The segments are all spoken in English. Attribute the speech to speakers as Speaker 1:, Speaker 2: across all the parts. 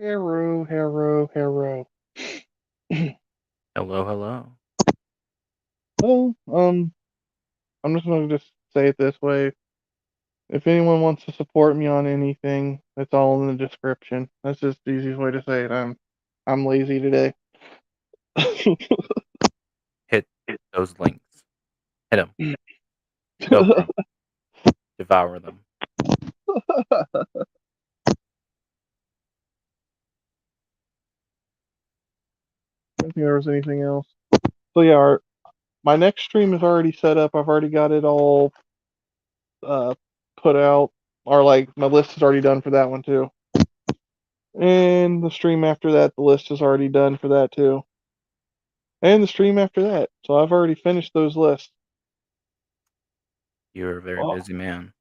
Speaker 1: Hero, hero, hero.
Speaker 2: Hello, hello.
Speaker 1: Well, I'm just gonna say it this way. If anyone wants to support me on anything, it's all in the description. That's just the easiest way to say it. I'm lazy today.
Speaker 2: Hit those links. Hit them. Go for them. Devour them.
Speaker 1: I don't think there was anything else. So yeah, my next stream is already set up. I've already got it all uh put out, or like my list is already done for that one too. And the stream after that, the list is already done for that too. And the stream after that. So I've already finished those lists.
Speaker 2: You're a very
Speaker 1: Oh.
Speaker 2: busy man.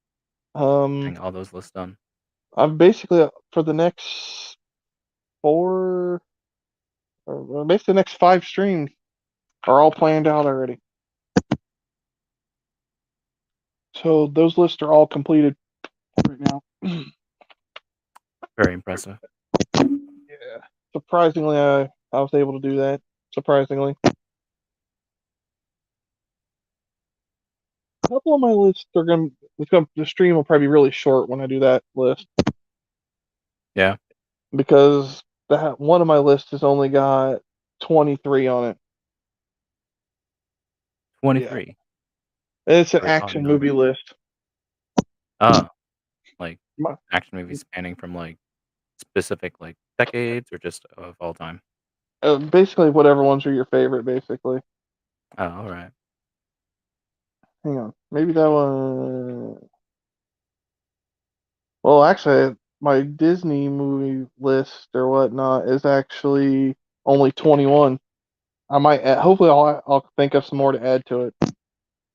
Speaker 1: Um,
Speaker 2: Getting all those lists done.
Speaker 1: I've basically for the next four, or basically the next five streams are all planned out already. So those lists are all completed right now.
Speaker 2: Very impressive.
Speaker 1: Yeah. Surprisingly, I was able to do that. Surprisingly, a couple of my lists are gonna. The stream will probably be really short when I do that list
Speaker 2: Yeah.
Speaker 1: because that one of my lists has only got 23 on it. Yeah,
Speaker 2: 23.
Speaker 1: it's an
Speaker 2: Very odd
Speaker 1: action movie
Speaker 2: number.
Speaker 1: list.
Speaker 2: Oh, like
Speaker 1: My,
Speaker 2: action movies spanning from like specific like decades or just of all time.
Speaker 1: basically, whatever ones are your favorite, basically.
Speaker 2: Oh, all right.
Speaker 1: Hang on. Maybe that one. Well, actually, my Disney movie list or whatnot is actually only 21. I might add, hopefully I'll think of some more to add to it.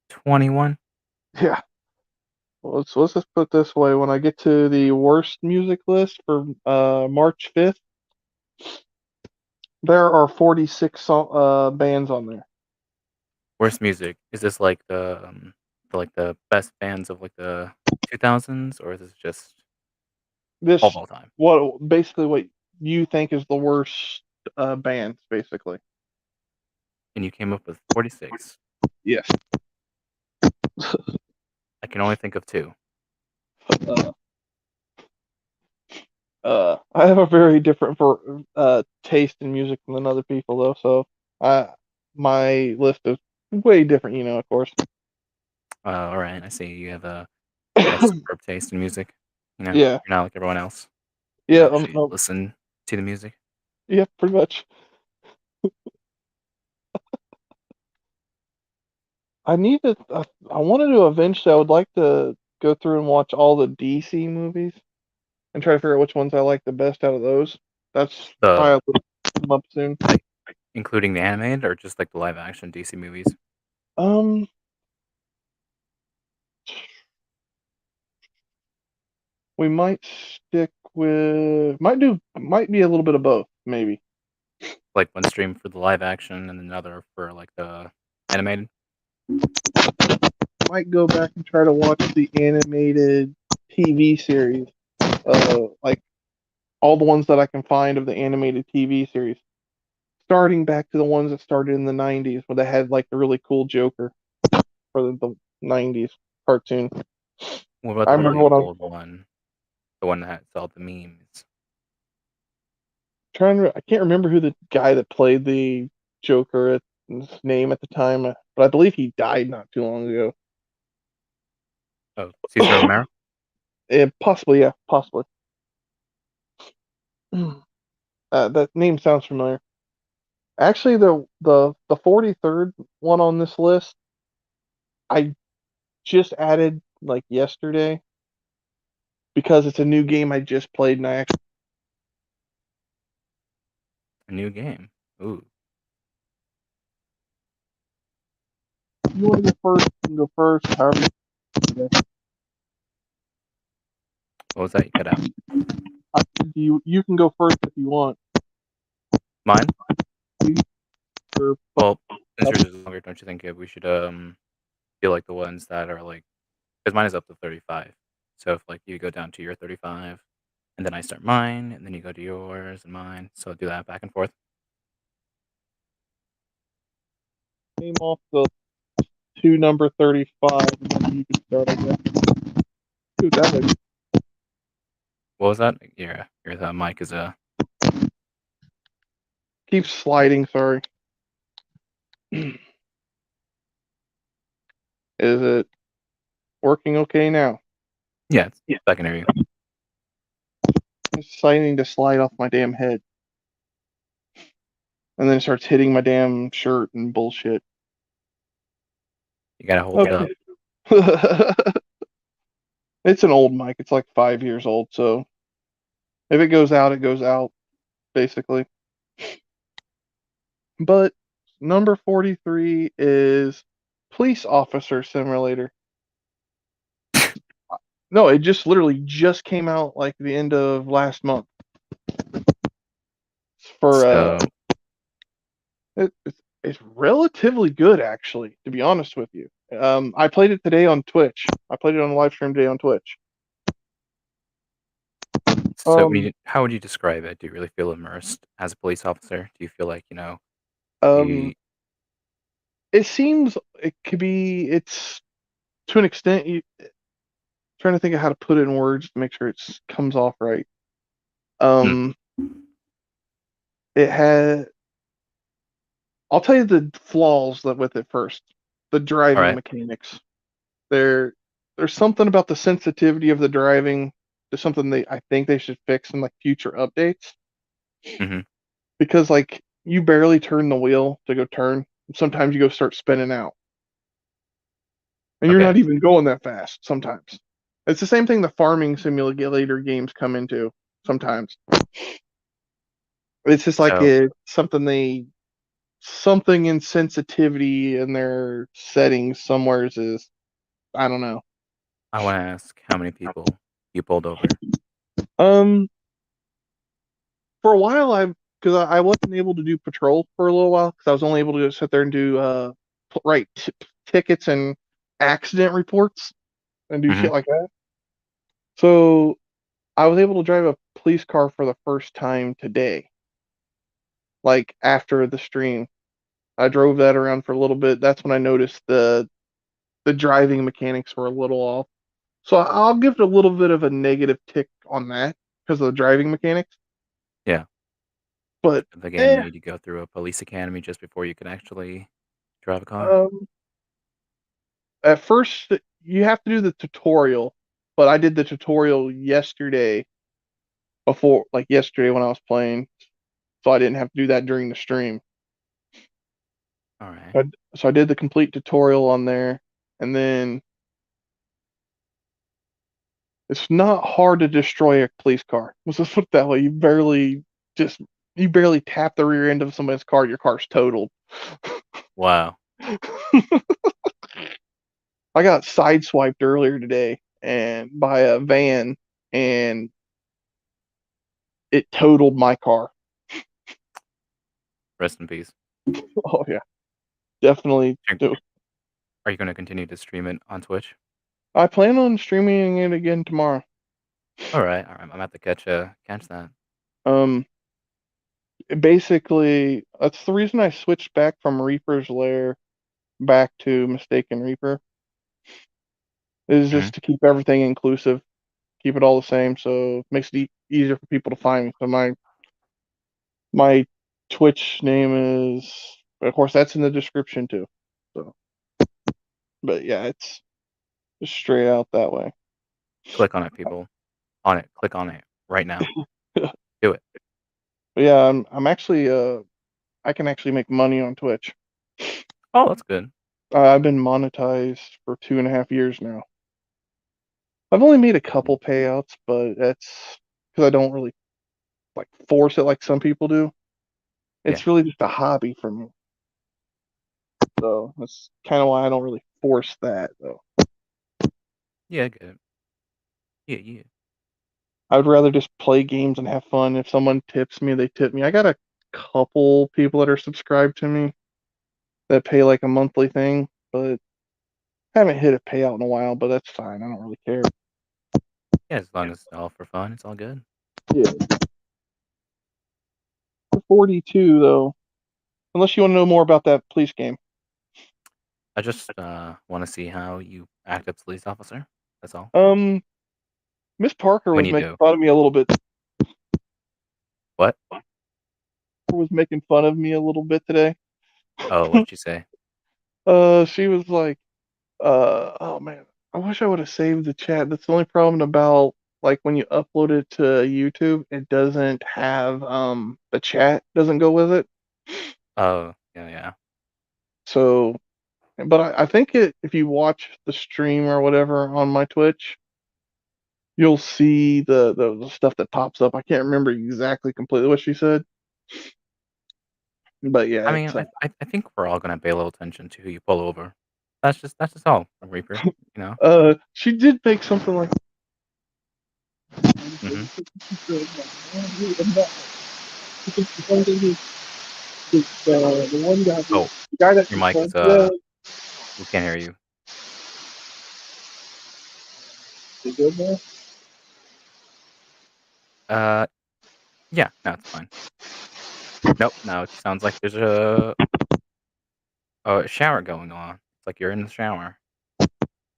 Speaker 2: 21.
Speaker 1: Yeah. Well, let's just put it this way. When I get to the worst music list for March 5th, there are 46 bands on there.
Speaker 2: Worst music. Is this like the best bands of like the 2000s or is this just of
Speaker 1: This
Speaker 2: all time?
Speaker 1: what you think is the worst bands, basically.
Speaker 2: And you came up with 46.
Speaker 1: Yes.
Speaker 2: I can only think of two.
Speaker 1: Uh, I have a very different taste in music than other people, though. So I my list is way different, of course.
Speaker 2: All right, I see. You have superb taste in music.
Speaker 1: Yeah,
Speaker 2: You're not like everyone else. You
Speaker 1: yeah,
Speaker 2: actually
Speaker 1: no,
Speaker 2: listen to the music.
Speaker 1: yeah, pretty much. I need to. I wanted to eventually. I would like to go through and watch all the DC movies and try to figure out which ones I like the best out of those. That's
Speaker 2: The
Speaker 1: probably come up soon.
Speaker 2: like including the animated or just like the live action DC movies.
Speaker 1: Um, we might stick with might be a little bit of both, maybe.
Speaker 2: Like one stream for the live action and another for like the animated.
Speaker 1: Might go back and try to watch the animated TV series. Like all the ones that I can find of the animated TV series, starting back to the ones that started in the '90s, where they had like the really cool Joker for the '90s cartoon.
Speaker 2: What about
Speaker 1: I
Speaker 2: the
Speaker 1: remember
Speaker 2: really
Speaker 1: when I was
Speaker 2: old one? The one that has all the memes.
Speaker 1: I can't remember who the guy that played the Joker his name at the time, but I believe he died not too long ago.
Speaker 2: Oh, Cesar Romero?
Speaker 1: Possibly, yeah, possibly. That name sounds familiar. Actually, the 43rd one on this list, I just added like yesterday because it's a new game I just played, and I actually
Speaker 2: A new game. Ooh.
Speaker 1: if you want to go first, you can go first. However,
Speaker 2: What was that? You cut out.
Speaker 1: you can go first if you want.
Speaker 2: Mine?
Speaker 1: Or,
Speaker 2: Well, since yours is longer, don't you think we should feel like the ones that are like because mine is up to 35. So if like you go down to your 35 and then I start mine, and then you go to yours and mine. So do that back and forth.
Speaker 1: Name off the two number 35, and then you can start, I guess. Dude, that way.
Speaker 2: What was that? Your the mic is
Speaker 1: Keep sliding, sorry. Is it working okay now?
Speaker 2: yeah,
Speaker 1: Yeah.
Speaker 2: I can hear you.
Speaker 1: It's deciding to slide off my damn head. And then it starts hitting my damn shirt and bullshit.
Speaker 2: You gotta hold it up.
Speaker 1: Okay. It's an old mic. It's like 5 years old, so if it goes out, it goes out, basically. But number 43 is Police Officer Simulator. No, it just literally just came out like the end of last month. For
Speaker 2: So
Speaker 1: it's relatively good actually, to be honest with you. I played it today on Twitch. I played it on a live stream today on Twitch. Um,
Speaker 2: how would you describe it? Do you really feel immersed as a police officer? Do you feel like
Speaker 1: um,
Speaker 2: you?
Speaker 1: it seems it could be. It's to an extent. Trying to think of how to put it in words to make sure it comes off right.
Speaker 2: Hmm,
Speaker 1: Um, it had. I'll tell you the flaws that with it first. The
Speaker 2: all
Speaker 1: driving
Speaker 2: right.
Speaker 1: mechanics. There, there's something about the sensitivity of the driving. There's something I think they should fix in like future updates
Speaker 2: Hmm.
Speaker 1: because like you barely turn the wheel to go turn. Sometimes you go start spinning out, and you're
Speaker 2: Okay.
Speaker 1: not even going that fast. Sometimes it's the same thing the farming simulator games come into. Sometimes it's just like
Speaker 2: So
Speaker 1: it's something in sensitivity in their settings somewheres is I don't know.
Speaker 2: I want to ask how many people you pulled over.
Speaker 1: Um, for a while because I wasn't able to do patrol for a little while because I was only able to sit there and do write tickets and accident reports and do
Speaker 2: Hmm.
Speaker 1: shit like that. So I was able to drive a police car for the first time today, like after the stream. I drove that around for a little bit. That's when I noticed the driving mechanics were a little off. So I'll give it a little bit of a negative tick on that because of the driving mechanics.
Speaker 2: Yeah.
Speaker 1: But
Speaker 2: The game
Speaker 1: eh,
Speaker 2: made you go through a police academy just before you can actually drive a car.
Speaker 1: um, at first you have to do the tutorial, but I did the tutorial yesterday before, like yesterday when I was playing, so I didn't have to do that during the stream.
Speaker 2: All right.
Speaker 1: I, so I did the complete tutorial on there, and then it's not hard to destroy a police car. Let's just put it that way. Just you barely tap the rear end of somebody's car, your car's totaled.
Speaker 2: Wow.
Speaker 1: I got sideswiped earlier today and by a van, and it totaled my car.
Speaker 2: Rest in peace.
Speaker 1: Oh yeah, definitely.
Speaker 2: Are you going to continue to stream it on Twitch?
Speaker 1: I plan on streaming it again tomorrow.
Speaker 2: All right. All right. I'm about to catch that.
Speaker 1: Um, basically, that's the reason I switched back from Reaper's Lair back to Mistaken Reaper. Is
Speaker 2: Hmm.
Speaker 1: just to keep everything inclusive, keep it all the same, so it makes it easier for people to find me. So my Twitch name is, of course, that's in the description too. So, but yeah, it's just straight out that way.
Speaker 2: Click on it, people. On it. Click on it right now.
Speaker 1: But
Speaker 2: Do it.
Speaker 1: yeah, I'm actually I can actually make money on Twitch.
Speaker 2: Oh, that's good.
Speaker 1: I've been monetized for 2.5 years now. I've only made a couple payouts, but that's because I don't really like force it like some people do.
Speaker 2: Yeah.
Speaker 1: It's really just a hobby for me. So that's kind of why I don't really force that though.
Speaker 2: Yeah. Good. Yeah. Yeah.
Speaker 1: I would rather just play games and have fun. If someone tips me, they tip me. I got a couple people that are subscribed to me that pay like a monthly thing, but I haven't hit a payout in a while, but that's fine. I don't really care.
Speaker 2: Yeah. As long as it's all for fun, it's all good.
Speaker 1: Yeah, 42 though. Unless you want to know more about that police game.
Speaker 2: I just want to see how you act as a police officer. That's all.
Speaker 1: Um, Miss Parker
Speaker 2: When
Speaker 1: was
Speaker 2: you
Speaker 1: making
Speaker 2: do.
Speaker 1: fun of me a little bit.
Speaker 2: What?
Speaker 1: Was making fun of me a little bit today.
Speaker 2: Oh, what did you say?
Speaker 1: She was like, oh man, I wish I would have saved the chat. That's the only problem about like when you upload it to YouTube, it doesn't have the chat doesn't go with it.
Speaker 2: Oh, yeah, yeah.
Speaker 1: So, but I think if you watch the stream or whatever on my Twitch, you'll see the stuff that pops up. I can't remember exactly completely what she said, but yeah,
Speaker 2: I mean,
Speaker 1: it's
Speaker 2: I think we're all gonna pay a little attention to who you pull over. That's just all, a Reaper. You know.
Speaker 1: she did make something like
Speaker 2: Hmm.
Speaker 1: the one guy,
Speaker 2: Oh,
Speaker 1: the guy that
Speaker 2: your mic is
Speaker 1: confronted
Speaker 2: we can't hear you.
Speaker 1: you good now?
Speaker 2: Uh, yeah, no, it's fine. Nope, now it sounds like there's a shower going on. It's like you're in the shower.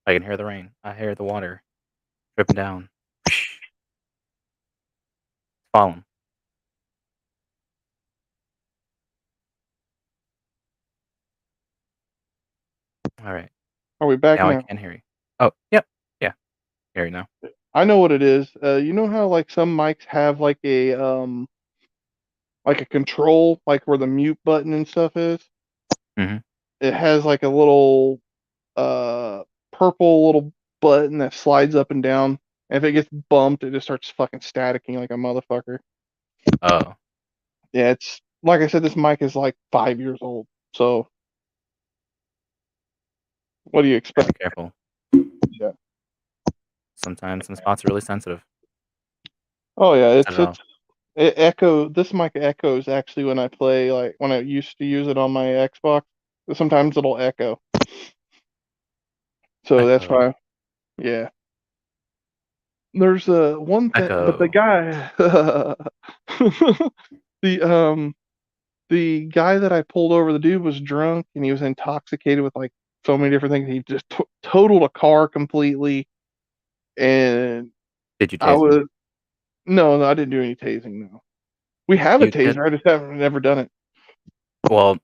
Speaker 2: I can hear the rain. I hear the water dripping down. Falling. All right.
Speaker 1: Are we back
Speaker 2: Now I
Speaker 1: now?
Speaker 2: can hear you. Oh, yep. Yeah, hear you now.
Speaker 1: I know what it is. You know how like some mics have like a control, like where the mute button and stuff is.
Speaker 2: Hmm.
Speaker 1: It has like a little uh purple little button that slides up and down. And if it gets bumped, it just starts fucking staticking like a motherfucker.
Speaker 2: Oh,
Speaker 1: Yeah, it's like I said, this mic is like 5 years old. So what do you
Speaker 2: gotta
Speaker 1: expect?
Speaker 2: be careful.
Speaker 1: Yeah.
Speaker 2: Sometimes some spots are really sensitive.
Speaker 1: Oh yeah,
Speaker 2: Set
Speaker 1: it's
Speaker 2: it off.
Speaker 1: it's it echo. This mic echoes actually when I play, like when I used to use it on my Xbox. Sometimes it'll echo. So that's
Speaker 2: Echo.
Speaker 1: why. Yeah. There's one thing, but the
Speaker 2: Echo.
Speaker 1: guy, the the guy that I pulled over, the dude was drunk and he was intoxicated with like so many different things. He just totaled a car completely, and
Speaker 2: Did you
Speaker 1: I
Speaker 2: tase him?
Speaker 1: was no, I didn't do any tasing. No, we have a
Speaker 2: You did.
Speaker 1: taser. I just haven't never done it.
Speaker 2: Well,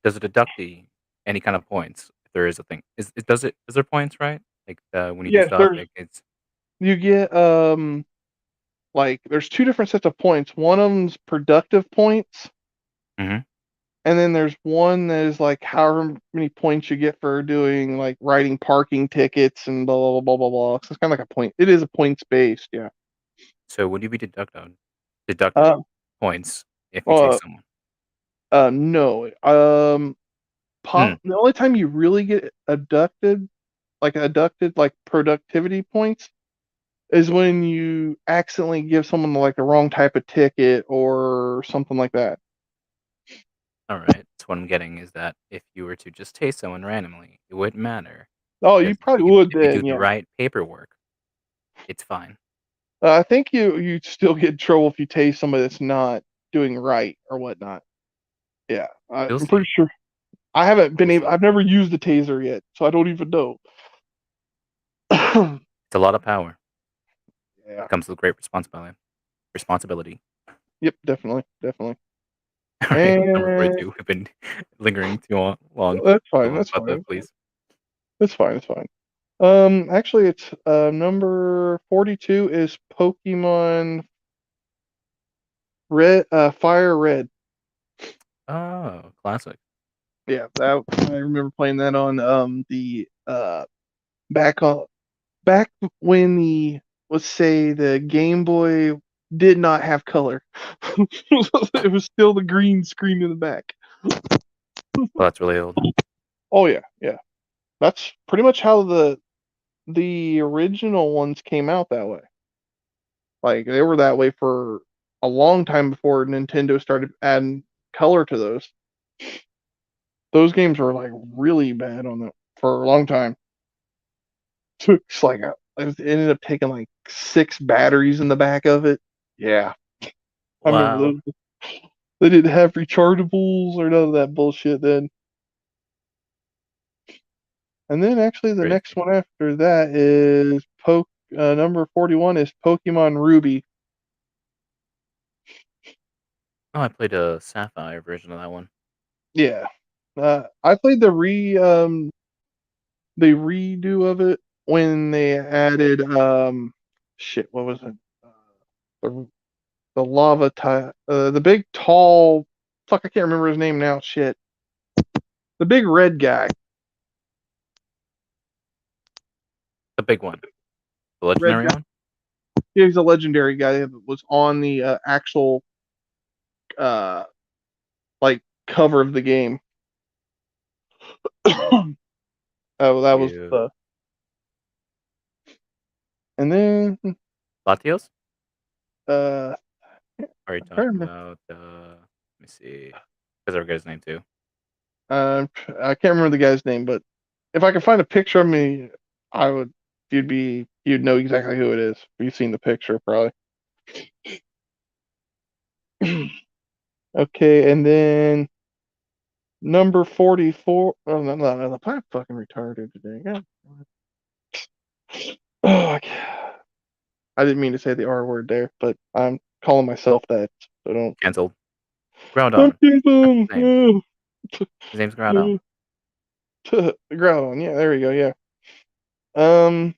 Speaker 2: does it deduct any kind of points? If there is a thing, does it? Is there points, right? Like when you do
Speaker 1: Yes,
Speaker 2: stuff,
Speaker 1: there's
Speaker 2: it's.
Speaker 1: you get like there's two different sets of points. One of them's productive points,
Speaker 2: Hmm.
Speaker 1: and then there's one that is like however many points you get for doing like writing parking tickets and blah blah blah blah blah. So it's kind of like a point. It is a points based, yeah.
Speaker 2: So would you be deducted
Speaker 1: Uh,
Speaker 2: points if you tase
Speaker 1: uh,
Speaker 2: someone?
Speaker 1: no.
Speaker 2: Hmm.
Speaker 1: The only time you really get abducted like productivity points is when you accidentally give someone like the wrong type of ticket or something like that.
Speaker 2: All right. So what I'm getting is that if you were to just tase someone randomly, it wouldn't matter
Speaker 1: Oh, you
Speaker 2: because
Speaker 1: probably would
Speaker 2: if you do
Speaker 1: then,
Speaker 2: the
Speaker 1: yeah.
Speaker 2: right paperwork, it's fine.
Speaker 1: I think you still get in trouble if you tase somebody that's not doing right or whatnot. Yeah,
Speaker 2: You'll
Speaker 1: I'm pretty
Speaker 2: see.
Speaker 1: sure. I haven't been
Speaker 2: You'll
Speaker 1: able.
Speaker 2: see.
Speaker 1: I've never used the taser yet, so I don't even know.
Speaker 2: It's a lot of power.
Speaker 1: Yeah.
Speaker 2: It comes with great responsibility. Responsibility.
Speaker 1: Yep. Definitely. Definitely.
Speaker 2: All right. Number
Speaker 1: And
Speaker 2: 42. We've been lingering too long
Speaker 1: that's fine. That's
Speaker 2: about the
Speaker 1: fine.
Speaker 2: police.
Speaker 1: That's fine. That's fine. Actually, it's number 42 is Pokemon Red. Fire Red.
Speaker 2: Oh, classic.
Speaker 1: Yeah, that I remember playing that on the back on back when the let's say the Game Boy did not have color. It was still the green screen in the back.
Speaker 2: Well, that's really old.
Speaker 1: Oh yeah, yeah. That's pretty much how the original ones came out that way. Like they were that way for a long time before Nintendo started adding color to those. Those games were like really bad on it for a long time. Took like it ended up taking like 6 batteries in the back of it. Yeah, I remember
Speaker 2: Wow,
Speaker 1: those. They didn't have rechargeables or none of that bullshit then. And then actually the next
Speaker 2: crazy.
Speaker 1: one after that is number 41 is Pokemon Ruby.
Speaker 2: Oh, I played a Sapphire version of that one.
Speaker 1: Yeah. I played the redo of it when they added shit, what was it? The, the lava type, the big tall, fuck, I can't remember his name now. Shit, the big red guy,
Speaker 2: The big one, the
Speaker 1: red
Speaker 2: legendary
Speaker 1: guy.
Speaker 2: one.
Speaker 1: He's a legendary guy that was on the actual uh like cover of the game. That was
Speaker 2: You
Speaker 1: the, and then
Speaker 2: Latios?
Speaker 1: uh,
Speaker 2: Are you
Speaker 1: I'm trying to
Speaker 2: talking
Speaker 1: remember,
Speaker 2: about? Let me see. Because I forget his name too.
Speaker 1: uh, I can't remember the guy's name, but if I could find a picture of me, I would. You'd know exactly who it is. You've seen the picture probably. Okay, and then number 44. Oh, no, I'm fucking retarded today. God. Oh, I didn't mean to say the R word there, but I'm calling myself that. So
Speaker 2: Cancelled.
Speaker 1: don't
Speaker 2: Groudon.
Speaker 1: keep
Speaker 2: That's
Speaker 1: them.
Speaker 2: his name. His name's Groudon.
Speaker 1: Ground on. Yeah, there we go. Yeah. Um,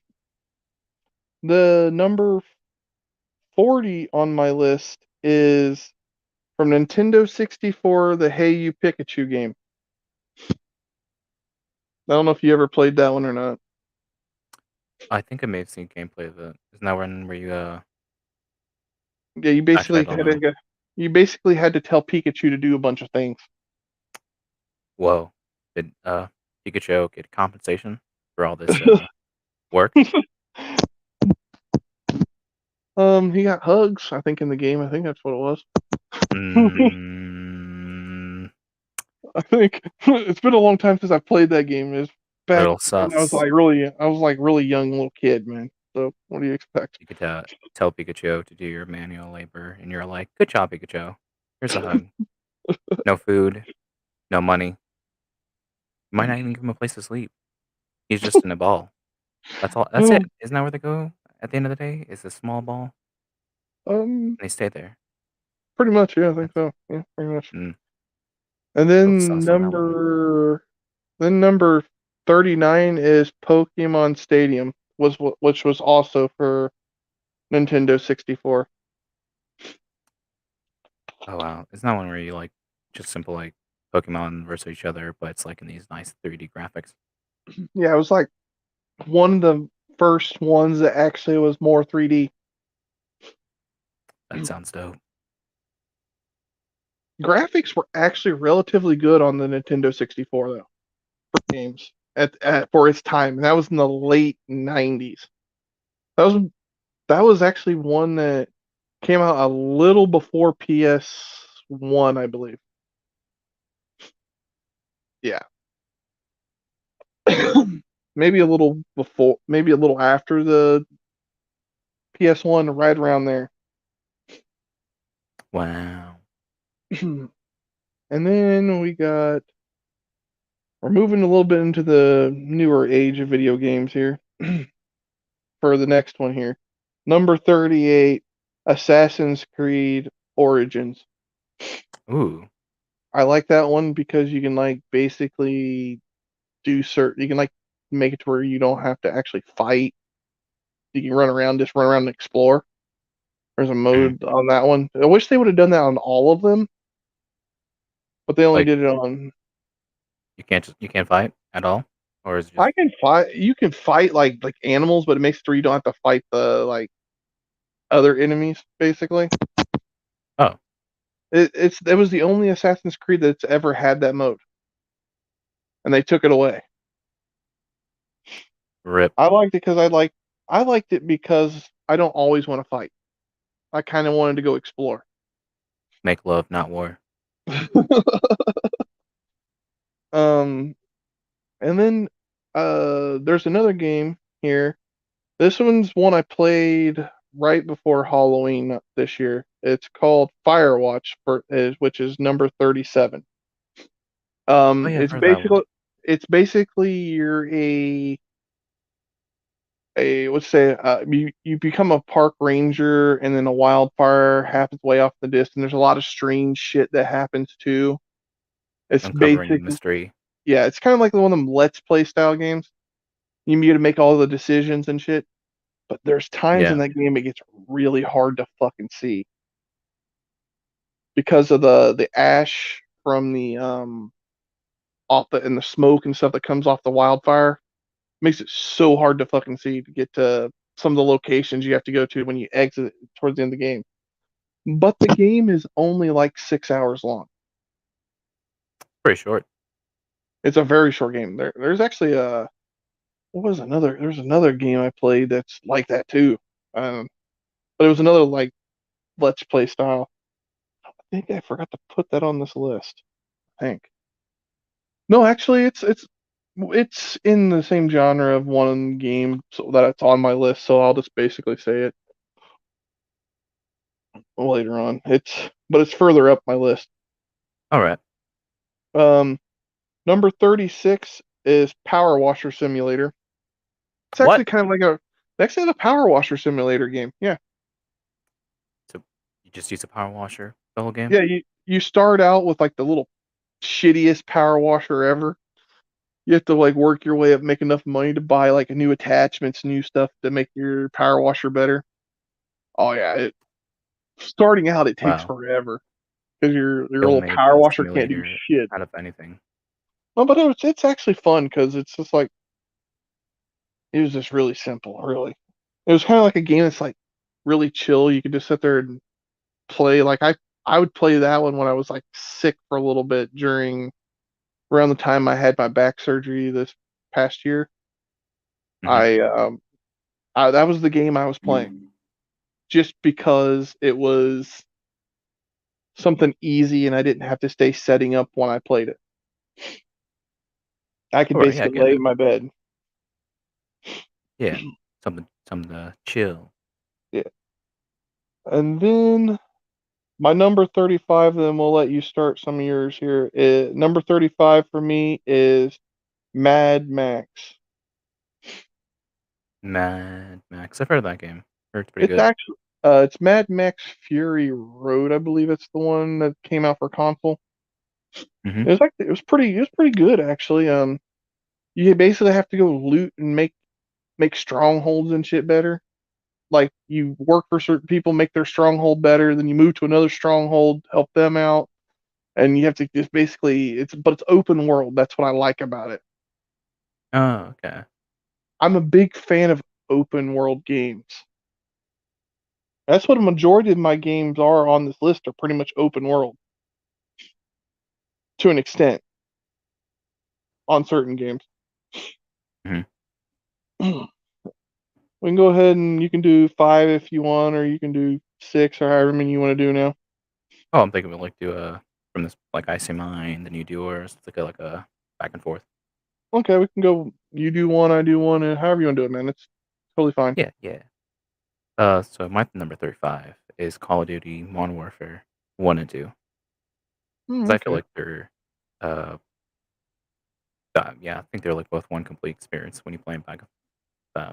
Speaker 1: the number 40 on my list is from Nintendo 64, the Hey You Pikachu game. I don't know if you ever played that one or not.
Speaker 2: I think I may have seen gameplay of it. Isn't that one where you
Speaker 1: Yeah,
Speaker 2: Actually, I don't know.
Speaker 1: you basically had to tell Pikachu to do a bunch of things.
Speaker 2: Whoa. Did Pikachu get compensation for all this work?
Speaker 1: He got hugs, I think, in the game. I think that's what it was.
Speaker 2: Mm,
Speaker 1: I think it's been a long time since I played that game. It's back
Speaker 2: little
Speaker 1: when
Speaker 2: sus.
Speaker 1: I was like really young little kid, man. So what do you expect?
Speaker 2: You could tell Pikachu to do your manual labor, and you're like, "Good job, Pikachu. Here's a hug. No food, no money. You might not even give him a place to sleep. He's just in a ball. That's all. That's it.
Speaker 1: Um,
Speaker 2: Isn't that where they go at the end of the day? Is a small ball,
Speaker 1: um,
Speaker 2: and they stay there.
Speaker 1: pretty much, yeah, I think
Speaker 2: That's
Speaker 1: so. Yeah, pretty much.
Speaker 2: mm,
Speaker 1: And
Speaker 2: little
Speaker 1: then
Speaker 2: sus on that one.
Speaker 1: number 39 is Pokemon Stadium, which was also for Nintendo 64.
Speaker 2: Oh wow, it's not one where you like just simple like Pokemon versus each other, but it's like in these nice 3D graphics.
Speaker 1: Yeah, it was like one of the first ones that actually was more 3D.
Speaker 2: That sounds dope.
Speaker 1: Graphics were actually relatively good on the Nintendo 64 though, for games for its time, and that was in the late 90s. That was that was actually one that came out a little before PS1, I believe. Yeah. Maybe a little before, maybe a little after the PS1, right around there.
Speaker 2: Wow.
Speaker 1: And then we're moving a little bit into the newer age of video games here for the next one here. Number 38, Assassin's Creed Origins.
Speaker 2: Ooh,
Speaker 1: I like that one because you can like basically you can like make it to where you don't have to actually fight. You can just run around and explore. There's a
Speaker 2: mm.
Speaker 1: mode on that one. I wish they would have done that on all of them, but they only
Speaker 2: Like
Speaker 1: did it on.
Speaker 2: you can't fight at all, or is it just
Speaker 1: I can fight. You can fight like animals, but it makes it where you don't have to fight the like other enemies. Basically,
Speaker 2: oh
Speaker 1: it was the only Assassin's Creed that's ever had that mode, and they took it away.
Speaker 2: rip
Speaker 1: I liked it because I don't always want to fight. I kind of wanted to go explore.
Speaker 2: make love not war.
Speaker 1: um, and then there's another game here. This one's one I played right before Halloween this year. It's called Firewatch, which is number 37.
Speaker 2: Oh yeah, I've
Speaker 1: It's
Speaker 2: heard that one.
Speaker 1: basically you're a let's say you become a park ranger, and then a wildfire happens way off the distance. There's a lot of strange shit that happens too. It's
Speaker 2: Uncovering the
Speaker 1: basically
Speaker 2: mystery.
Speaker 1: yeah, it's kind of like one of them Let's Play style games. You get to make all the decisions and shit. But there's times in
Speaker 2: Yeah,
Speaker 1: that game it gets really hard to fucking see because of the ash from the off the and the smoke and stuff that comes off the wildfire makes it so hard to fucking see to get to some of the locations you have to go to when you exit towards the end of the game. But the game is only like 6 hours long.
Speaker 2: pretty short.
Speaker 1: It's a very short game. There's actually there's another game I played that's like that too. But it was another like let's play style. I think I forgot to put that on this list. I think. No, actually, it's in the same genre of one game, so that it's on my list. So I'll just basically say it later on. But it's further up my list.
Speaker 2: All right.
Speaker 1: Um, Number 36 is Power Washer Simulator. It's actually
Speaker 2: What?
Speaker 1: kind of like a Power Washer Simulator game. Yeah,
Speaker 2: So you just use a power washer the whole game?
Speaker 1: yeah. You start out with like the little shittiest power washer ever. You have to like work your way up, make enough money to buy like new attachments, new stuff to make your power washer better. Oh yeah, starting out it takes
Speaker 2: Wow.
Speaker 1: forever because your
Speaker 2: Still
Speaker 1: little
Speaker 2: made
Speaker 1: power
Speaker 2: a
Speaker 1: washer can't do
Speaker 2: simulator
Speaker 1: shit.
Speaker 2: out of anything.
Speaker 1: Well, but it's actually fun because it's just like it was just really simple. Really, it was kind of like a game that's like really chill. You could just sit there and play. Like I would play that one when I was like sick for a little bit during around the time I had my back surgery this past year.
Speaker 2: Hmm.
Speaker 1: I that was the game I was playing just because it was something easy and I didn't have to stay setting up when I played it. I could
Speaker 2: All right. Yeah, I
Speaker 1: basically
Speaker 2: get
Speaker 1: lay
Speaker 2: it.
Speaker 1: in my bed.
Speaker 2: Yeah. Something to chill.
Speaker 1: Yeah. And then my number 35, then we'll let you start some of yours here. Number 35 for me is Mad Max.
Speaker 2: Mad Max. I've heard of that game. Heard it's pretty
Speaker 1: It's
Speaker 2: good.
Speaker 1: actually it's Mad Max Fury Road, I believe it's the one that came out for console.
Speaker 2: Hmm.
Speaker 1: It was pretty good actually. You basically have to go loot and make strongholds and shit better. Like you work for certain people, make their stronghold better, then you move to another stronghold, help them out, and you have to just basically it's open world. That's what I like about it.
Speaker 2: Oh, okay.
Speaker 1: I'm a big fan of open world games. That's what a majority of my games are on this list are pretty much open world to an extent on certain games.
Speaker 2: Hmm.
Speaker 1: We can go ahead and you can do five if you want, or you can do six or however many you want to do now.
Speaker 2: Oh, I'm thinking we like do from this like I say mine, then you do yours. It's like a back and forth.
Speaker 1: Okay, we can go. You do one, I do one, and however you want to do it, man. It's totally fine.
Speaker 2: Yeah, yeah. So my number 35 is Call of Duty Modern Warfare 1 and 2. Because I feel
Speaker 1: Okay.
Speaker 2: like they're, uh, yeah, I think they're like both one complete experience when you play them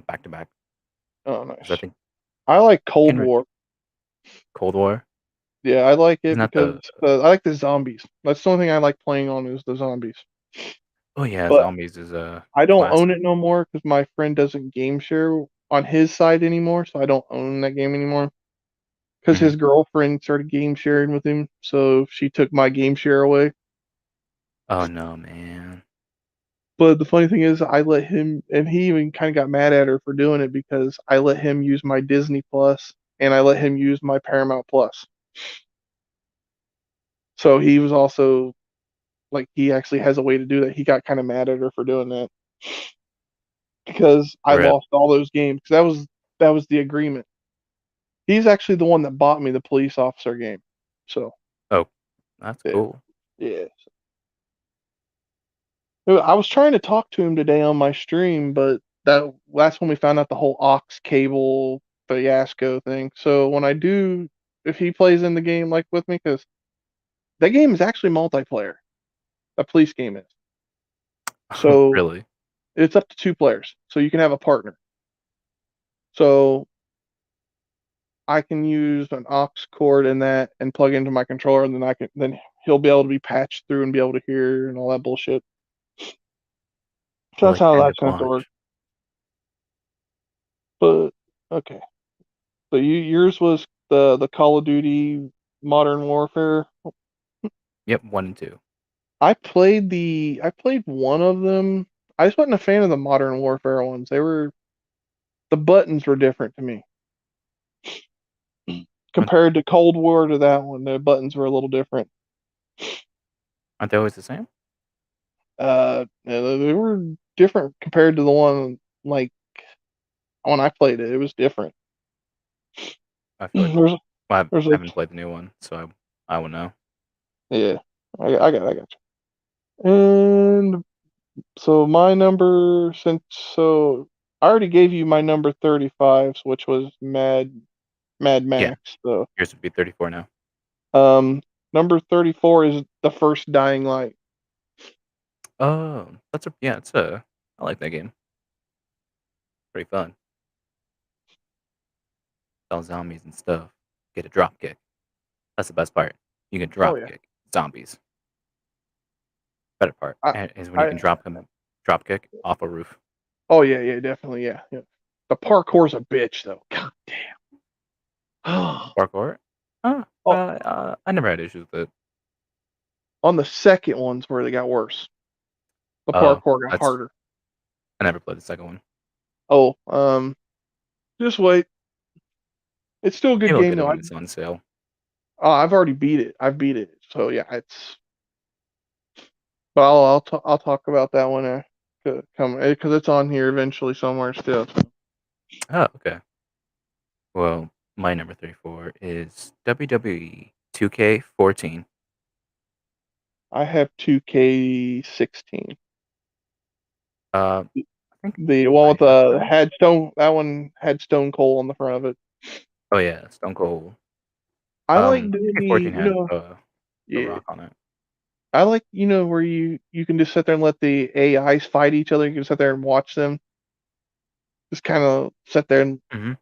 Speaker 2: back to back.
Speaker 1: Oh,
Speaker 2: Because I
Speaker 1: nice.
Speaker 2: think
Speaker 1: I like
Speaker 2: I
Speaker 1: Cold
Speaker 2: can't remember
Speaker 1: War.
Speaker 2: Cold War
Speaker 1: Yeah, I like it
Speaker 2: isn't that
Speaker 1: because
Speaker 2: the
Speaker 1: I like the zombies. That's the only thing I like playing on is the zombies.
Speaker 2: oh yeah,
Speaker 1: But
Speaker 2: Zombies is
Speaker 1: I don't own
Speaker 2: classic.
Speaker 1: it no more because my friend doesn't game share on his side anymore, so I don't own that game anymore. Because
Speaker 2: Hmm.
Speaker 1: his girlfriend started game sharing with him, so she took my game share away.
Speaker 2: Oh no, man.
Speaker 1: But the funny thing is, I let him, and he even kind of got mad at her for doing it because I let him use my Disney Plus and I let him use my Paramount Plus. So he was also like, he actually has a way to do that. He got kind of mad at her for doing that because I
Speaker 2: Rip.
Speaker 1: lost all those games. 'Cause that was the agreement. He's actually the one that bought me the police officer game. So
Speaker 2: Oh, that's
Speaker 1: yeah,
Speaker 2: cool.
Speaker 1: yeah. I was trying to talk to him today on my stream, but that's when we found out the whole aux cable. fiasco thing. So when I do, if he plays in the game like with me, because that game is actually multiplayer. That police game is. So
Speaker 2: Really?
Speaker 1: it's up to 2 players. So you can have a partner. So I can use an aux cord in that and plug into my controller, and then he'll be able to be patched through and be able to hear and all that bullshit. So
Speaker 2: I
Speaker 1: that's
Speaker 2: like
Speaker 1: how
Speaker 2: Panda
Speaker 1: that's going to work.
Speaker 2: Watch.
Speaker 1: But okay, so yours was the Call of Duty Modern Warfare.
Speaker 2: Yep, 1 and 2.
Speaker 1: I played one of them. I just wasn't a fan of the Modern Warfare ones. The buttons were different to me
Speaker 2: Aren't
Speaker 1: compared to Cold War to that one. The buttons were a little different.
Speaker 2: aren't they always the same?
Speaker 1: Yeah, they were different compared to the one like when I played it. It was different.
Speaker 2: I feel like
Speaker 1: There's
Speaker 2: well,
Speaker 1: there's
Speaker 2: I
Speaker 1: like
Speaker 2: haven't played the new one, so I would know.
Speaker 1: yeah, I got you. And so my number since so I already gave you my number 35, which was Mad
Speaker 2: Yeah,
Speaker 1: Max. So
Speaker 2: yours would be 34 now.
Speaker 1: um number 34 is the first Dying Light.
Speaker 2: Oh, that's a yeah, it's a I like that game. Pretty fun. All zombies and stuff. Get a drop kick. That's the best part. You can
Speaker 1: Oh
Speaker 2: drop
Speaker 1: yeah.
Speaker 2: kick zombies. Better part
Speaker 1: I
Speaker 2: is when you
Speaker 1: I
Speaker 2: can drop kick off a roof.
Speaker 1: oh yeah, yeah, definitely, yeah. Yeah. The parkour's a bitch though. God damn.
Speaker 2: Parkour?
Speaker 1: Oh,
Speaker 2: I never had issues with it.
Speaker 1: on the second ones where they got worse. The
Speaker 2: Oh,
Speaker 1: parkour got
Speaker 2: that's
Speaker 1: harder.
Speaker 2: I never played the second one.
Speaker 1: Oh, just wait. It's still a good
Speaker 2: Maybe I'll
Speaker 1: game
Speaker 2: get it
Speaker 1: though.
Speaker 2: when it's on sale.
Speaker 1: I've already beat it. I've beat it. So yeah, it's. But I'll talk about that one come because it's on here eventually somewhere still.
Speaker 2: Oh, okay. Well, my number 34 is WWE 2K14.
Speaker 1: I have 2K16.
Speaker 2: I think
Speaker 1: The one
Speaker 2: I
Speaker 1: with
Speaker 2: have
Speaker 1: the
Speaker 2: that.
Speaker 1: had Stone. That one had Stone Cold on the front of it.
Speaker 2: Oh yeah, Stone Cold.
Speaker 1: I like doing
Speaker 2: 2K14 had the
Speaker 1: yeah.
Speaker 2: Rock on it.
Speaker 1: I like where you can just sit there and let the AIs fight each other. You can sit there and watch them. Just kind of sit there and
Speaker 2: Hmm.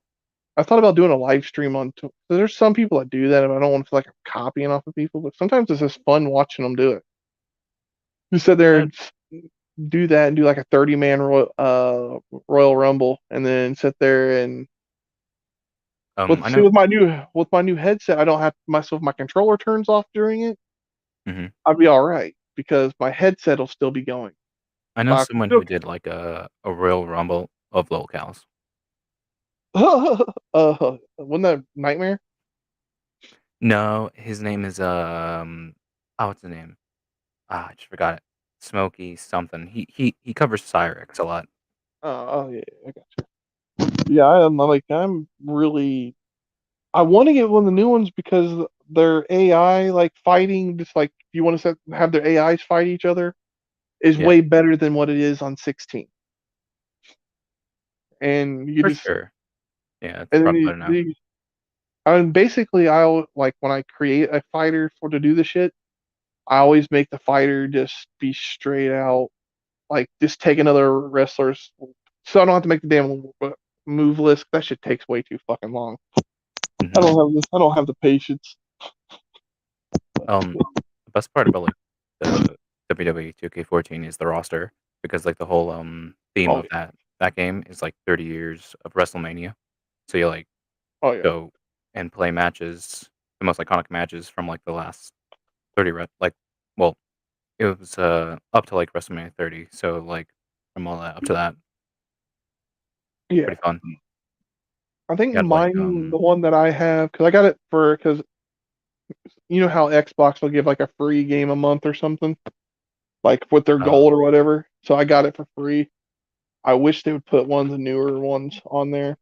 Speaker 1: I thought about doing a live stream on. There's some people that do that, and I don't want to feel like I'm copying off of people. But sometimes it's just fun watching them do it. Just sit there
Speaker 2: Uh,
Speaker 1: and do that and do like a 30-man Royal Rumble, and then sit there and
Speaker 2: I know.
Speaker 1: with my new headset, I don't have myself my controller turns off during it.
Speaker 2: Hmm.
Speaker 1: I'll be all right because my headset will still be going.
Speaker 2: I know
Speaker 1: But
Speaker 2: someone
Speaker 1: I
Speaker 2: who did like a Royal Rumble of locals.
Speaker 1: wasn't that Nightmare?
Speaker 2: No, his name is oh, what's the name? Ah, I just forgot it. Smokey something. He covers Cyrex a lot.
Speaker 1: Oh yeah, I got you. Yeah, I'm really I want to get one of the new ones because their AI like fighting, just like if you want to have their AIs fight each other, is
Speaker 2: Yeah,
Speaker 1: way better than what it is on 16. And you
Speaker 2: for
Speaker 1: just
Speaker 2: sure. Yeah, it's
Speaker 1: and then
Speaker 2: probably better now.
Speaker 1: I mean, basically, I'll like when I create a fighter for to do the shit, I always make the fighter just be straight out like just take another wrestler's, so I don't have to make the damn move list. That shit takes way too fucking long.
Speaker 2: Hmm.
Speaker 1: I don't have the patience.
Speaker 2: The best part about like the WWE 2K14 is the roster because like the whole theme
Speaker 1: Oh
Speaker 2: of
Speaker 1: yeah,
Speaker 2: that game is like 30 years of WrestleMania. So you like
Speaker 1: oh yeah,
Speaker 2: go and play matches, the most iconic matches from like the last 30 like well, it was up to like WrestleMania 30. So like from all that up to that,
Speaker 1: yeah.
Speaker 2: pretty fun.
Speaker 1: I think
Speaker 2: You had like
Speaker 1: the one that I have, because I got it for because you know how Xbox will give like a free game a month or something, like with their
Speaker 2: uh
Speaker 1: gold or whatever. So I got it for free. I wish they would put one of the newer ones on there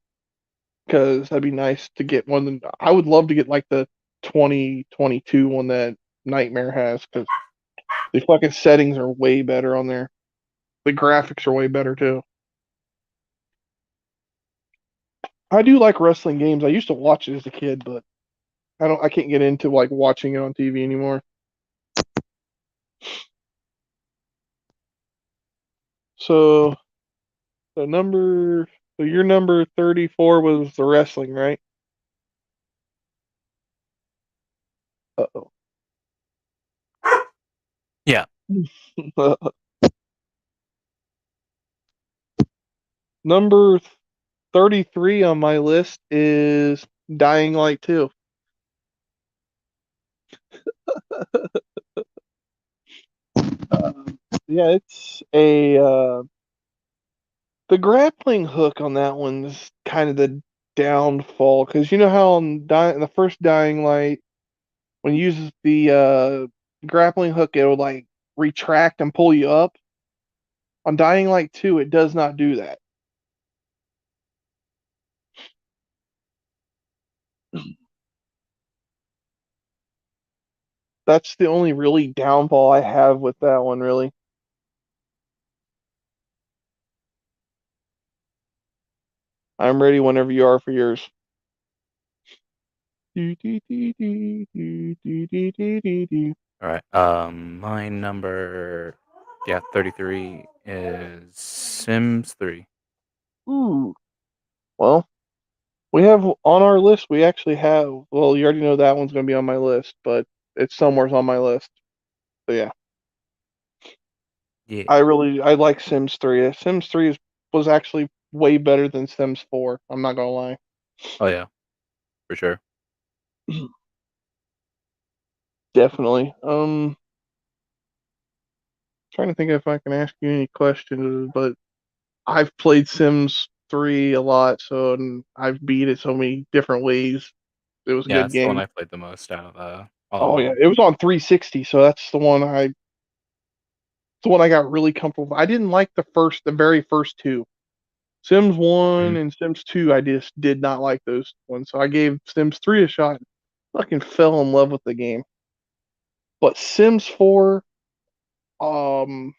Speaker 1: because that'd be nice to get one. I would love to get like the 2022 one that Nightmare has because the fucking settings are way better on there. The graphics are way better too. I do like wrestling games. I used to watch it as a kid, but I can't get into like watching it on TV anymore. So the number so your number 34 was the wrestling, right? Uh-oh.
Speaker 2: Yeah.
Speaker 1: Number 33 on my list is Dying Light 2. Uh, yeah, it's a the grappling hook on that one's kind of the downfall because you know how the first Dying Light when you use the grappling hook it'll like retract and pull you up. On Dying Light 2, it does not do that. That's the only really downfall I have with that one, really. I'm ready whenever you are for yours.
Speaker 2: All right. My number, yeah, 33 is Sims 3.
Speaker 1: Ooh. Well, we have on our list, we actually have, well, you already know that one's going to be on my list, but it's somewhere's on my list. So yeah,
Speaker 2: Yeah.
Speaker 1: I like Sims 3. Sims 3 was actually way better than Sims 4. I'm not going
Speaker 2: Oh yeah, for sure.
Speaker 1: to lie. Definitely. Trying to think if I can ask you any questions, but I've played Sims 3 a lot, so and I've beat it so many different ways. It was a
Speaker 2: Yeah,
Speaker 1: good
Speaker 2: it's the one
Speaker 1: game.
Speaker 2: I played the most out of all of
Speaker 1: Oh yeah,
Speaker 2: them.
Speaker 1: it was on 360, so that's the one I got really comfortable with. I didn't like the very first two. Sims 1
Speaker 2: Mhm.
Speaker 1: and Sims 2, I just did not like those ones. So I gave Sims 3 a shot. Fucking fell in love with the game. But Sims 4, um,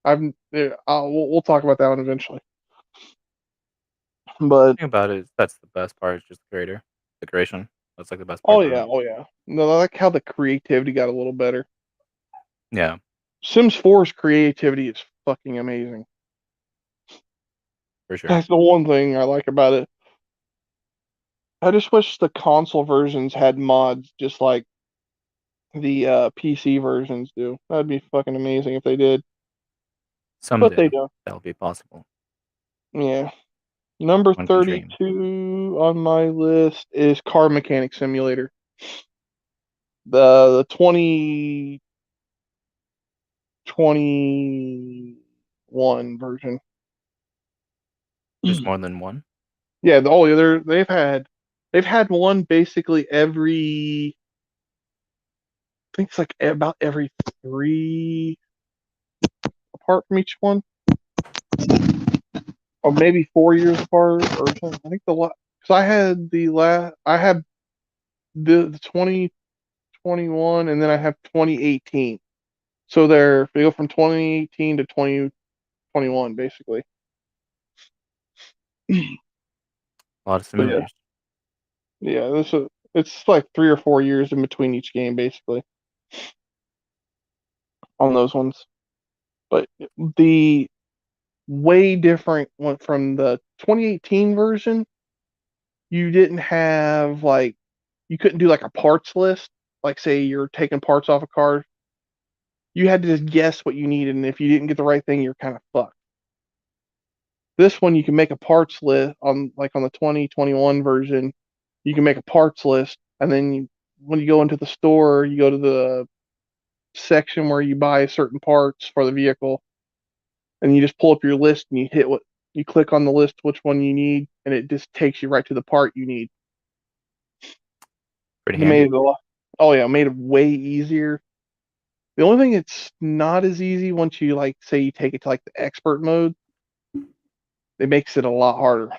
Speaker 1: we'll talk about that one eventually. But
Speaker 2: Thing about it is that's the best part is just the creator, the creation. That's like the best part
Speaker 1: oh
Speaker 2: about
Speaker 1: yeah,
Speaker 2: it.
Speaker 1: oh yeah. No, I like how the creativity got a little better.
Speaker 2: Yeah,
Speaker 1: Sims 4's creativity is fucking amazing.
Speaker 2: for sure.
Speaker 1: That's the one thing I like about it. I just wish the console versions had mods just like the PC versions do. That'd be fucking amazing if they did, but they
Speaker 2: Someday
Speaker 1: don't.
Speaker 2: that'll be possible.
Speaker 1: Yeah. Number
Speaker 2: One can dream.
Speaker 1: 32 on my list is Car Mechanic Simulator. The 2021 version.
Speaker 2: There's more than one.
Speaker 1: Yeah, oh yeah, they've had one basically I think it's like about every three apart from each one, or maybe 4 years apart or something. I think because I had the 2021 and then I have 2018. So they go from 2018 to 2021 basically.
Speaker 2: A lot of
Speaker 1: So yeah,
Speaker 2: simulators.
Speaker 1: yeah, it's like 3 or 4 years in between each game basically on those ones. But the way different one from the 2018 version, you didn't have like you couldn't do like a parts list. Like say you're taking parts off a car, you had to just guess what you needed, and if you didn't get the right thing, you're kind of fucked. This one you can make a parts list on the 2021 version, you can make a parts list, and then when you go into the store, you go to the section where you buy certain parts for the vehicle, and you just pull up your list and you click on the list which one you need, and it just takes you right to the part you need.
Speaker 2: Pretty
Speaker 1: It made
Speaker 2: handy.
Speaker 1: it a lot. Oh yeah, it made it way easier. The only thing it's not as easy once you like say you take it to like the expert mode, it makes it a lot harder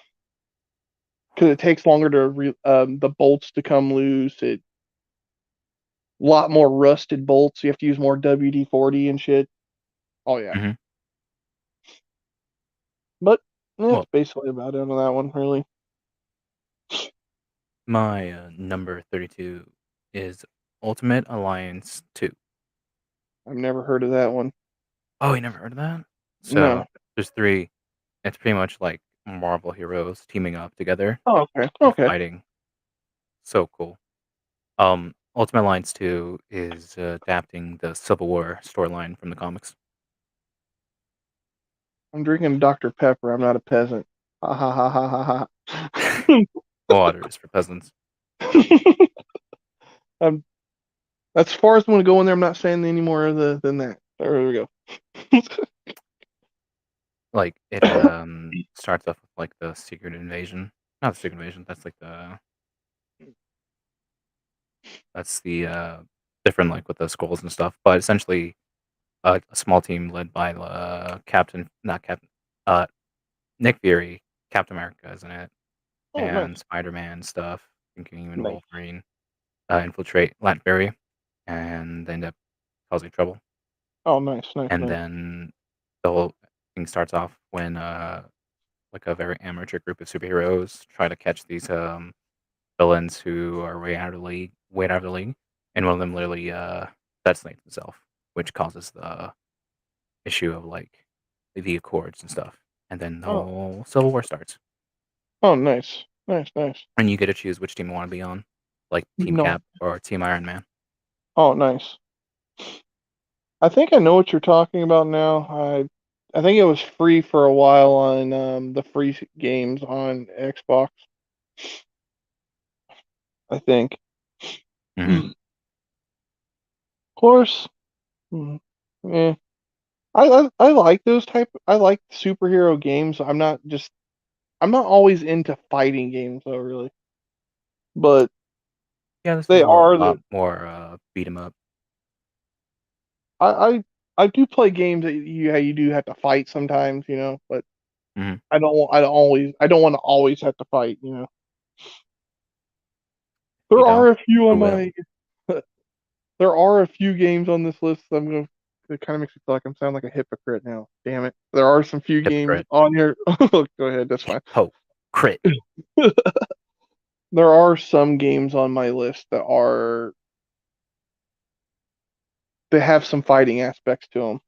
Speaker 1: because it takes longer the bolts to come loose. It a lot more rusted bolts. You have to use more WD-40 and shit. Oh yeah,
Speaker 2: Hmm.
Speaker 1: but yeah, that's
Speaker 2: Well,
Speaker 1: basically about it on that one, really.
Speaker 2: My number 32 is Ultimate Alliance 2.
Speaker 1: I've never heard of that one.
Speaker 2: Oh, you never heard of that? So
Speaker 1: No.
Speaker 2: there's three. It's pretty much like Marvel heroes teaming up together
Speaker 1: Oh, okay.
Speaker 2: and
Speaker 1: Okay.
Speaker 2: fighting. So cool. Ultimate Alliance 2 is adapting the Civil War storyline from the comics.
Speaker 1: I'm drinking Dr. Pepper. I'm not a peasant. Ha ha ha ha ha
Speaker 2: Water is for peasants.
Speaker 1: ha. I'm, as far as I'm going to go in there, I'm not saying any more than that. There we go.
Speaker 2: Like it starts off with like the secret invasion. Not the secret invasion. That's the different like with the scrolls and stuff. But essentially, a small team led by Captain, not Captain, uh, Nick Fury, Captain America is in it,
Speaker 1: Oh,
Speaker 2: and
Speaker 1: nice.
Speaker 2: Spider-Man stuff, thinking even
Speaker 1: Nice.
Speaker 2: Wolverine, infiltrate Latveria, and they end up causing trouble.
Speaker 1: Oh, nice. Nice.
Speaker 2: And
Speaker 1: Nice.
Speaker 2: then the whole thing starts off when like a very amateur group of superheroes try to catch these villains who are way out of the league, and one of them literally detonates himself, which causes the issue of like the Accords and stuff, and then the
Speaker 1: Oh.
Speaker 2: whole Civil War starts,
Speaker 1: Oh, nice. Nice. Nice.
Speaker 2: and you get to choose which team you want to be on, like Team
Speaker 1: No.
Speaker 2: Cap or Team Iron Man.
Speaker 1: Oh, nice. I think I know what you're talking about now. I think it was free for a while on the free games on Xbox. I think.
Speaker 2: Hmm.
Speaker 1: Of course. Mm, eh. I like those type. I like superhero games. I'm not always into fighting games though, really. But
Speaker 2: Yeah, this is
Speaker 1: they
Speaker 2: a
Speaker 1: are
Speaker 2: lot
Speaker 1: the
Speaker 2: more beat 'em up.
Speaker 1: I I do play games that you do have to fight sometimes, but
Speaker 2: Hmm.
Speaker 1: I don't want to always have to fight,
Speaker 2: You
Speaker 1: There are
Speaker 2: don't?
Speaker 1: a few on
Speaker 2: Who will?
Speaker 1: my there are a few games on this list that it kind of makes me feel like I'm sounding like a hypocrite now. Damn it. There are some few games
Speaker 2: Hypocrite.
Speaker 1: on here. Go ahead, that's fine.
Speaker 2: Hypocrite.
Speaker 1: There are some games on my list that have some fighting aspects to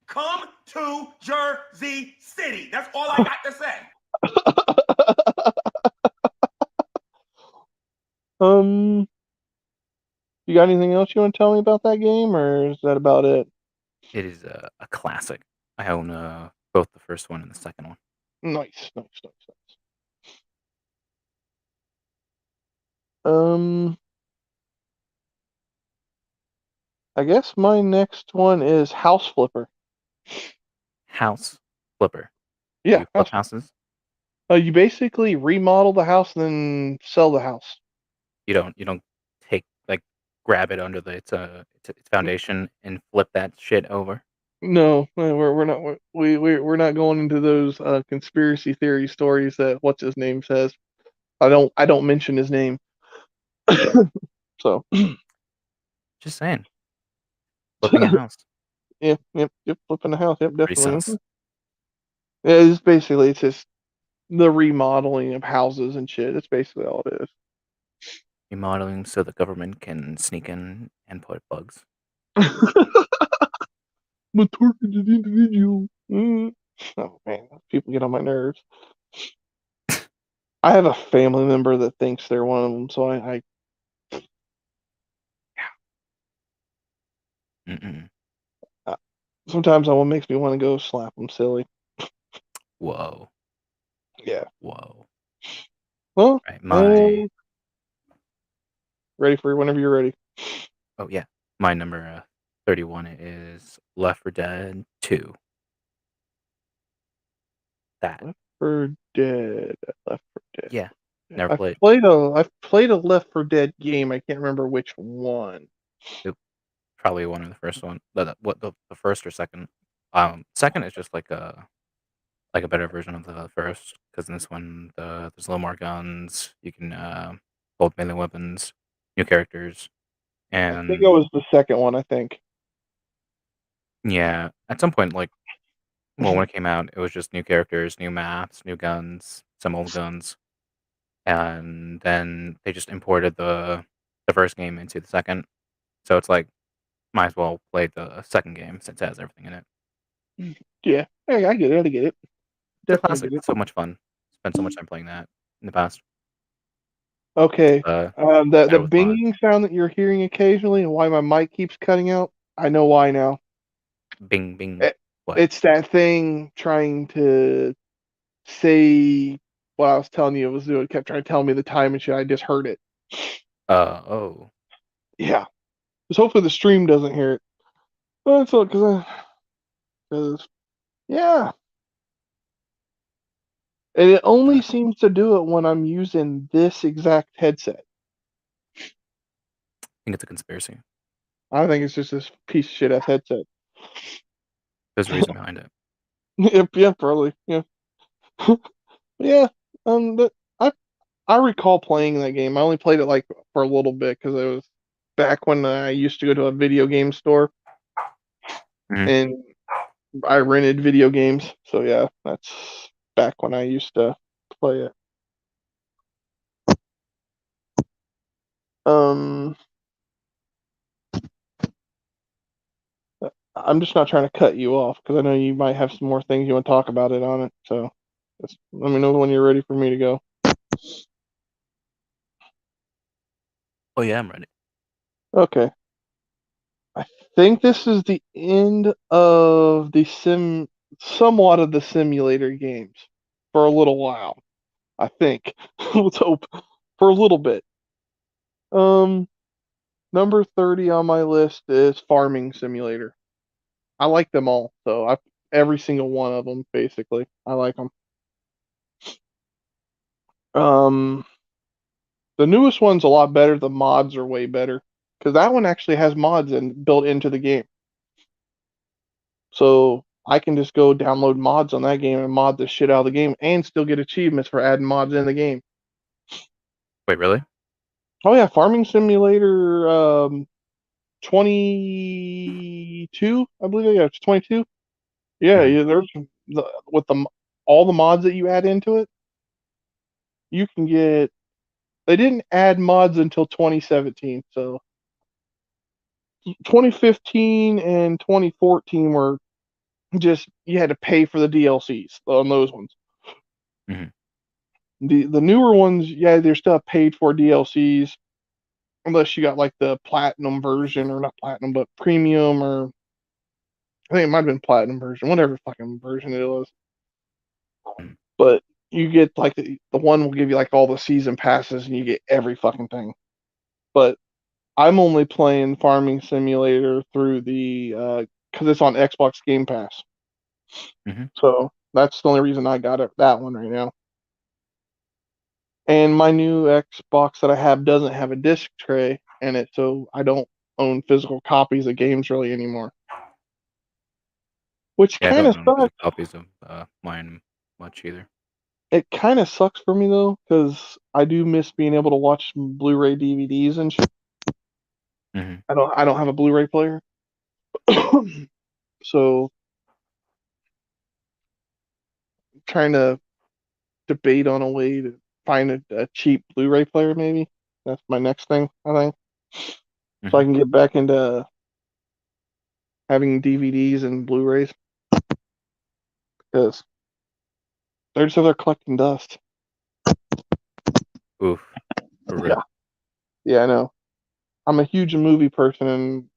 Speaker 3: Come to Jersey City. That's all I got to say.
Speaker 1: them. You got anything else you want to tell me about that game, or is that about it?
Speaker 2: It is a classic. I own both the first one and the second one.
Speaker 1: Nice, nice, nice, nice. Um, I guess my next one is House Flipper.
Speaker 2: House flipper. Do
Speaker 1: Yeah,
Speaker 2: you flip
Speaker 1: House Flipper.
Speaker 2: houses?
Speaker 1: You basically remodel the house and then sell the house.
Speaker 2: You don't take like grab it under its foundation and flip that shit over.
Speaker 1: No, we're not we're not going into those conspiracy theory stories that what's his name says. I don't mention his name. So
Speaker 2: Just saying, flipping a house.
Speaker 1: yep, flipping the house. Yep,
Speaker 2: Pretty
Speaker 1: definitely.
Speaker 2: sus.
Speaker 1: Yeah, it's just the remodeling of houses and shit. That's basically all it is.
Speaker 2: Remodeling so the government can sneak in and put bugs.
Speaker 1: I'm a targeted individual. Oh man, people get on my nerves. I have a family member that thinks they're one of them, so
Speaker 2: Mm-mm.
Speaker 1: I sometimes that one makes me want to go slap them silly.
Speaker 2: Whoa.
Speaker 1: Yeah.
Speaker 2: Whoa.
Speaker 1: Well,
Speaker 2: Right.
Speaker 1: ready for whenever you're ready.
Speaker 2: Oh yeah. My number 31 is Left 4 Dead 2. That.
Speaker 1: Left for Dead. Left for Dead.
Speaker 2: Yeah. Never played.
Speaker 1: I've played a Left for Dead game. I can't remember which one.
Speaker 2: It, probably one of the first one. The first or second. Second is just like a better version of the first because in this one there's a little more guns. You can hold melee weapons, new characters,
Speaker 1: I think it
Speaker 2: and
Speaker 1: was the second one. I think.
Speaker 2: yeah, at some point like well when it came out, it was just new characters, new maps, new guns, some old guns. and then they just imported the first game into the second. So it's like, might as well play the second game since it has everything in it.
Speaker 1: Yeah, I get it. I get it.
Speaker 2: It's a
Speaker 1: Definitely
Speaker 2: classic.
Speaker 1: get it.
Speaker 2: So much fun. Spent so much time playing that in the past.
Speaker 1: Okay.
Speaker 2: Uh,
Speaker 1: The
Speaker 2: it was fun.
Speaker 1: binging sound that you're hearing occasionally and why my mic keeps cutting out, I know why now.
Speaker 2: Bing, bing.
Speaker 1: It,
Speaker 2: What?
Speaker 1: it's that thing trying to say what I was telling you it was doing. It kept trying to tell me the time and shit. I just heard it.
Speaker 2: Oh.
Speaker 1: Yeah. Just hopefully the stream doesn't hear it. But it's all because yeah. And it only seems to do it when I'm using this exact headset.
Speaker 2: I think it's a conspiracy.
Speaker 1: I think it's just this piece of shit ass headset.
Speaker 2: There's a reason behind it.
Speaker 1: Yeah, probably. Yeah. Yeah. But I recall playing that game. I only played it like for a little bit because it was back when I used to go to a video game store
Speaker 2: Mhm.
Speaker 1: and I rented video games. So yeah, that's back when I used to play it. I'm just not trying to cut you off because I know you might have some more things you want to talk about it on it. So just let me know when you're ready for me to go.
Speaker 2: Oh yeah, I'm ready.
Speaker 1: Okay. I think this is the end of somewhat of the simulator games for a little while. I think. Let's hope for a little bit. Number 30 on my list is Farming Simulator. I like them all, so every single one of them basically. I like them. Um, the newest one's a lot better. The mods are way better because that one actually has mods built into the game. So I can just go download mods on that game and mod the shit out of the game and still get achievements for adding mods in the game.
Speaker 2: Wait, really?
Speaker 1: Oh yeah, Farming Simulator 22, I believe. Yeah, it's 22. Yeah,
Speaker 2: Mhm.
Speaker 1: yeah. There's with all the mods that you add into it, you can get. They didn't add mods until 2017, so 2015 and 2014 were just you had to pay for the DLCs on those ones.
Speaker 2: Mhm.
Speaker 1: The newer ones, yeah, they're still paid for DLCs unless you got like the platinum version or not platinum, but premium or I think it might have been platinum version, whatever fucking version it was.
Speaker 2: Mhm.
Speaker 1: But you get like the one will give you like all the season passes and you get every fucking thing. But I'm only playing Farming Simulator through the because it's on Xbox Game Pass.
Speaker 2: Mhm.
Speaker 1: So that's the only reason I got that one right now. And my new Xbox that I have doesn't have a disc tray in it, so I don't own physical copies of games really anymore. Which
Speaker 2: Yeah, I
Speaker 1: kind
Speaker 2: don't
Speaker 1: of
Speaker 2: own
Speaker 1: sucks.
Speaker 2: physical copies of mine much either.
Speaker 1: It kind of sucks for me though, because I do miss being able to watch Blu-ray DVDs and shit.
Speaker 2: Mhm.
Speaker 1: I don't have a Blu-ray player, so trying to debate on a way to find a cheap Blu-ray player. Maybe that's my next thing. I think so I
Speaker 2: Mhm.
Speaker 1: can get back into having DVDs and Blu-rays because they're just over there collecting dust.
Speaker 2: Oof. For
Speaker 1: Yeah,
Speaker 2: real.
Speaker 1: yeah, I know. I'm a huge movie person,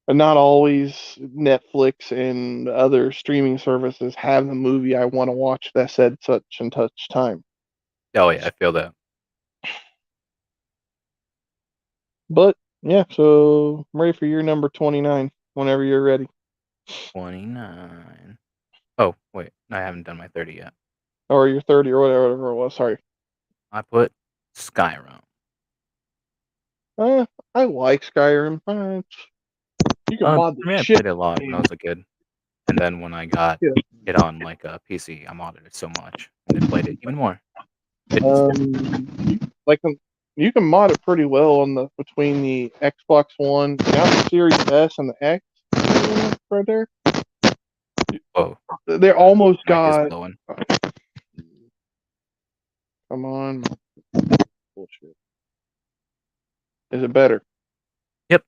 Speaker 1: and not always Netflix and other streaming services have the movie I want to watch that said such and such time.
Speaker 2: Oh yeah, I feel that.
Speaker 1: But yeah, so I'm ready for your number 29 whenever you're ready.
Speaker 2: 29. Oh, wait. I haven't done my 30 yet.
Speaker 1: Or your 30 or whatever it was. Sorry.
Speaker 2: I put Skyrim.
Speaker 1: I like Skyrim. You can mod the
Speaker 2: I mean, I
Speaker 1: shit
Speaker 2: played it a lot when I was a kid, and then when I got
Speaker 1: out of
Speaker 2: it on like a PC, I modded it so much, and then played it even more.
Speaker 1: it.
Speaker 2: It's
Speaker 1: Like you can mod it pretty well on the between the Xbox One, now the Series S and the X right there.
Speaker 2: whoa,
Speaker 1: They almost
Speaker 2: mic is
Speaker 1: got.
Speaker 2: blowing.
Speaker 1: Come on. bullshit. Is it better?
Speaker 2: Yep.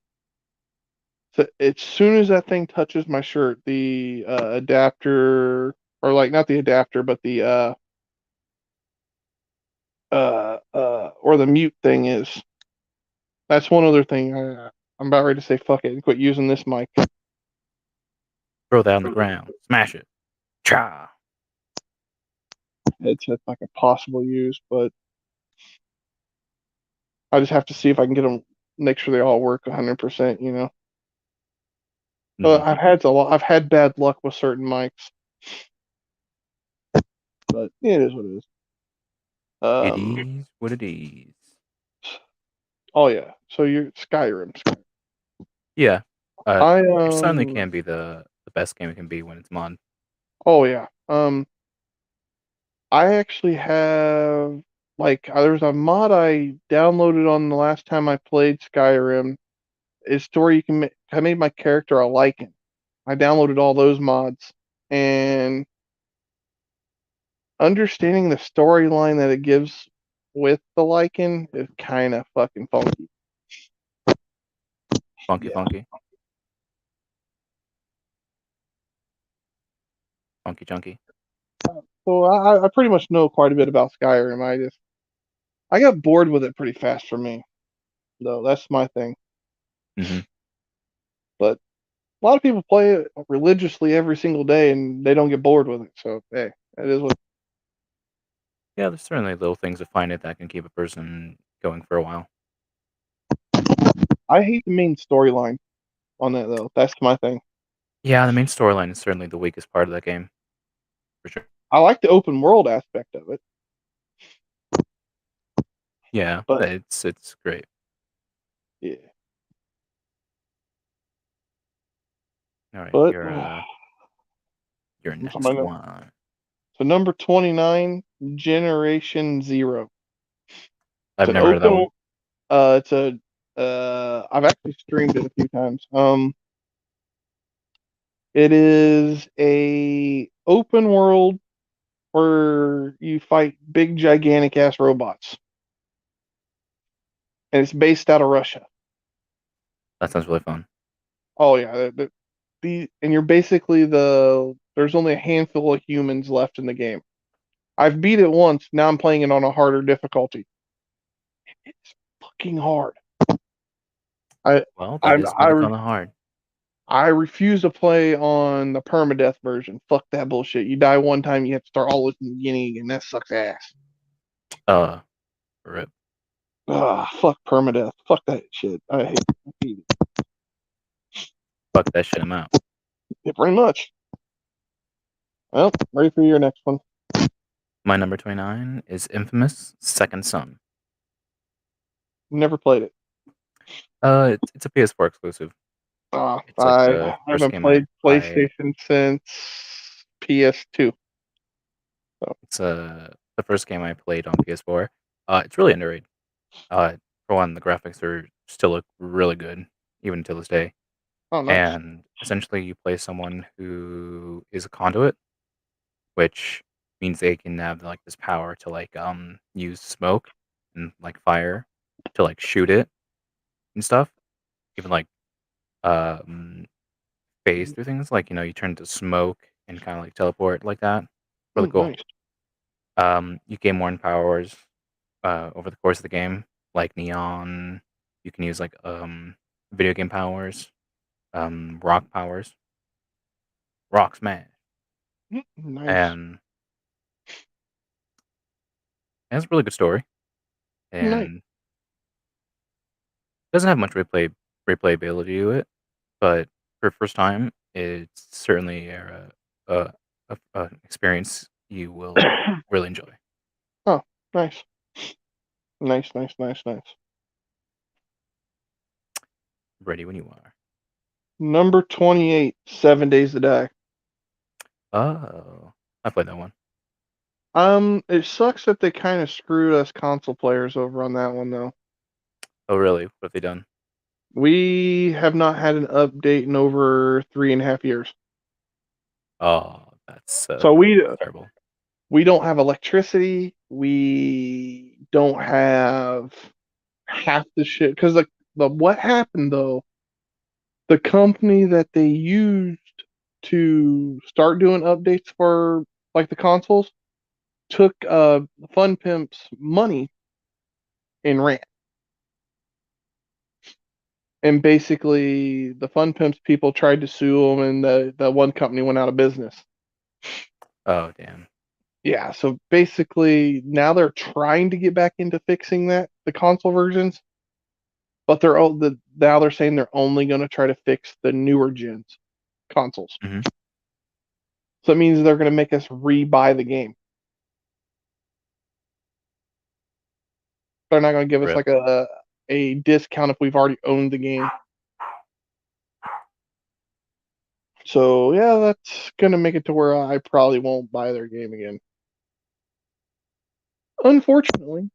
Speaker 1: So as soon as that thing touches my shirt, the adapter, or like not the adapter, but the or the mute thing is. That's one other thing. I'm about ready to say fuck it and quit using this mic.
Speaker 2: Throw that on the ground. Smash it. Cha.
Speaker 1: Headsets I could possibly use, but I just have to see if I can get them, make sure they all work 100%. You know,
Speaker 2: Mhm.
Speaker 1: I've had bad luck with certain mics, but it is what it is.
Speaker 2: It is what it is.
Speaker 1: Oh yeah. So you're Skyrim.
Speaker 2: Yeah.
Speaker 1: I
Speaker 2: It certainly can be the best game it can be when it's mod.
Speaker 1: Oh yeah. I actually have there's a mod I downloaded on the last time I played Skyrim. It's to where you can I made my character a lichen. I downloaded all those mods, and understanding the storyline that it gives with the lichen is kind of fucking funky.
Speaker 2: Funky,
Speaker 1: Yeah.
Speaker 2: funky. Funky, chunky.
Speaker 1: So I pretty much know quite a bit about Skyrim. I got bored with it pretty fast for me, though. That's my thing.
Speaker 2: Hmm.
Speaker 1: But a lot of people play it religiously every single day, and they don't get bored with it. So hey, it is what.
Speaker 2: Yeah, there's certainly little things that find it that can keep a person going for a while.
Speaker 1: I hate the main storyline on that though. That's my thing.
Speaker 2: Yeah, the main storyline is certainly the weakest part of that game, for sure.
Speaker 1: I like the open world aspect of it,
Speaker 2: Yeah,
Speaker 1: but
Speaker 2: it's great.
Speaker 1: yeah.
Speaker 2: All right,
Speaker 1: But
Speaker 2: your
Speaker 1: I'm talking
Speaker 2: next
Speaker 1: about
Speaker 2: one.
Speaker 1: so number 29, Generation Zero. It's
Speaker 2: I've
Speaker 1: an
Speaker 2: never heard of that
Speaker 1: open.
Speaker 2: one.
Speaker 1: It's a. I've actually streamed it a few times. It is a open world where you fight big, gigantic ass robots, and it's based out of Russia.
Speaker 2: That sounds really fun.
Speaker 1: Oh yeah, and you're basically there's only a handful of humans left in the game. I've beat it once. Now I'm playing it on a harder difficulty. It's fucking hard. I
Speaker 2: Well, that
Speaker 1: I
Speaker 2: is what
Speaker 1: I,
Speaker 2: it's on the hard.
Speaker 1: I refuse to play on the permadeath version. Fuck that bullshit. You die one time, you have to start all over from the beginning again. That sucks ass.
Speaker 2: Rip.
Speaker 1: Fuck permadeath. Fuck that shit. I hate it.
Speaker 2: Fuck that shit, I'm out.
Speaker 1: Yeah, pretty much. Well, ready for your next one.
Speaker 2: My number 29 is Infamous Second Son.
Speaker 1: Never played it.
Speaker 2: It's a PS4 exclusive. It's like the
Speaker 1: I
Speaker 2: first
Speaker 1: haven't
Speaker 2: game
Speaker 1: played
Speaker 2: I
Speaker 1: PlayStation since PS2. So,
Speaker 2: it's the first game I played on PS4. It's really underrated. For one, the graphics are still look really good even to this day.
Speaker 1: oh, nice.
Speaker 2: And essentially, you play someone who is a conduit, which means they can have like this power to like use smoke and like fire to like shoot it and stuff. Even like um phase through things, like you turn to smoke and kind of like teleport like that. Really cool.
Speaker 1: Nice.
Speaker 2: You gain more powers over the course of the game, like neon. You can use like video game powers, rock powers, rock smash,
Speaker 1: Nice.
Speaker 2: and it has a really good story.
Speaker 1: Nice.
Speaker 2: And doesn't have much replayability to it, but for first time, it's certainly a experience you will really enjoy.
Speaker 1: Oh, nice. Nice, nice, nice, nice.
Speaker 2: Ready when you are.
Speaker 1: Number 28, 7 Days to Die.
Speaker 2: Oh, I played that one.
Speaker 1: It sucks that they kind of screwed us console players over on that one, though.
Speaker 2: Oh, really? What have they done?
Speaker 1: We have not had an update in over 3.5 years.
Speaker 2: Oh, that's
Speaker 1: So
Speaker 2: terrible.
Speaker 1: we don't have electricity. We don't have half the shit. Because what happened though, the company that they used to start doing updates for like the consoles took Fun Pimp's money and ran. And basically, the Fun Pimps people tried to sue them, and the one company went out of business.
Speaker 2: Oh, damn.
Speaker 1: Yeah, so basically, now they're trying to get back into fixing that, the console versions, but now they're saying they're only going to try to fix the newer gens consoles.
Speaker 2: Mhm.
Speaker 1: So it means they're going to make us re-buy the game. They're not going to give us
Speaker 2: Rip.
Speaker 1: like a discount if we've already owned the game. So yeah, that's going to make it to where I probably won't buy their game again. Unfortunately.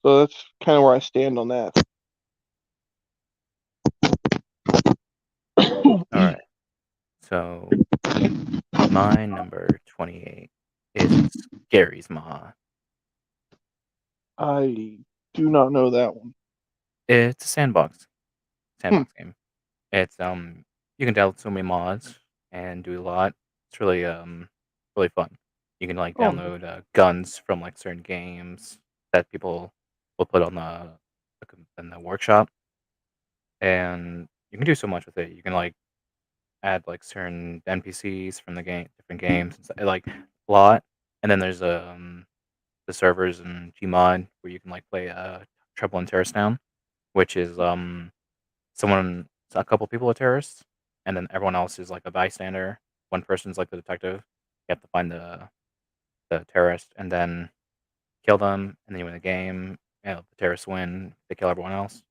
Speaker 1: So that's kind of where I stand on that.
Speaker 2: All right. So my number 28 is Gary's Ma.
Speaker 1: I do not know that one.
Speaker 2: It's a sandbox game. It's you can download so many mods and do a lot. It's really fun. You can like
Speaker 1: Oh,
Speaker 2: download guns from like certain games that people will put on in the workshop, and you can do so much with it. You can like add like certain NPCs from the game, different games, and like a lot. And then there's the servers and Gmod where you can like play Trouble in Terrorist Town, which is a couple people are terrorists, and then everyone else is like a bystander. One person's like the detective. You have to find the terrorist and then kill them, and then you win the game. The terrorists win. They kill everyone else.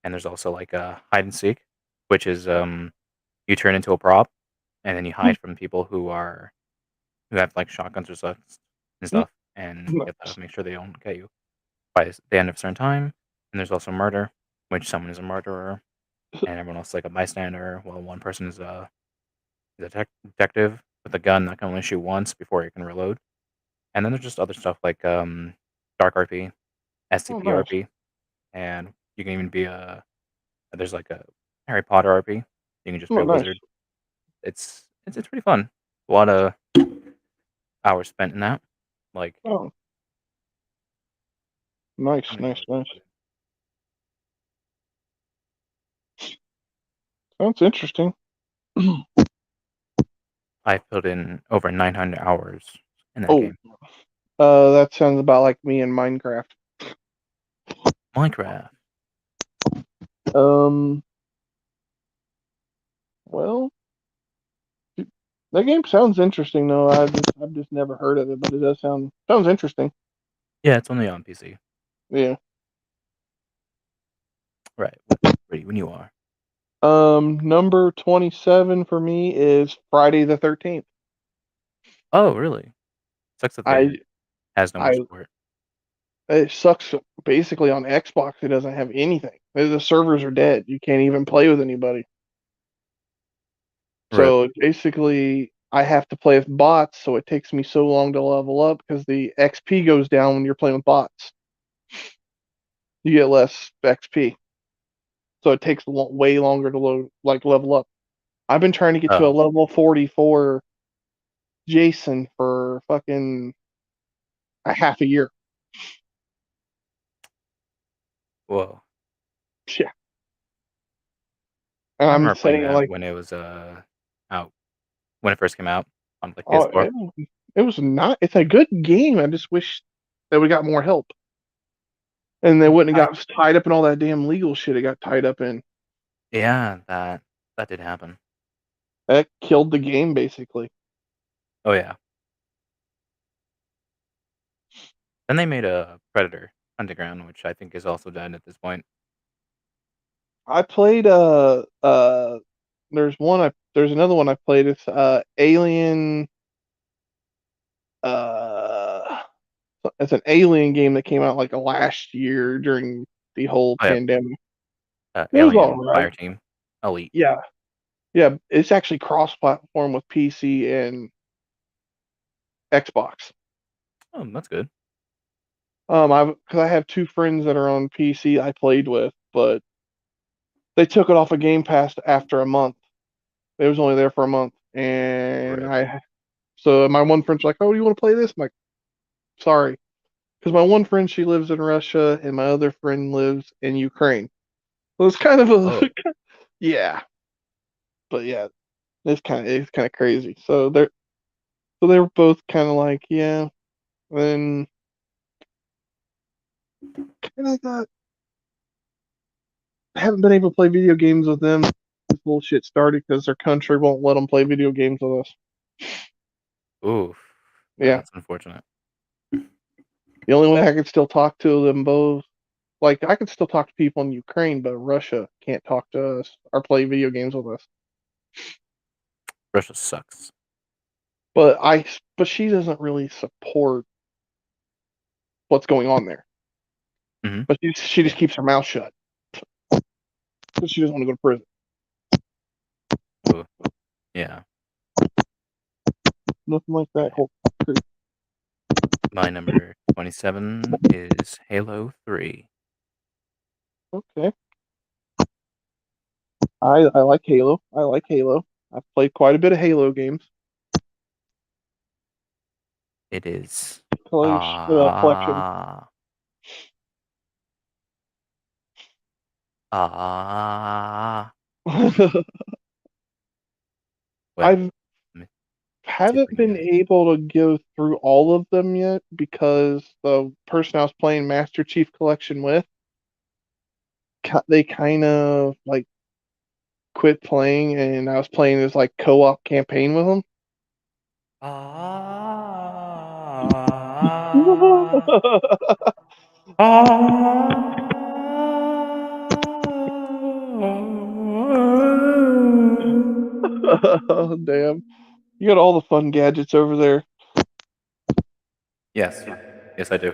Speaker 2: And there's also like a hide and seek, which is you turn into a prop, and then you hide from people who have like shotguns or stuff, and you have to make sure they don't get you by the end of a certain time. And there's also murder, which someone is a murderer, and everyone else is like a bystander. Well, one person is a detective with a gun that can only shoot once before you can reload. And then there's just other stuff like Dark RP,
Speaker 1: oh,
Speaker 2: SCP
Speaker 1: nice.
Speaker 2: RP, and you can even be there's like a Harry Potter RP. You can just be
Speaker 1: Oh,
Speaker 2: a
Speaker 1: nice.
Speaker 2: wizard. It's pretty fun. A lot of hours spent in that. Like
Speaker 1: Oh, nice,
Speaker 2: how many
Speaker 1: nice,
Speaker 2: hours did I
Speaker 1: nice.
Speaker 2: put in?
Speaker 1: That's interesting.
Speaker 2: I put in over 900 hours in that
Speaker 1: Oh,
Speaker 2: game.
Speaker 1: that sounds about like me in Minecraft.
Speaker 2: Minecraft.
Speaker 1: Um, well, that game sounds interesting though. I've just never heard of it, but it does sounds interesting.
Speaker 2: Yeah, it's only on PC.
Speaker 1: Yeah.
Speaker 2: Right. Ready when you are.
Speaker 1: Number 27 for me is Friday the 13th.
Speaker 2: Oh, really? Sucks that
Speaker 1: I
Speaker 2: they has no more
Speaker 1: I
Speaker 2: support.
Speaker 1: It sucks. Basically on Xbox, it doesn't have anything. The servers are dead. You can't even play with anybody.
Speaker 2: Rip.
Speaker 1: So basically, I have to play with bots. So it takes me so long to level up because the XP goes down when you're playing with bots. You get less XP, so it takes way longer to level up. I've been trying to get to a
Speaker 2: Oh,
Speaker 1: level 44 Jason for fucking a half a year.
Speaker 2: whoa.
Speaker 1: Yeah, and
Speaker 2: I
Speaker 1: I'm
Speaker 2: remember playing
Speaker 1: setting it
Speaker 2: that
Speaker 1: like,
Speaker 2: when it was out when it first came out on like
Speaker 1: oh,
Speaker 2: PS4.
Speaker 1: it was not. It's a good game. I just wish that we got more help. And they wouldn't have got tied up in all that damn legal shit it got tied up in.
Speaker 2: Yeah, that did happen.
Speaker 1: That killed the game basically.
Speaker 2: Oh yeah. Then they made a Predator Underground, which I think is also dead at this point.
Speaker 1: I played there's another one I played. It's Alien uh it's an alien game that came out like last year during the whole
Speaker 2: Oh yeah,
Speaker 1: pandemic. It was
Speaker 2: Alien
Speaker 1: all right.
Speaker 2: Fireteam Elite.
Speaker 1: Yeah. Yeah, it's actually cross platform with PC and Xbox.
Speaker 2: Oh, that's good.
Speaker 1: Because I have 2 friends that are on PC I played with, but they took it off of Game Pass after a month. It was only there for a month, and
Speaker 2: Rip.
Speaker 1: so my one friend's like, "Oh, do you want to play this?" I'm like, "Sorry," because my one friend, she lives in Russia, and my other friend lives in Ukraine. So it's kind of
Speaker 2: Oh.
Speaker 1: a yeah, but yeah, it's kind of crazy. So they were both kind of like, yeah, then kind of got haven't been able to play video games with them. This bullshit started because their country won't let them play video games with us.
Speaker 2: Oof.
Speaker 1: Yeah,
Speaker 2: That's unfortunate.
Speaker 1: the only way I could still talk to them both, like I could still talk to people in Ukraine, but Russia can't talk to us or play video games with us.
Speaker 2: Russia sucks.
Speaker 1: But she doesn't really support what's going on there.
Speaker 2: Mm-hmm.
Speaker 1: But she just
Speaker 2: Yeah.
Speaker 1: keeps her mouth shut because she doesn't want to go to prison.
Speaker 2: Ooh. Yeah.
Speaker 1: Nothing like that.
Speaker 2: Right. My number 27 is Halo 3.
Speaker 1: Okay. I like Halo. I like Halo. I've played quite a bit of Halo games.
Speaker 2: It is.
Speaker 1: Collection.
Speaker 2: Ah. Ah. Well,
Speaker 1: I
Speaker 2: let me see if
Speaker 1: haven't
Speaker 2: I can
Speaker 1: been
Speaker 2: get it.
Speaker 1: able to go through all of them yet because the person I was playing Master Chief Collection with, they kind of like quit playing, and I was playing this like co-op campaign with them.
Speaker 2: Ah. Ah.
Speaker 1: Oh, damn. You got all the fun gadgets over there.
Speaker 2: Yes. Yes, I do.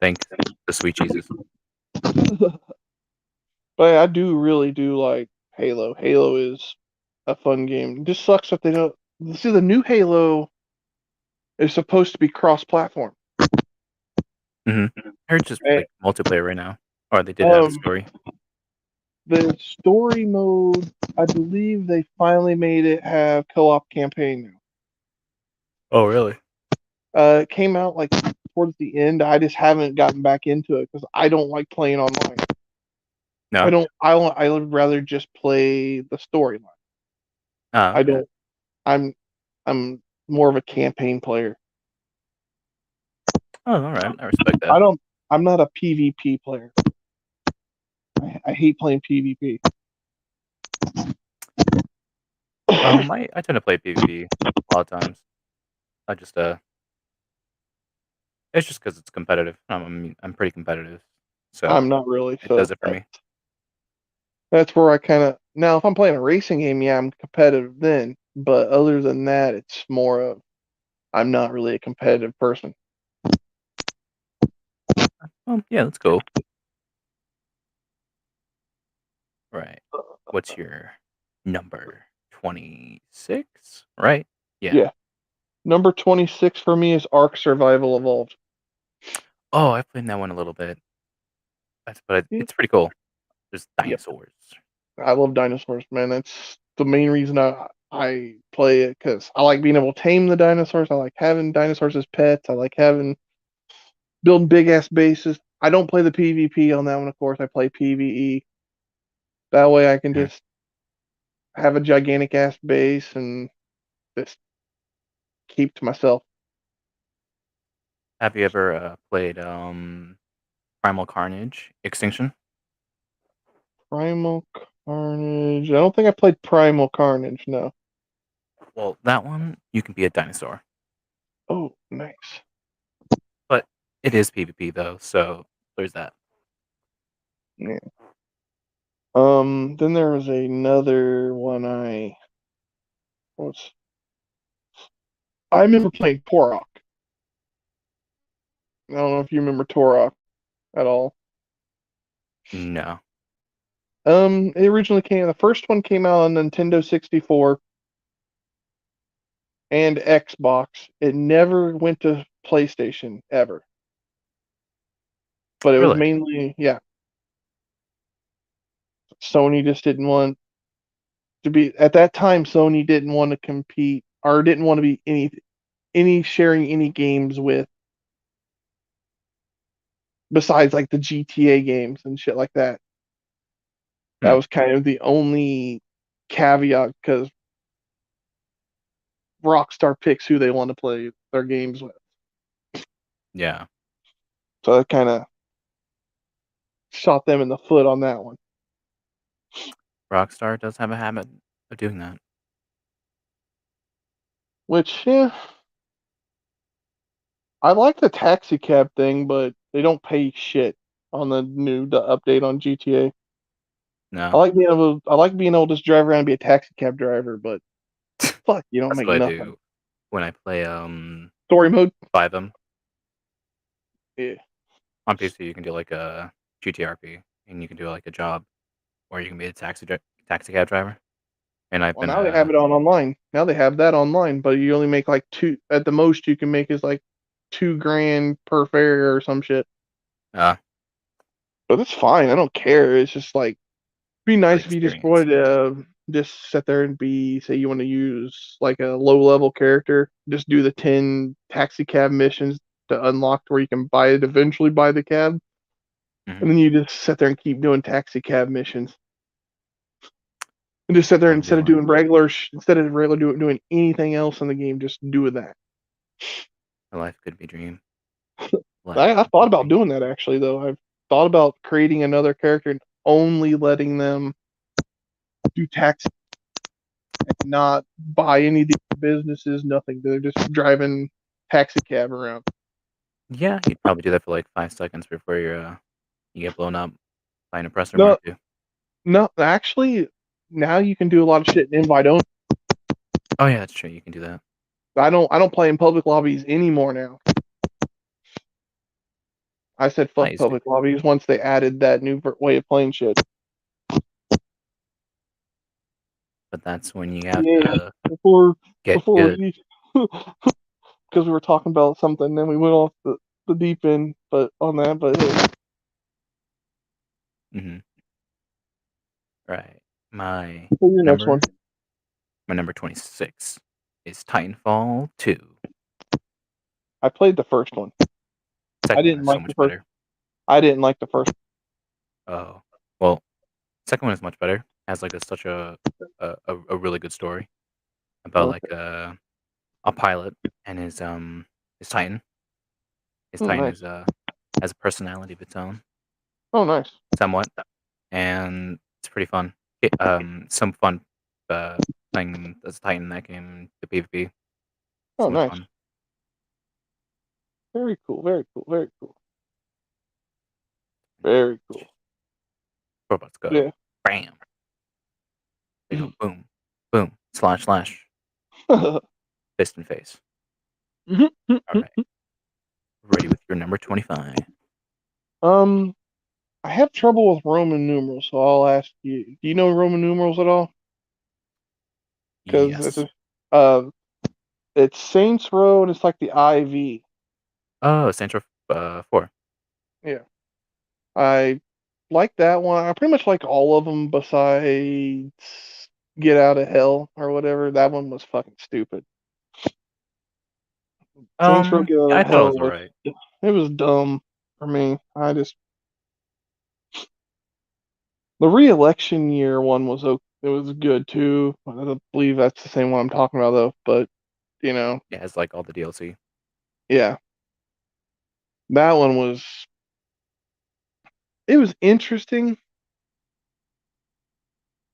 Speaker 2: Thank the sweet Jesus.
Speaker 1: But I do really do like Halo. Halo is a fun game. It just sucks that they don't. See, the new Halo is supposed to be cross-platform.
Speaker 2: Mm-hmm. I heard just
Speaker 1: Eh,
Speaker 2: like multiplayer right now. Or they did have a
Speaker 1: Um,
Speaker 2: story.
Speaker 1: the story mode, I believe they finally made it have co-op campaign now.
Speaker 2: Oh, really?
Speaker 1: It came out like towards the end. I just haven't gotten back into it because I don't like playing online. I
Speaker 2: No?
Speaker 1: don't. I would rather just play the storyline.
Speaker 2: Oh,
Speaker 1: I
Speaker 2: okay.
Speaker 1: don't. I'm. I'm more of a campaign player.
Speaker 2: Oh, all right. I respect
Speaker 1: I
Speaker 2: that.
Speaker 1: don't. I'm not a PvP player. I hate playing PvP.
Speaker 2: I tend to play PvP a lot of times. I just it's just because it's competitive. I'm pretty competitive, so
Speaker 1: I'm not really.
Speaker 2: it does
Speaker 1: So
Speaker 2: it for me.
Speaker 1: that's where I kind of now. If I'm playing a racing game, yeah, I'm competitive then. But other than that, it's more of I'm not really a competitive person.
Speaker 2: Yeah, that's cool. Right. What's your number 26? Right? Yeah.
Speaker 1: Yeah. Number 26 for me is Ark Survival Evolved.
Speaker 2: Oh, I played that one a little bit. But
Speaker 1: Yeah.
Speaker 2: it's pretty cool. There's
Speaker 1: Yep.
Speaker 2: dinosaurs.
Speaker 1: I love dinosaurs, man. That's the main reason I play it because I like being able to tame the dinosaurs. I like having dinosaurs as pets. I like building big ass bases. I don't play the PvP on that one, of course. I play PvE. That way I can
Speaker 2: Mhm.
Speaker 1: just have a gigantic ass base and just keep to myself.
Speaker 2: Have you ever played Primal Carnage Extinction?
Speaker 1: Primal Carnage. I don't think I played Primal Carnage, no.
Speaker 2: Well, that one you can be a dinosaur,
Speaker 1: Oh, nice.
Speaker 2: but it is PvP though, so there's that.
Speaker 1: Yeah. Then there was another one was I remember playing Porok. I don't know if you remember Torok at all.
Speaker 2: No.
Speaker 1: The first one came out on Nintendo 64. and Xbox. It never went to PlayStation ever. But it was
Speaker 2: Really?
Speaker 1: mainly, yeah. Sony just didn't want to be at that time. Sony didn't want to compete or didn't want to be any sharing any games with besides like the GTA games and shit like that. That
Speaker 2: Hmm.
Speaker 1: was kind of the only caveat because Rockstar picks who they want to play their games with.
Speaker 2: Yeah.
Speaker 1: So that kind of shot them in the foot on that one.
Speaker 2: Rockstar does have a habit of doing that.
Speaker 1: Which, yeah, I like the taxi cab thing, but they don't pay shit on the update on GTA.
Speaker 2: No.
Speaker 1: I like being able to just drive around and be a taxi cab driver, but fuck, you don't
Speaker 2: That's
Speaker 1: make
Speaker 2: what I
Speaker 1: nothing.
Speaker 2: do when I play
Speaker 1: Story mode?
Speaker 2: 5M.
Speaker 1: Yeah.
Speaker 2: On PC, you can do like a GTRP, and you can do like a job, or you can be a taxi cab driver. And I've
Speaker 1: Well,
Speaker 2: been
Speaker 1: now they have it on online. Now they have that online, but you only make like two. At the most, you can make is like $2,000 per fare or some shit.
Speaker 2: uh
Speaker 1: But it's fine. I don't care. It's just like be
Speaker 2: the
Speaker 1: nice if you just
Speaker 2: experience.
Speaker 1: wanted to just sit there and say you want to use like a low level character. Just do the 10 taxi cab missions to unlock where you can eventually buy the cab,
Speaker 2: Hmm.
Speaker 1: and then you just sit there and keep doing taxi cab missions. And just sit there
Speaker 2: Oh
Speaker 1: instead of
Speaker 2: boy,
Speaker 1: doing doing anything else in the game, just doing that.
Speaker 2: a life could be dream. Life
Speaker 1: I
Speaker 2: could
Speaker 1: thought
Speaker 2: be
Speaker 1: about
Speaker 2: dream.
Speaker 1: doing that actually though. I've thought about creating another character and only letting them do taxi, not buy any of these businesses, nothing. They're just driving taxi cab around.
Speaker 2: Yeah, you'd probably do that for like 5 seconds before you get blown up by an oppressor
Speaker 1: No,
Speaker 2: Mark II.
Speaker 1: no, actually, now you can do a lot of shit in invite only.
Speaker 2: Oh yeah, that's true. You can do that.
Speaker 1: I don't play in public lobbies anymore now. I said
Speaker 2: I
Speaker 1: fuck
Speaker 2: used to,
Speaker 1: public lobbies once they added that new way of playing shit.
Speaker 2: but that's when you have
Speaker 1: Yeah,
Speaker 2: to
Speaker 1: before
Speaker 2: get
Speaker 1: before
Speaker 2: good.
Speaker 1: we because we were talking about something, then we went off the deep end, but on that, but hey,
Speaker 2: Hmm. Right. My
Speaker 1: for your next one.
Speaker 2: number, my number 26 is Titanfall 2.
Speaker 1: I played the first one. I
Speaker 2: Second one
Speaker 1: didn't
Speaker 2: is so
Speaker 1: like the
Speaker 2: much
Speaker 1: first.
Speaker 2: better.
Speaker 1: I didn't like the first.
Speaker 2: Oh, well, second one is much better. Has like such a really good story about
Speaker 1: Oh,
Speaker 2: like a pilot and his Titan. His
Speaker 1: oh,
Speaker 2: Titan
Speaker 1: nice.
Speaker 2: is has a personality of its own,
Speaker 1: Oh, nice.
Speaker 2: somewhat, and it's pretty fun. Some fun uh playing as a Titan in that game, the PvP.
Speaker 1: Oh,
Speaker 2: So much
Speaker 1: nice.
Speaker 2: fun.
Speaker 1: Very cool. Very cool. Very cool. Very cool.
Speaker 2: Robots go
Speaker 1: Yeah.
Speaker 2: bam. They go boom, boom, slash slash, fist and face. All right, ready with your number 25.
Speaker 1: um, I have trouble with Roman numerals, so I'll ask you. Do you know Roman numerals at all? Because
Speaker 2: Yes.
Speaker 1: uh, it's Saints Row and it's like the IV.
Speaker 2: Oh, Central 4.
Speaker 1: Yeah. I like that one. I pretty much like all of them besides Get Out of Hell or whatever. That one was fucking stupid. Saints Row Get Out
Speaker 2: Yeah, I
Speaker 1: of
Speaker 2: thought it
Speaker 1: Hell
Speaker 2: was
Speaker 1: was
Speaker 2: alright.
Speaker 1: it was dumb for me. The re-election year one was it was good too. I don't believe that's the same one I'm talking about though. But you know,
Speaker 2: It has like all the DLC.
Speaker 1: yeah, that one was it was interesting.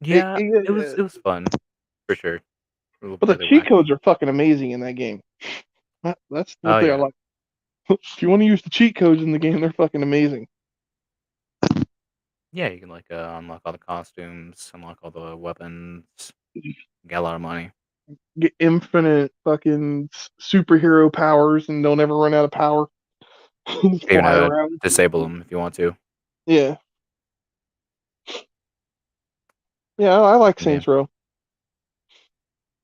Speaker 2: Yeah, it was fun for sure. A little
Speaker 1: But the
Speaker 2: fairly
Speaker 1: cheat
Speaker 2: wacky.
Speaker 1: codes are fucking amazing in that game. That's one
Speaker 2: Oh
Speaker 1: thing I
Speaker 2: yeah,
Speaker 1: like. If you want to use the cheat codes in the game, they're fucking amazing.
Speaker 2: yeah. You can like unlock all the costumes, unlock all the weapons. Get a lot of money.
Speaker 1: Get infinite fucking superhero powers and don't ever run out of power. Just
Speaker 2: Even
Speaker 1: fly around.
Speaker 2: disable them if you want to.
Speaker 1: Yeah, yeah, I like
Speaker 2: Yeah,
Speaker 1: Saints Row.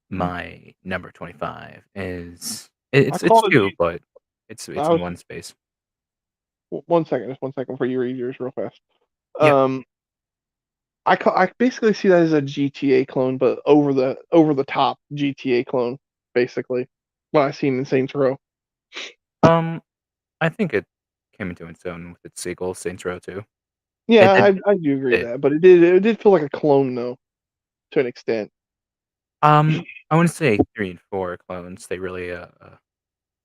Speaker 2: My number 25 is
Speaker 1: I
Speaker 2: it's
Speaker 1: called it.
Speaker 2: 2, but it's
Speaker 1: I
Speaker 2: in
Speaker 1: was
Speaker 2: one space.
Speaker 1: 1 second, just 1 second before you read yours real fast.
Speaker 2: Yeah.
Speaker 1: I basically see that as a GTA clone, but over the top GTA clone, basically. What I seen in Saints Row.
Speaker 2: I think it came into its own with its sequel, Saints Row 2.
Speaker 1: Yeah,
Speaker 2: It did
Speaker 1: I do agree with
Speaker 2: did.
Speaker 1: that, but it did feel like a clone though, to an extent.
Speaker 2: I wanna say 3 and 4 clones, they really,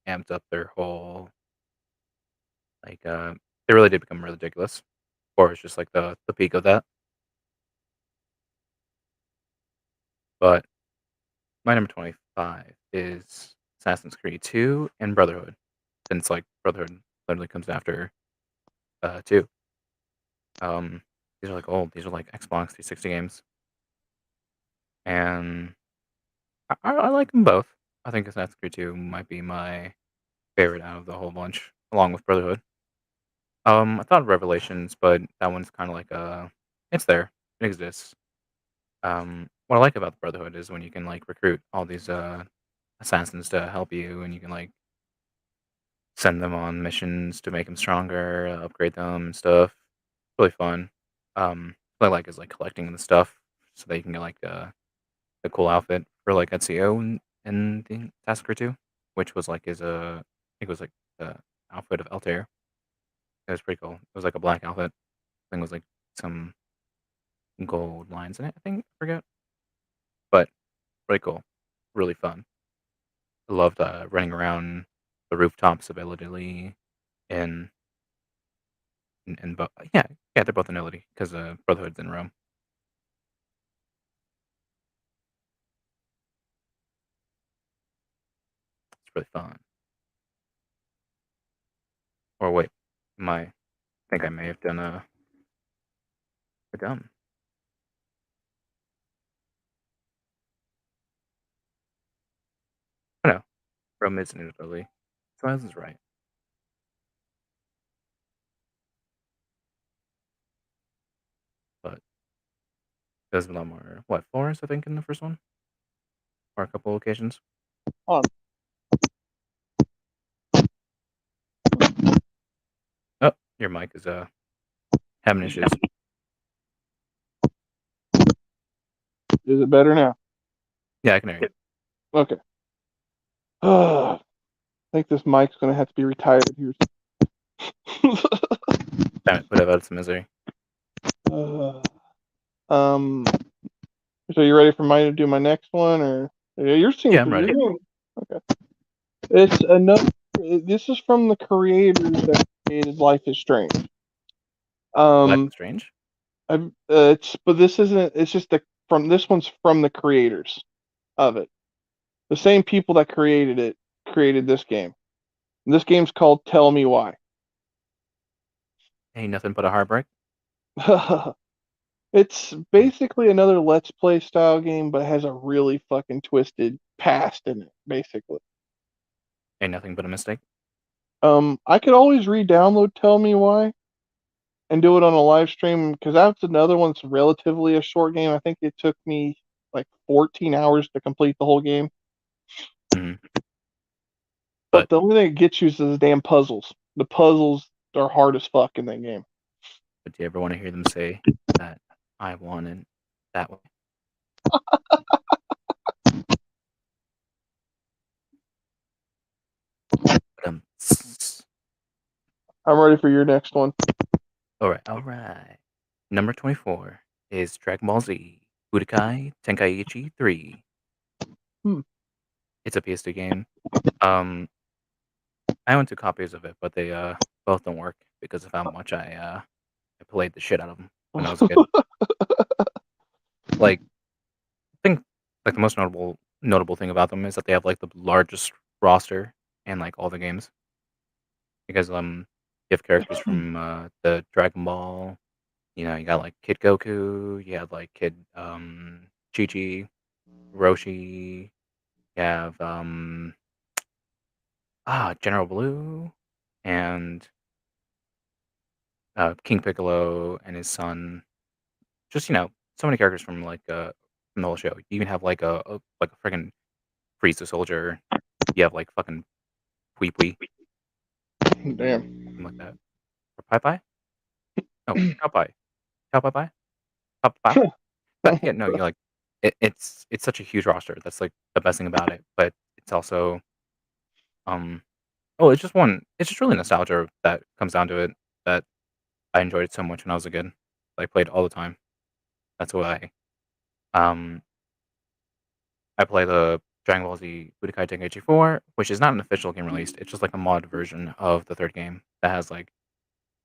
Speaker 2: amped up their whole like, they really did become ridiculous. 4 is just like the peak of that. But my number 25 is Assassin's Creed 2 and Brotherhood, since, like, Brotherhood literally comes after, 2. Um, these are, like, old. These are, like, Xbox 360 games, and I like them both. I think Assassin's Creed 2 might be my favorite out of the whole bunch, along with Brotherhood. I thought of Revelations, but that one's kinda like, it's there. It exists. What I like about the Brotherhood is when you can, like, recruit all these, assassins to help you, and you can, like, send them on missions to make them stronger, upgrade them and stuff. Really fun. What I like is, like, collecting the stuff so that you can get, like, a cool outfit for, like, Ezio in the Assassin's Creed 2, which was, like, I think it was, like, the outfit of Altair. It was pretty cool. It was, like, a black outfit. I think it was, like, some gold lines in it, I think, I forget. But really cool. Really fun. I loved, running around the rooftops of Italy and yeah, they're both in Italy 'cause, Brotherhood's in Rome. It's really fun. Or wait, I think I may have done a dumb. Oh, no, Rome isn't in Italy. So I was right, but there's a lot more what, Florence, I think, in the first one? Or a couple locations?
Speaker 1: Hold
Speaker 2: Oh, your mic is, having issues.
Speaker 1: Is it better now?
Speaker 2: Yeah, I can hear you.
Speaker 1: Okay. I think this mic's gonna have to be retired here.
Speaker 2: Damn it, put it out of its misery.
Speaker 1: uh, um. So you ready for me to do my next one, or yeah, you're seeing
Speaker 2: Yeah, I'm
Speaker 1: pretty.
Speaker 2: ready.
Speaker 1: Okay. It's another. This is from the creators that created Life is Strange.
Speaker 2: Life is
Speaker 1: Um,
Speaker 2: Strange?
Speaker 1: but this isn't. It's just from this one's from the creators of it. The same people that created it created this game. This game's called Tell Me Why.
Speaker 2: Ain't nothing but a heartbreak.
Speaker 1: It's
Speaker 2: Ain't
Speaker 1: basically another Let's Play style game, but it has a really fucking twisted past in it, basically.
Speaker 2: ain't nothing but a mistake.
Speaker 1: I could always re-download Tell Me Why and do it on a live stream because that's another one that's relatively a short game. I think it took me like 14 hours to complete the whole game.
Speaker 2: Mhm.
Speaker 1: But
Speaker 2: But
Speaker 1: the only thing that gets you is the damn puzzles. The puzzles are hard as fuck in that game.
Speaker 2: but do you ever wanna hear them say that I want it that way? S
Speaker 1: I'm ready for your next one.
Speaker 2: Alright, alright. Number 24 is Dragon Ball Z Budokai Tenkaichi 3.
Speaker 1: Hmm.
Speaker 2: It's a PS2 game. Um, I own 2 copies of it, but they, both don't work because of how much I played the shit out of them when I was a kid. Like, I think, like, the most notable thing about them is that they have, like, the largest roster in, like, all the games because, you have characters from, the Dragon Ball, you got, like, Kid Goku, you have, like, Kid, Chi-Chi, Roshi, you have, General Blue, and, King Piccolo and his son. Just, so many characters from, like, from from the whole show. You even have like a freaking Frieza soldier. You have like fucking Pui Pui,
Speaker 1: Damn.
Speaker 2: something like that. Or Pai Pai? No, Cow Pai. Cow Pai Pai? Pop Pop? But yeah, no, you're like it's such a huge roster. That's like the best thing about it. But it's also um it's just really nostalgia that comes down to it that I enjoyed it so much when I was a kid. I played all the time. That's why um I play the Dragon Ball Z Budokai Tenkaichi 4, which is not an official game released. It's just like a mod version of the third game that has like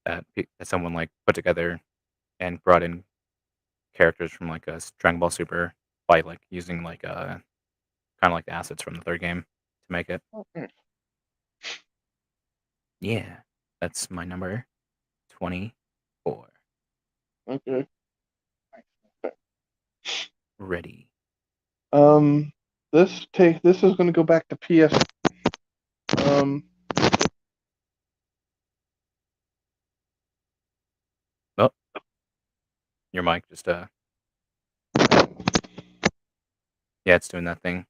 Speaker 2: that someone like put together and brought in characters from like a Dragon Ball Super by like using like kind of like the assets from the third game to make it. Yeah, that's my number 24.
Speaker 1: Okay.
Speaker 2: Ready.
Speaker 1: This is going to go back to PS.
Speaker 2: Oh, your mic just yeah, it's doing that thing.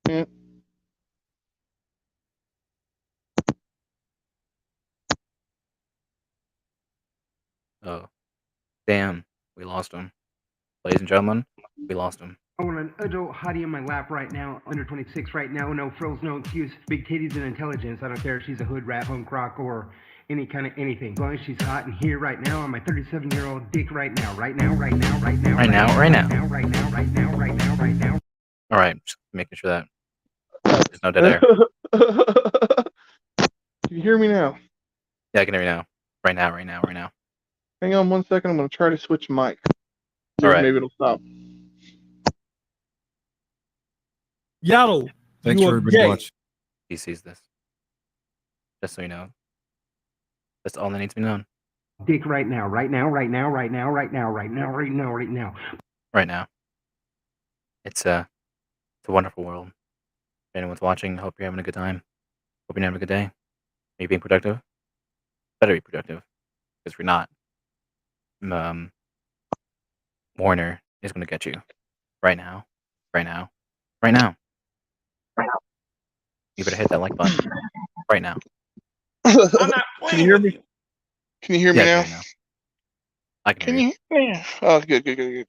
Speaker 1: Yeah.
Speaker 2: Oh, damn, we lost him. Ladies and gentlemen, we lost him.
Speaker 4: I want an adult hottie in my lap right now, under 26 right now, no frills, no excuse, big titties and intelligence. I don't care if she's a hood rat, punk rock, or any kind of anything. As long as she's hot and here right now on my 37-year-old dick right now, right now, right now, right now,
Speaker 2: Right now, right now.
Speaker 4: right now, right now, right now, right now.
Speaker 2: All right, just making sure that there's no dead air.
Speaker 1: Can you hear me now?
Speaker 2: Yeah, I can hear you now. Right now, right now, right now.
Speaker 1: Hang on 1 second. I'm going to try to switch mic.
Speaker 2: All right.
Speaker 1: Maybe it'll stop.
Speaker 5: Yaddle.
Speaker 6: Thanks
Speaker 5: You
Speaker 6: for
Speaker 5: are
Speaker 6: everybody
Speaker 5: gay.
Speaker 6: watching.
Speaker 2: He sees this. Just so you know. That's all that needs to be known.
Speaker 4: Dick right now, right now, right now, right now, right now, right now, right now, right now.
Speaker 2: Right now. It's a wonderful world. If anyone's watching, I hope you're having a good time. Hope you're having a good day. Are you being productive? Better be productive. Because if you're not, Warner is going to get you. Right now. Right now. Right now. You better hit that like button. Right now.
Speaker 3: I'm not
Speaker 1: Can
Speaker 3: playing
Speaker 1: you hear
Speaker 3: with
Speaker 1: me?
Speaker 3: you.
Speaker 1: Can you hear me
Speaker 2: Yeah,
Speaker 1: now?
Speaker 2: I can hear you now. I can
Speaker 1: Can
Speaker 2: hear you.
Speaker 1: you hear me? Oh, good.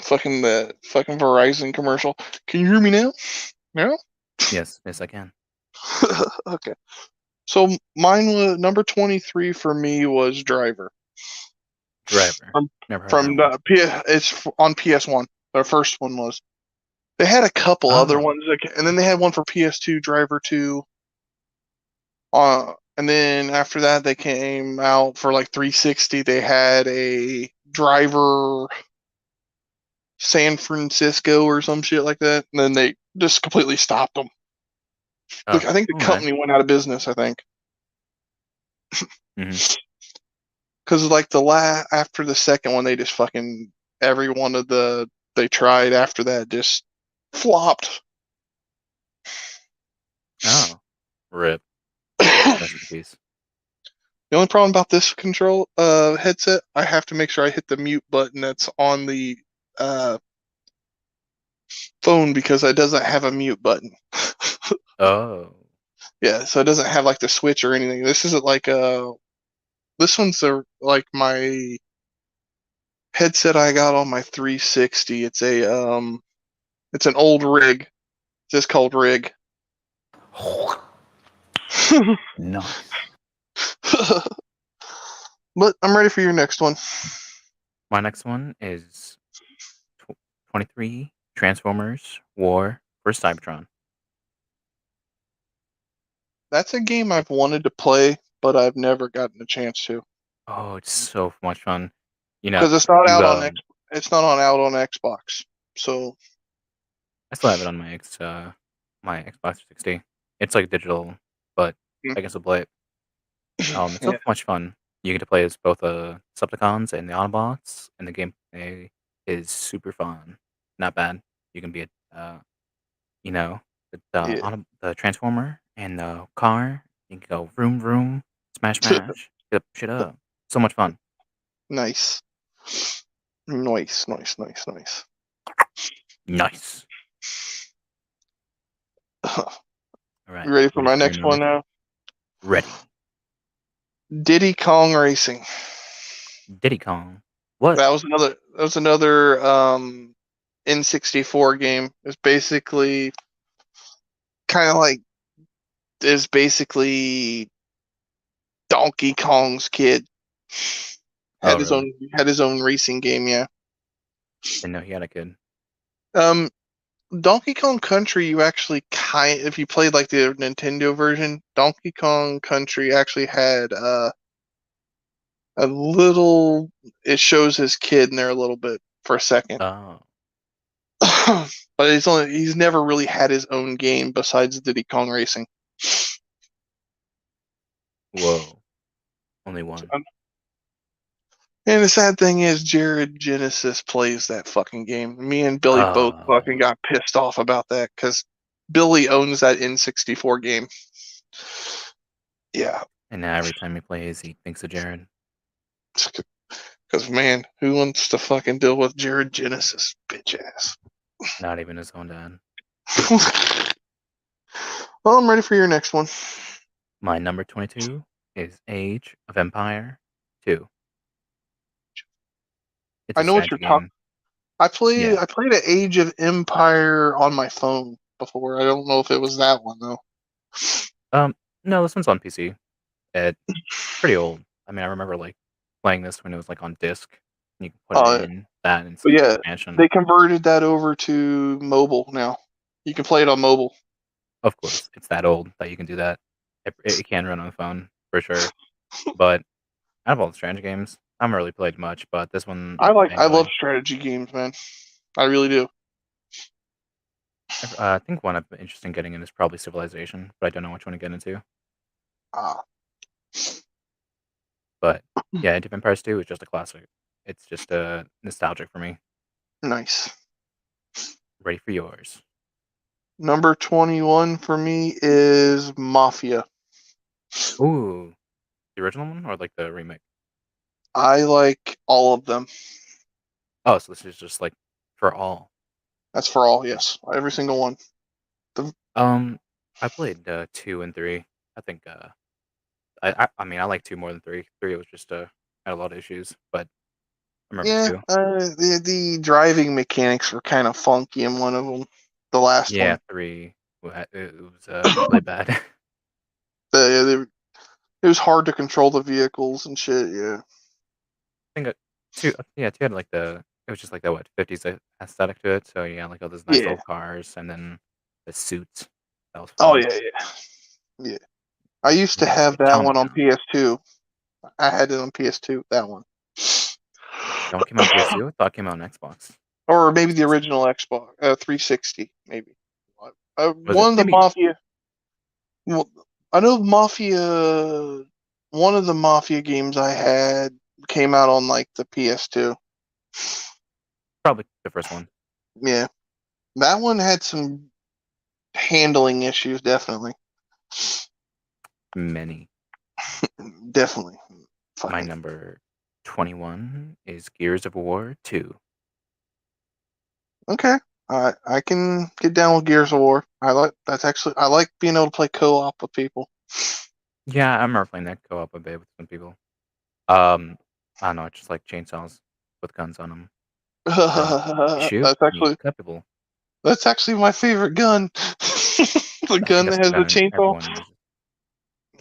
Speaker 1: Fucking Verizon commercial. Can you hear me now? No?
Speaker 2: Yes, I can.
Speaker 1: Okay. So mine was number 23 for me was Driver.
Speaker 2: Driver. Never heard
Speaker 1: From
Speaker 2: that one.
Speaker 1: it's on PS1. The first one was. They had a couple other
Speaker 2: Oh.
Speaker 1: ones, and then they had one for PS2, Driver 2. And then after that, they came out for like 360. They had a Driver San Francisco or some shit like that, and then they just completely stopped them.
Speaker 2: Oh,
Speaker 1: I think the
Speaker 2: okay.
Speaker 1: company went out of business. I think
Speaker 2: Mhm.
Speaker 1: because like after the second one, they just fucking every one of they tried after that just flopped.
Speaker 2: Oh. Rip. Rest in peace.
Speaker 1: The only problem about this control headset, I have to make sure I hit the mute button that's on the phone because it doesn't have a mute button.
Speaker 2: Oh.
Speaker 1: Yeah, so it doesn't have like the switch or anything. This isn't like this one's like my headset I got on my 360. It's it's an old rig. It's just called rig.
Speaker 6: Nice.
Speaker 1: But I'm ready for your next one.
Speaker 2: My next one is 23 Transformers War vs. Cybertron.
Speaker 1: That's a game I've wanted to play, but I've never gotten a chance to.
Speaker 2: Oh, it's so much fun. You know,
Speaker 1: Because it's not out
Speaker 2: on
Speaker 1: out on Xbox. So
Speaker 2: I still have it on my my Xbox 360. It's like digital, but I can still play it. It's so much fun. You get to play as both the Decepticons and the Autobots, and the gameplay is super fun. Not bad. You can be the Transformer and the car. You can go vroom vroom, smash smash, get shit up. So much fun.
Speaker 1: Nice. Nice.
Speaker 2: Nice. All right.
Speaker 1: You ready for my
Speaker 2: your
Speaker 1: next one
Speaker 2: number?
Speaker 1: now?
Speaker 2: Ready.
Speaker 1: Diddy Kong Racing.
Speaker 2: Diddy Kong. What?
Speaker 1: That was another N64 game. It's basically kind of like is basically Donkey Kong's kid.
Speaker 2: Oh, really?
Speaker 1: Had his own racing game, yeah.
Speaker 2: Didn't know he had a kid.
Speaker 1: Donkey Kong Country, you actually if you played like the Nintendo version, Donkey Kong Country actually had a little. It shows his kid in there a little bit for a second,
Speaker 2: Oh.
Speaker 1: but he's never really had his own game besides Diddy Kong Racing.
Speaker 2: Whoa. Only one.
Speaker 1: And the sad thing is, Jared Genesis plays that fucking game. Me and Billy both
Speaker 2: Oh.
Speaker 1: fucking got pissed off about that because Billy owns that N64 game. Yeah.
Speaker 2: And now every time he plays, he thinks of Jared.
Speaker 1: Because, man, who wants to fucking deal with Jared Genesis, bitch ass?
Speaker 2: Not even his own dad.
Speaker 1: Well, I'm ready for your next one.
Speaker 2: My number 22 is Age of Empire 2. It's
Speaker 1: I
Speaker 2: a
Speaker 1: know what
Speaker 2: strategy
Speaker 1: you're talking.
Speaker 2: game.
Speaker 1: I played
Speaker 2: Yeah.
Speaker 1: an Age of Empire on my phone before. I don't know if it was that one though.
Speaker 2: No, this one's on PC. It's pretty old. I mean, I remember like playing this when it was like on disc. And you can put it in that and
Speaker 1: But yeah,
Speaker 2: expansion.
Speaker 1: they converted that over to mobile now. You can play it on mobile.
Speaker 2: Of course, it's that old that you can do that. It can run on the phone for sure. But out of all the strategy games, I haven't really played much. But this one,
Speaker 1: I
Speaker 2: enjoyed.
Speaker 1: love strategy games, man. I really do.
Speaker 2: I think one I've been interested in getting in is probably Civilization, but I don't know which one to get into.
Speaker 1: Ah,
Speaker 2: But yeah, Age of Empires 2 is just a classic. It's just nostalgic for me.
Speaker 1: nice.
Speaker 2: Ready for yours.
Speaker 1: Number 21 for me is Mafia.
Speaker 2: Ooh, the original one or like the remake?
Speaker 1: I like all of them.
Speaker 2: Oh, so this is just like for all.
Speaker 1: That's for all, yes. Every single one.
Speaker 2: I played 2 and 3. I think I mean I like 2 more than 3. 3 was just had a lot of issues, but I remember
Speaker 1: Yeah,
Speaker 2: 2.
Speaker 1: the driving mechanics were kind of funky in one of them. The last
Speaker 2: Yeah,
Speaker 1: one.
Speaker 2: 3 it was really bad.
Speaker 1: It was hard to control the vehicles and shit, yeah.
Speaker 2: I think 2 yeah, 2 had like it was just like that 50s aesthetic to it. So yeah, like all those nice
Speaker 1: Yeah.
Speaker 2: old cars and then the suits. That was
Speaker 1: Oh,
Speaker 2: fun.
Speaker 1: yeah. I used to
Speaker 2: Yeah,
Speaker 1: have
Speaker 2: like
Speaker 1: that one on
Speaker 2: Chinatown.
Speaker 1: PS2. I had it on PS2, that one.
Speaker 2: That one came out on PS2. I thought it came out on Xbox.
Speaker 1: Or maybe the original Xbox 360, maybe.
Speaker 2: Was it?
Speaker 1: One of the
Speaker 2: Maybe.
Speaker 1: Mafia. Well, I know Mafia. One of the Mafia games I had came out on like the PS2.
Speaker 2: Probably the first one.
Speaker 1: Yeah, that one had some handling issues. Definitely.
Speaker 2: Many.
Speaker 1: Definitely.
Speaker 2: My
Speaker 1: Fucking.
Speaker 2: number 21 is Gears of War 2.
Speaker 1: Okay. I can get down with Gears of War. I like being able to play co-op with people.
Speaker 2: Yeah, I remember playing that co-op a bit with some people. I don't know, it's just like chainsaws with guns on them. Shoot, you cut people.
Speaker 1: That's actually my favorite gun. The
Speaker 2: I
Speaker 1: gun
Speaker 2: think that's
Speaker 1: that has the
Speaker 2: gun
Speaker 1: chainsaw.
Speaker 2: everyone uses.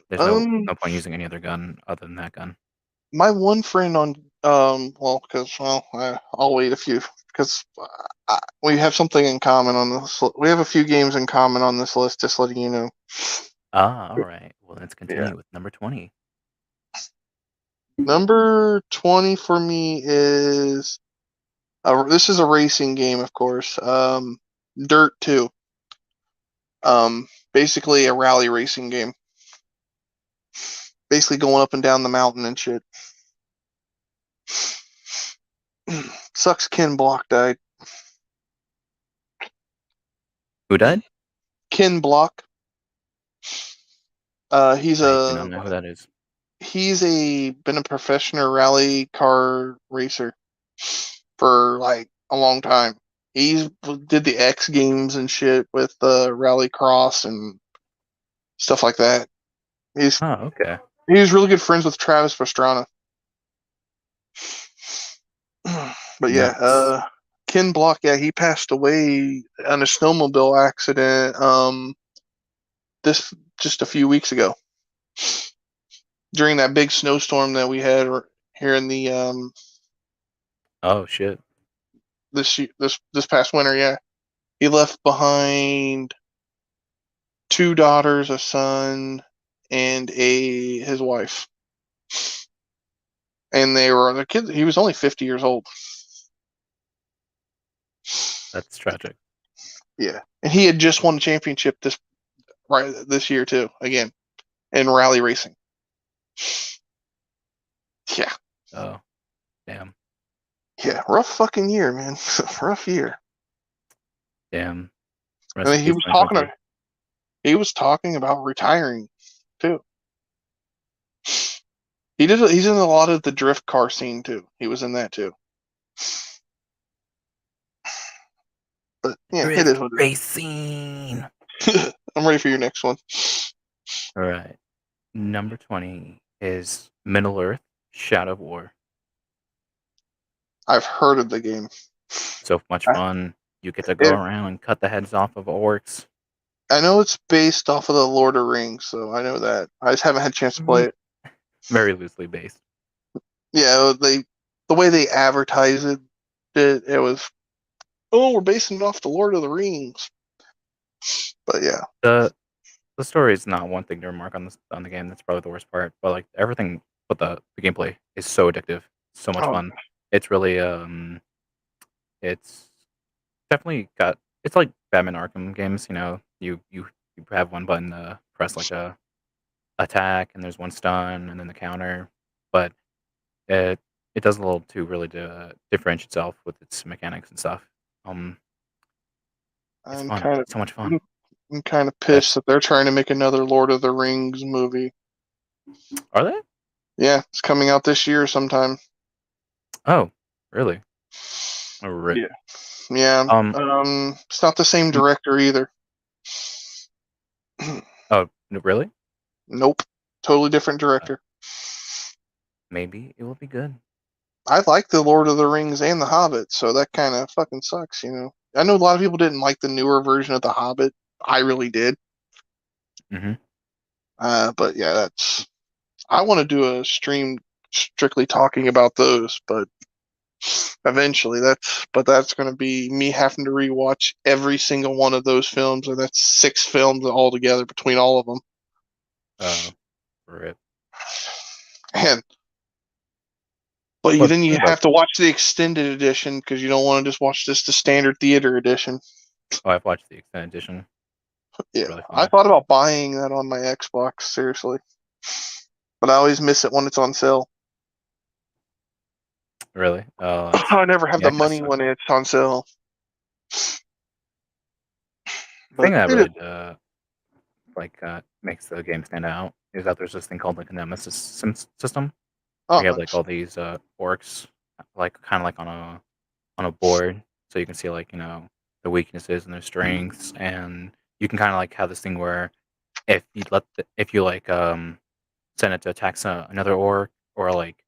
Speaker 2: There's no point using any other gun other than that gun.
Speaker 1: My one friend on I'll wait a few because we have something in common on this. We have a few games in common on this list. Just letting you know.
Speaker 2: Ah, all right. Well, let's continue
Speaker 1: Yeah.
Speaker 2: with number 20.
Speaker 1: Number 20 for me is this is a racing game, of course. Dirt 2. Basically a rally racing game. Basically going up and down the mountain and shit. Sucks Ken Block died.
Speaker 2: Who died?
Speaker 1: Ken Block. He's
Speaker 2: I do not know who that is.
Speaker 1: he's been a professional rally car racer for like a long time. He did the X Games and shit with Rally Cross and stuff like that. He's
Speaker 2: Oh, okay.
Speaker 1: He's really good friends with Travis Pastrana. But yeah,
Speaker 2: Nice.
Speaker 1: Ken Block, yeah, he passed away in a snowmobile accident this just a few weeks ago during that big snowstorm that we had here in the
Speaker 2: Oh shit.
Speaker 1: this past winter. Yeah, he left behind 2 daughters, a son, and his wife, and they were the kids. He was only 50 years old.
Speaker 2: That's tragic.
Speaker 1: Yeah, and he had just won the championship this year too, again in rally racing. Yeah,
Speaker 2: Oh, damn.
Speaker 1: yeah, rough fucking year, man. Rough year.
Speaker 2: Damn.
Speaker 1: And
Speaker 2: Rest in
Speaker 1: then
Speaker 2: peace, 2023.
Speaker 1: he was talking about retiring too. He's in a lot of the drift car scene too. He was in that too. But yeah, it is
Speaker 2: Drift
Speaker 1: what
Speaker 2: racing.
Speaker 1: it is. I'm ready for your next one.
Speaker 2: All right. Number 20 is Middle Earth: Shadow of War.
Speaker 1: I've heard of the game.
Speaker 2: So much
Speaker 1: I,
Speaker 2: fun. You get to go
Speaker 1: it,
Speaker 2: around and cut the heads off of orcs.
Speaker 1: I know it's based off of the Lord of the Rings, so I know that. I just haven't had a chance to play it.
Speaker 2: Very loosely based.
Speaker 1: Yeah, the way they advertised it was, oh, we're basing it off the Lord of the Rings. But yeah,
Speaker 2: The story is not one thing to remark on the game. That's probably the worst part. But like everything, but the gameplay is so addictive, so much
Speaker 1: oh,
Speaker 2: fun. It's really it's definitely got. It's like Batman Arkham games. You know, you have one button to press like a attack, and there's one stun, and then the counter. But it it does a little to really to differentiate itself with its mechanics and stuff. It's
Speaker 1: I'm
Speaker 2: fun.
Speaker 1: kind of
Speaker 2: So much fun.
Speaker 1: I'm kind of
Speaker 2: Uh,
Speaker 1: pissed that they're trying to make another Lord of the Rings movie.
Speaker 2: are they?
Speaker 1: Yeah, it's coming out this year sometime.
Speaker 2: Oh, really? Oh,
Speaker 1: Yeah, yeah.
Speaker 2: Um.
Speaker 1: It's not the same
Speaker 2: mm,
Speaker 1: director either.
Speaker 2: Oh, really?
Speaker 1: Nope, totally different
Speaker 2: Uh,
Speaker 1: director.
Speaker 2: maybe it will be good.
Speaker 1: I like the Lord of the Rings and the Hobbit, so that kind of fucking sucks, you know. I know a lot of people didn't like the newer version of the Hobbit. I really did.
Speaker 2: Hmm.
Speaker 1: But yeah, I want to do a stream strictly talking about those, but eventually that's going to be me having to rewatch every single one of those films, and that's 6 films altogether between all of them.
Speaker 2: Rip.
Speaker 1: And but
Speaker 2: But
Speaker 1: then you
Speaker 2: think about.
Speaker 1: have to watch the extended edition because you don't want to just watch the standard theater edition.
Speaker 2: Oh, I've watched the extended edition.
Speaker 1: Yeah,
Speaker 2: Really
Speaker 1: I
Speaker 2: fun.
Speaker 1: thought about buying that on my Xbox, seriously, but I always miss it when it's on sale.
Speaker 2: Really.
Speaker 1: I never have
Speaker 2: Yeah,
Speaker 1: the
Speaker 2: it kind of
Speaker 1: money
Speaker 2: sucks.
Speaker 1: when it's on sale.
Speaker 2: The thing
Speaker 1: But
Speaker 2: that
Speaker 1: it is.
Speaker 2: really makes the game stand out is that there's this thing called like a nemesis system.
Speaker 1: Oh,
Speaker 2: You have like
Speaker 1: nice.
Speaker 2: all these orcs, like kind of like on a board, so you can see like the weaknesses and their strengths, and you can kind of like have this thing where if you like send it to attack another orc or like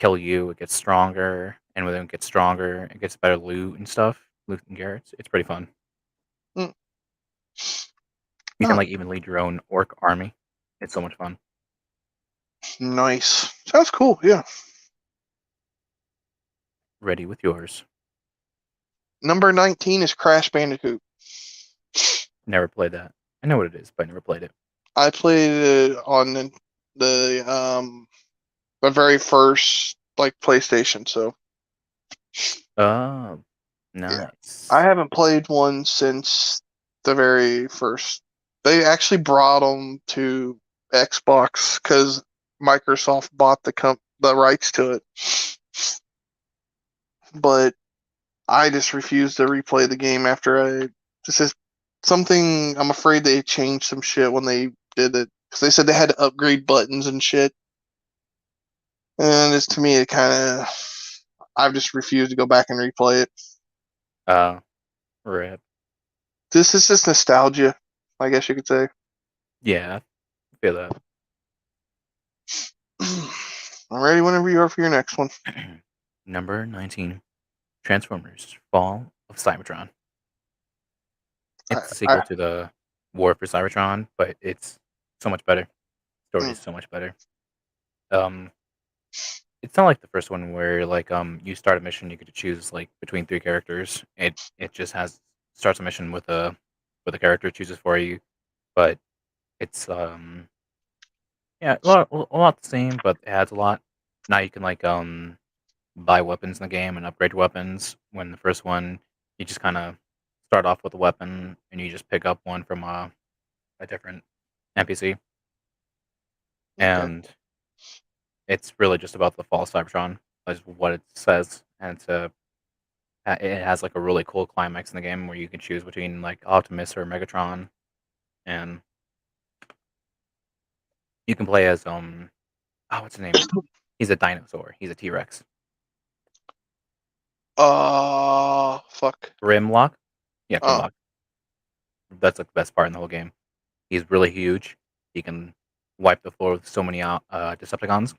Speaker 2: kill you, it gets stronger, and when it gets stronger, it gets better loot and stuff, loot and gear. It's pretty fun.
Speaker 1: Mm.
Speaker 2: You can
Speaker 1: Oh,
Speaker 2: like even lead your own orc army. It's so much fun.
Speaker 1: nice. Sounds cool. Yeah.
Speaker 2: Ready with yours.
Speaker 1: Number 19 is Crash Bandicoot.
Speaker 2: Never played that. I know what it is, but I never played it.
Speaker 1: I played it on the very first like PlayStation. So
Speaker 2: Oh,
Speaker 1: yeah,
Speaker 2: nice.
Speaker 1: I haven't played one since the very first. They actually brought them to Xbox because Microsoft bought the rights to it, but I just refused to replay the game after I. This is something I'm afraid they changed some shit when they did it because they said they had to upgrade buttons and shit. and it's to me it kind of I've just refused to go back and replay it.
Speaker 2: Rip.
Speaker 1: This is just nostalgia, I guess you could say.
Speaker 2: Yeah, I feel that.
Speaker 1: I'm ready whenever you are for your next one.
Speaker 2: Number 19, Transformers: Fall of Cybertron. It's the sequel to the War for Cybertron, but it's so much better. Story is so much better. It's not like the first one where like you start a mission, you get to choose like between 3 characters. It just starts a mission with a character chooses for you, but it's yeah, a lot the same, but it adds a lot. Now you can like buy weapons in the game and upgrade weapons. When the first one, you just kind of start off with a weapon and you just pick up one from a different NPC, and it's really just about the fall of Cybertron. Is what it says, and it has like a really cool climax in the game where you can choose between like Optimus or Megatron, and you can play as what's his name? He's a dinosaur. He's a T-Rex.
Speaker 1: Fuck.
Speaker 2: Grimlock. Yeah,
Speaker 1: Oh.
Speaker 2: Grimlock. That's like the best part in the whole game. He's really huge. He can wipe the floor with so many Decepticons,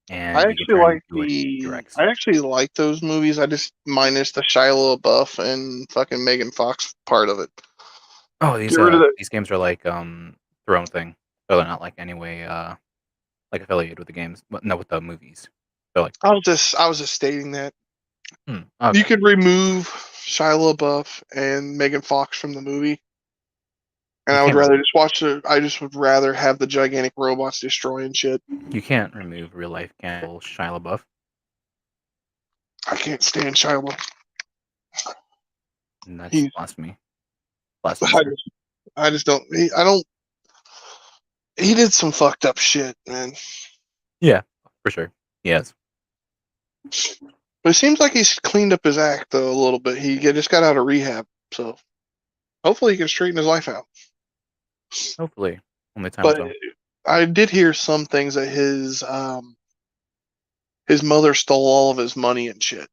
Speaker 2: and
Speaker 1: I
Speaker 2: you can turn into a
Speaker 1: I
Speaker 2: T-Rex.
Speaker 1: actually like those movies. I just minus the Shia LaBeouf and fucking Megan Fox part of it.
Speaker 2: Oh,
Speaker 1: Get rid of that.
Speaker 2: these games are like their own thing. So they're not like anyway like affiliated with the games, but no, with the movies. They're like
Speaker 1: I was just stating that
Speaker 2: okay.
Speaker 1: you could remove Shia LaBeouf and Megan Fox from the movie, and
Speaker 2: You
Speaker 1: I would
Speaker 2: can't
Speaker 1: rather just watch the. I just would rather have the gigantic robots destroying shit.
Speaker 2: You can't remove real life cannibal Shia LaBeouf.
Speaker 1: I can't stand Shia LaBeouf.
Speaker 2: And that's
Speaker 1: He's-
Speaker 2: blasphemy. Blasphemy, sir.
Speaker 1: I just don't. I don't. He did some fucked up shit, man.
Speaker 2: Yeah, for sure. Yes.
Speaker 1: But it seems like he's cleaned up his act though a little bit. He just got out of rehab, so hopefully he can straighten his life out.
Speaker 2: Hopefully. Only time
Speaker 1: But
Speaker 2: will tell.
Speaker 1: I did hear some things that his mother stole all of his money and shit.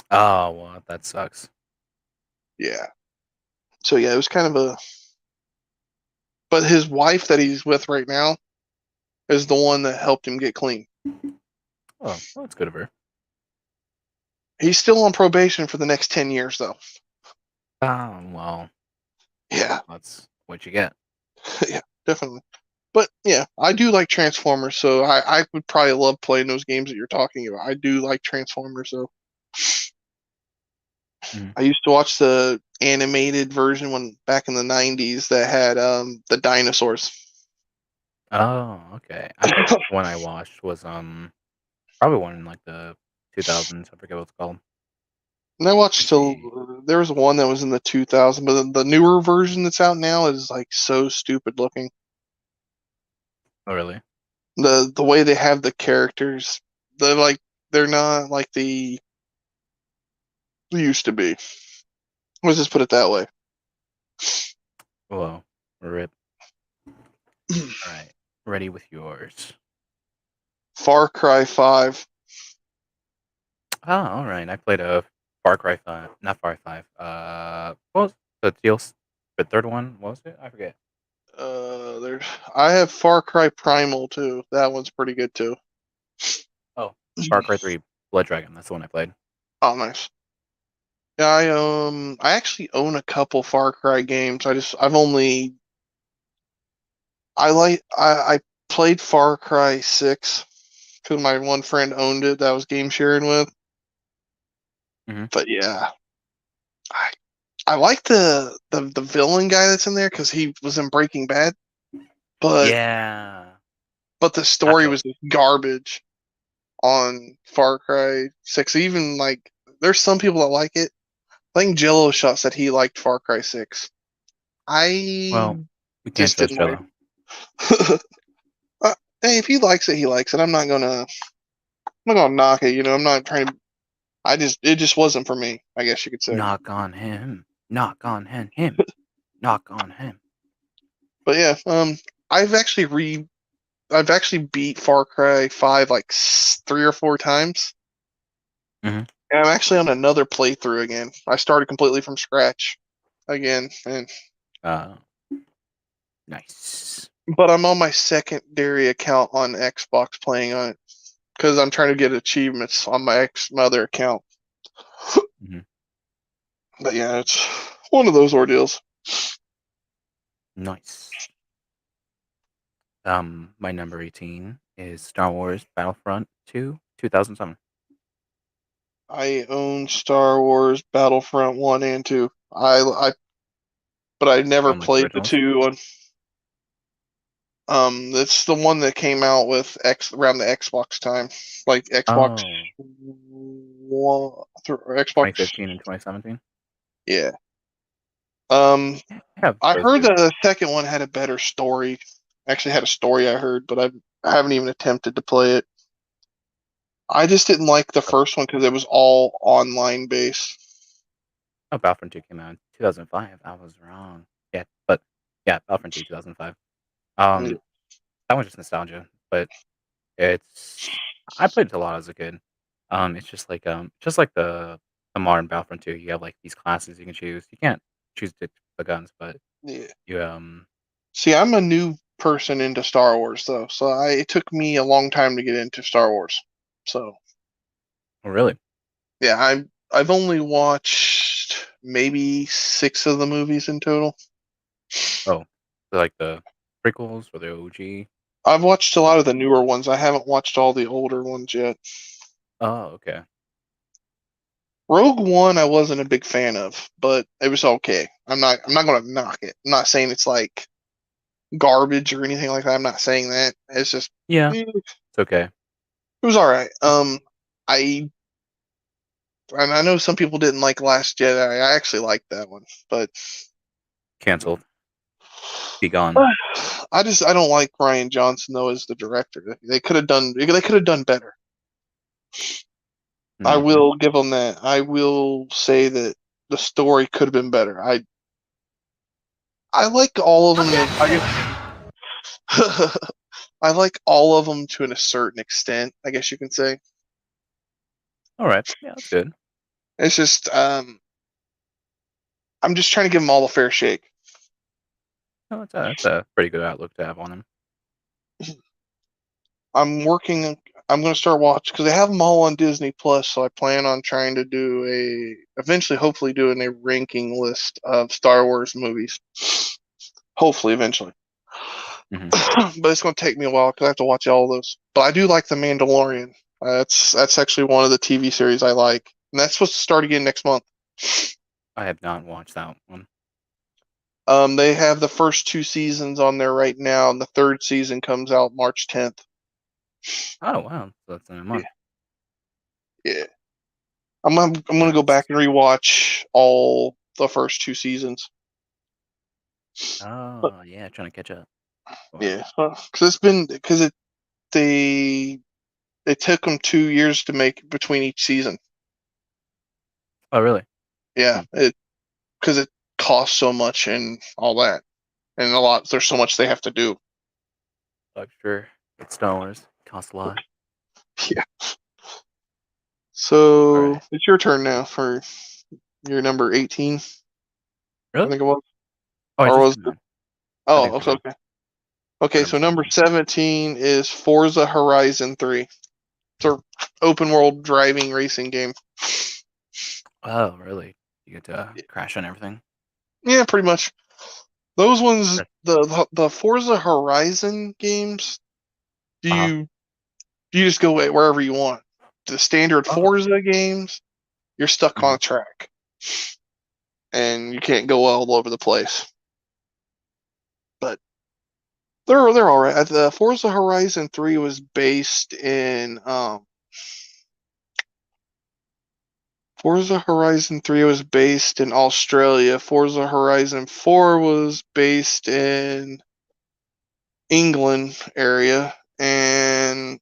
Speaker 2: Oh, well, that sucks.
Speaker 1: Yeah. So yeah, it was kind of a. But his wife that he's with right now is the one that helped him get clean.
Speaker 2: Oh, well, that's good of her.
Speaker 1: He's still on probation for the next 10 years though.
Speaker 2: Well,
Speaker 1: Yeah.
Speaker 2: that's what you get.
Speaker 1: Yeah, definitely. But yeah, I do like Transformers, so I would probably love playing those games that you're talking about. I do like Transformers, though. I used to watch the animated version back in the 90s that had the dinosaurs.
Speaker 2: Oh, okay. I think the one I watched was probably one in like the 2000s. I forget what it's called.
Speaker 1: And I watched there was one that was in the 2000s, but the newer version that's out now is like so stupid looking.
Speaker 2: Oh, really?
Speaker 1: The way they have the characters, they're not like they used to be. Let's just put it that way.
Speaker 2: Whoa. Rip. All right. Ready with yours.
Speaker 1: Far Cry 5.
Speaker 2: Oh, all right. I played a Far Cry 5. Not Far Cry 5. What was the third one? What was it? I forget.
Speaker 1: I have Far Cry Primal too. That one's pretty good too.
Speaker 2: Oh, Far Cry 3 Blood Dragon. That's the one I played.
Speaker 1: Oh, nice. Yeah, I actually own a couple Far Cry games. I played Far Cry 6 because my one friend owned it that I was game sharing with. But yeah, I like the villain guy that's in there because he was in Breaking Bad. But
Speaker 2: yeah,
Speaker 1: but the story was garbage on Far Cry 6. Even like there's some people that like it. I think Jello Shot said he liked Far Cry 6.
Speaker 2: Well, we can't
Speaker 1: just
Speaker 2: trust
Speaker 1: didn't
Speaker 2: Jello.
Speaker 1: Hey, if he likes it, he likes it. I'm not gonna knock it. I'm not trying to. It just wasn't for me. I guess you could say.
Speaker 2: Knock on him. Knock on him. Knock on him.
Speaker 1: But yeah, I've actually I've actually beat Far Cry 5 like 3 or 4 times.
Speaker 2: Mhm.
Speaker 1: And I'm actually on another playthrough again. I started completely from scratch again,
Speaker 2: Nice.
Speaker 1: but I'm on my secondary account on Xbox playing on it because I'm trying to get achievements on my other account.
Speaker 2: Mhm.
Speaker 1: But yeah, it's one of those ordeals.
Speaker 2: Nice. My number 18 is Star Wars Battlefront 2, 2007.
Speaker 1: I own Star Wars Battlefront 1 and 2. But I never
Speaker 2: Only the
Speaker 1: played the
Speaker 2: originals.
Speaker 1: 2 one. It's the one that came out with around the Xbox time, like Xbox
Speaker 2: Oh,
Speaker 1: One or Xbox.
Speaker 2: 2015 and 2017.
Speaker 1: Yeah.
Speaker 2: I have
Speaker 1: I
Speaker 2: those
Speaker 1: heard
Speaker 2: two.
Speaker 1: the second one had a better story. Actually, had a story I heard, but I haven't even attempted to play it. I just didn't like the first one because it was all online based.
Speaker 2: Oh, Battlefront 2 came out in 2005. I was wrong. Yeah, but yeah, Battlefront 2, 2005.
Speaker 1: Yeah.
Speaker 2: That one's just nostalgia, but I played it a lot as a kid. It's just like the modern Battlefront 2. You have like these classes you can choose. You can't choose the guns, but
Speaker 1: Yeah.
Speaker 2: you
Speaker 1: See, I'm a new person into Star Wars though, so it took me a long time to get into Star Wars. So
Speaker 2: oh, really.
Speaker 1: yeah, I've only watched maybe 6 of the movies in total.
Speaker 2: Oh, so like the prequels or the OG.
Speaker 1: I've watched a lot of the newer ones. I haven't watched all the older ones yet.
Speaker 2: Oh, okay.
Speaker 1: Rogue One I wasn't a big fan of, but it was okay. I'm not gonna knock it. I'm not saying it's like garbage or anything like that. I'm not saying that. It's just
Speaker 2: Yeah,
Speaker 1: it
Speaker 2: it's okay.
Speaker 1: was alright. I and I know some people didn't like Last Jedi. I actually liked that one, but
Speaker 2: Canceled. Be gone.
Speaker 1: I don't like Ryan Johnson though as the director. They could have done better. I
Speaker 2: Mhm.
Speaker 1: will give them that. I will say that the story could have been better. I like all of them. I guess I like all of them to a certain extent. I guess you can say
Speaker 2: All right. Yeah, that's good.
Speaker 1: it's just I'm just trying to give them all a fair shake.
Speaker 2: No, that's a pretty good outlook to have on him.
Speaker 1: I'm working. I'm going to start watching because they have them all on Disney Plus. So I plan on trying to eventually, hopefully, doing a ranking list of Star Wars movies. Hopefully, eventually,
Speaker 2: Mhm.
Speaker 1: but it's going to take me a while because I have to watch all those. But I do like The Mandalorian. That's actually one of the TV series I like, and that's supposed to start again next month.
Speaker 2: I have not watched that one.
Speaker 1: They have the first 2 seasons on there right now, and the 3rd season comes out March 10th.
Speaker 2: Oh, wow. So that's in a month.
Speaker 1: Yeah. I'm gonna go
Speaker 2: Nice.
Speaker 1: back and rewatch all the first 2 seasons. But
Speaker 2: Oh, yeah, trying to catch up. Wow.
Speaker 1: yeah, because it took them 2 years to make between each season.
Speaker 2: Oh, really?
Speaker 1: Yeah,
Speaker 2: Hmm.
Speaker 1: because it costs so much and all that, and there's so much they have to do.
Speaker 2: I'm sure. It's Star Wars. Costs a lot.
Speaker 1: Yeah.
Speaker 2: All
Speaker 1: So
Speaker 2: right.
Speaker 1: it's your turn now for your number 18. I
Speaker 2: Really?
Speaker 1: think it was,
Speaker 2: Oh, I
Speaker 1: or
Speaker 2: just
Speaker 1: was
Speaker 2: did
Speaker 1: it?
Speaker 2: mine. I
Speaker 1: Oh,
Speaker 2: think we're good.
Speaker 1: okay. Okay,
Speaker 2: Number
Speaker 1: so number
Speaker 2: 17.
Speaker 1: 17 is Forza Horizon 3. It's a open world driving racing game.
Speaker 2: Oh, really? You get to crash on everything?
Speaker 1: Yeah, pretty much. Those ones,
Speaker 2: Sure.
Speaker 1: the Forza Horizon games, do
Speaker 2: Uh-huh.
Speaker 1: you just go wherever you want? The standard
Speaker 2: Oh.
Speaker 1: Forza games, you're stuck on
Speaker 2: Mhm.
Speaker 1: a track, and you can't go all over the place. But they're all right. The Forza Horizon 3 was based in Forza Horizon 3 was based in Australia. Forza Horizon 4 was based in England area and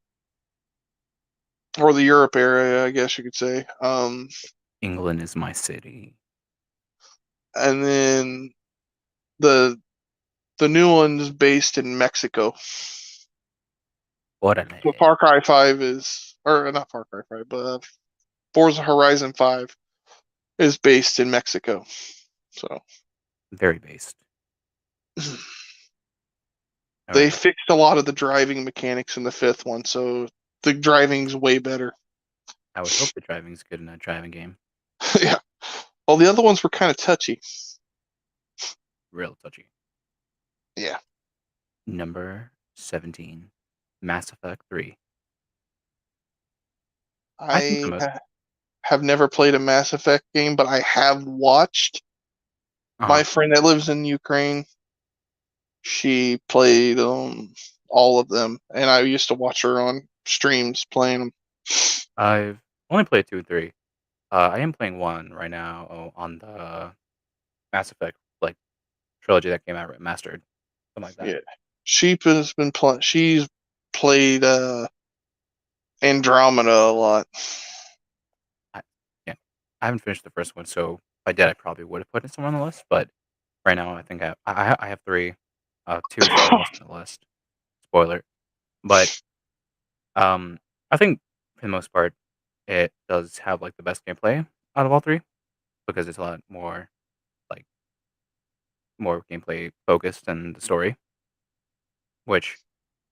Speaker 1: or the Europe area, I guess you could say.
Speaker 2: England is my city.
Speaker 1: And then the the new one's based in Mexico.
Speaker 2: Órale.
Speaker 1: So Far Cry 5 is, or not Far Cry 5, but Forza Horizon 5 is based in Mexico. So
Speaker 2: Very based. All
Speaker 1: they
Speaker 2: right.
Speaker 1: fixed a lot of the driving mechanics in the 5th one, so the driving's way better.
Speaker 2: I would hope the driving's good in a driving game.
Speaker 1: Yeah. Well, the other ones were kind of touchy.
Speaker 2: Real touchy.
Speaker 1: Yeah.
Speaker 2: Number 17. Mass Effect 3. I think the
Speaker 1: I
Speaker 2: most.
Speaker 1: have never played a Mass Effect game, but I have watched my friend that lives in Ukraine. She played all of them, and I used to watch her on streams playing them.
Speaker 2: I've only played 2 and 3. I am playing 1 right now on the Mass Effect like trilogy that came out remastered, something like that.
Speaker 1: Yeah, she's played Andromeda a lot.
Speaker 2: Yeah, I haven't finished the first one, so if I did, I probably would have put it somewhere on the list. But right now, I think I have 3. 2 is far less on the list. Spoiler, but I think for the most part, it does have like the best gameplay out of all 3 because it's a lot more like more gameplay focused than the story, which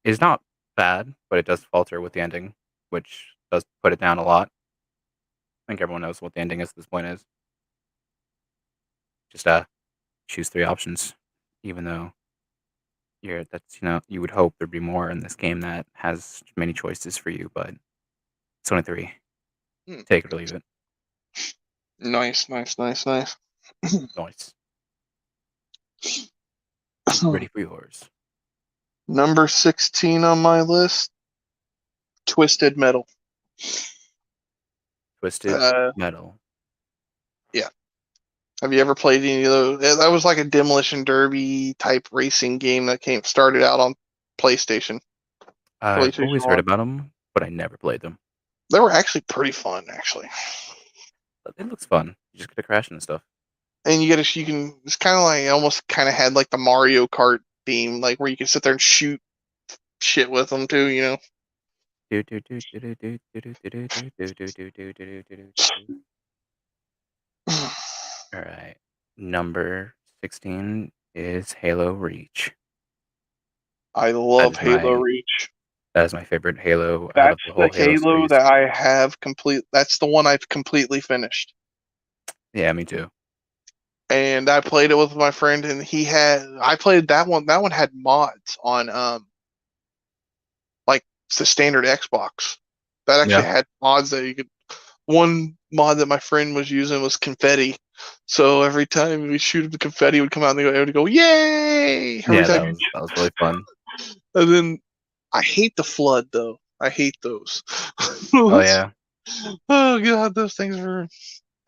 Speaker 2: is not bad, but it does falter with the ending, which does put it down a lot. I think everyone knows what the ending is at this point is. Just choose 3 options, even though you would hope there'd be more in this game that has many choices for you, but it's only 3. Take it or leave it.
Speaker 1: Nice.
Speaker 2: Nice. Ready for yours.
Speaker 1: Number 16 on my list, Twisted Metal.
Speaker 2: Twisted Metal.
Speaker 1: Yeah. Have you ever played any of those? That was like a Demolition Derby type racing game that started out on PlayStation.
Speaker 2: I've always heard about them, but I never played them.
Speaker 1: They were actually pretty fun, actually.
Speaker 2: But it looks fun. You just get to crash and stuff.
Speaker 1: And it's kind of like, almost kind of had like the Mario Kart theme, like where you can sit there and shoot shit with them too, you know?
Speaker 2: All right. Number 16 is Halo Reach.
Speaker 1: I love Halo Reach.
Speaker 2: That is my favorite Halo out
Speaker 1: That's
Speaker 2: of the whole
Speaker 1: the
Speaker 2: Halo
Speaker 1: Halo
Speaker 2: series.
Speaker 1: that I have that's the one I've completely finished.
Speaker 2: Yeah, me too.
Speaker 1: And I played it with my friend, and I played that one. That one had mods on, like the standard Xbox. That actually had mods that you could. One mod that my friend was using was confetti. So every time we shoot, the confetti would come out, and it would go, "Yay!" Every time.
Speaker 2: That was really fun.
Speaker 1: And then I hate the flood, though. I hate those.
Speaker 2: Oh yeah.
Speaker 1: Oh god, those things are.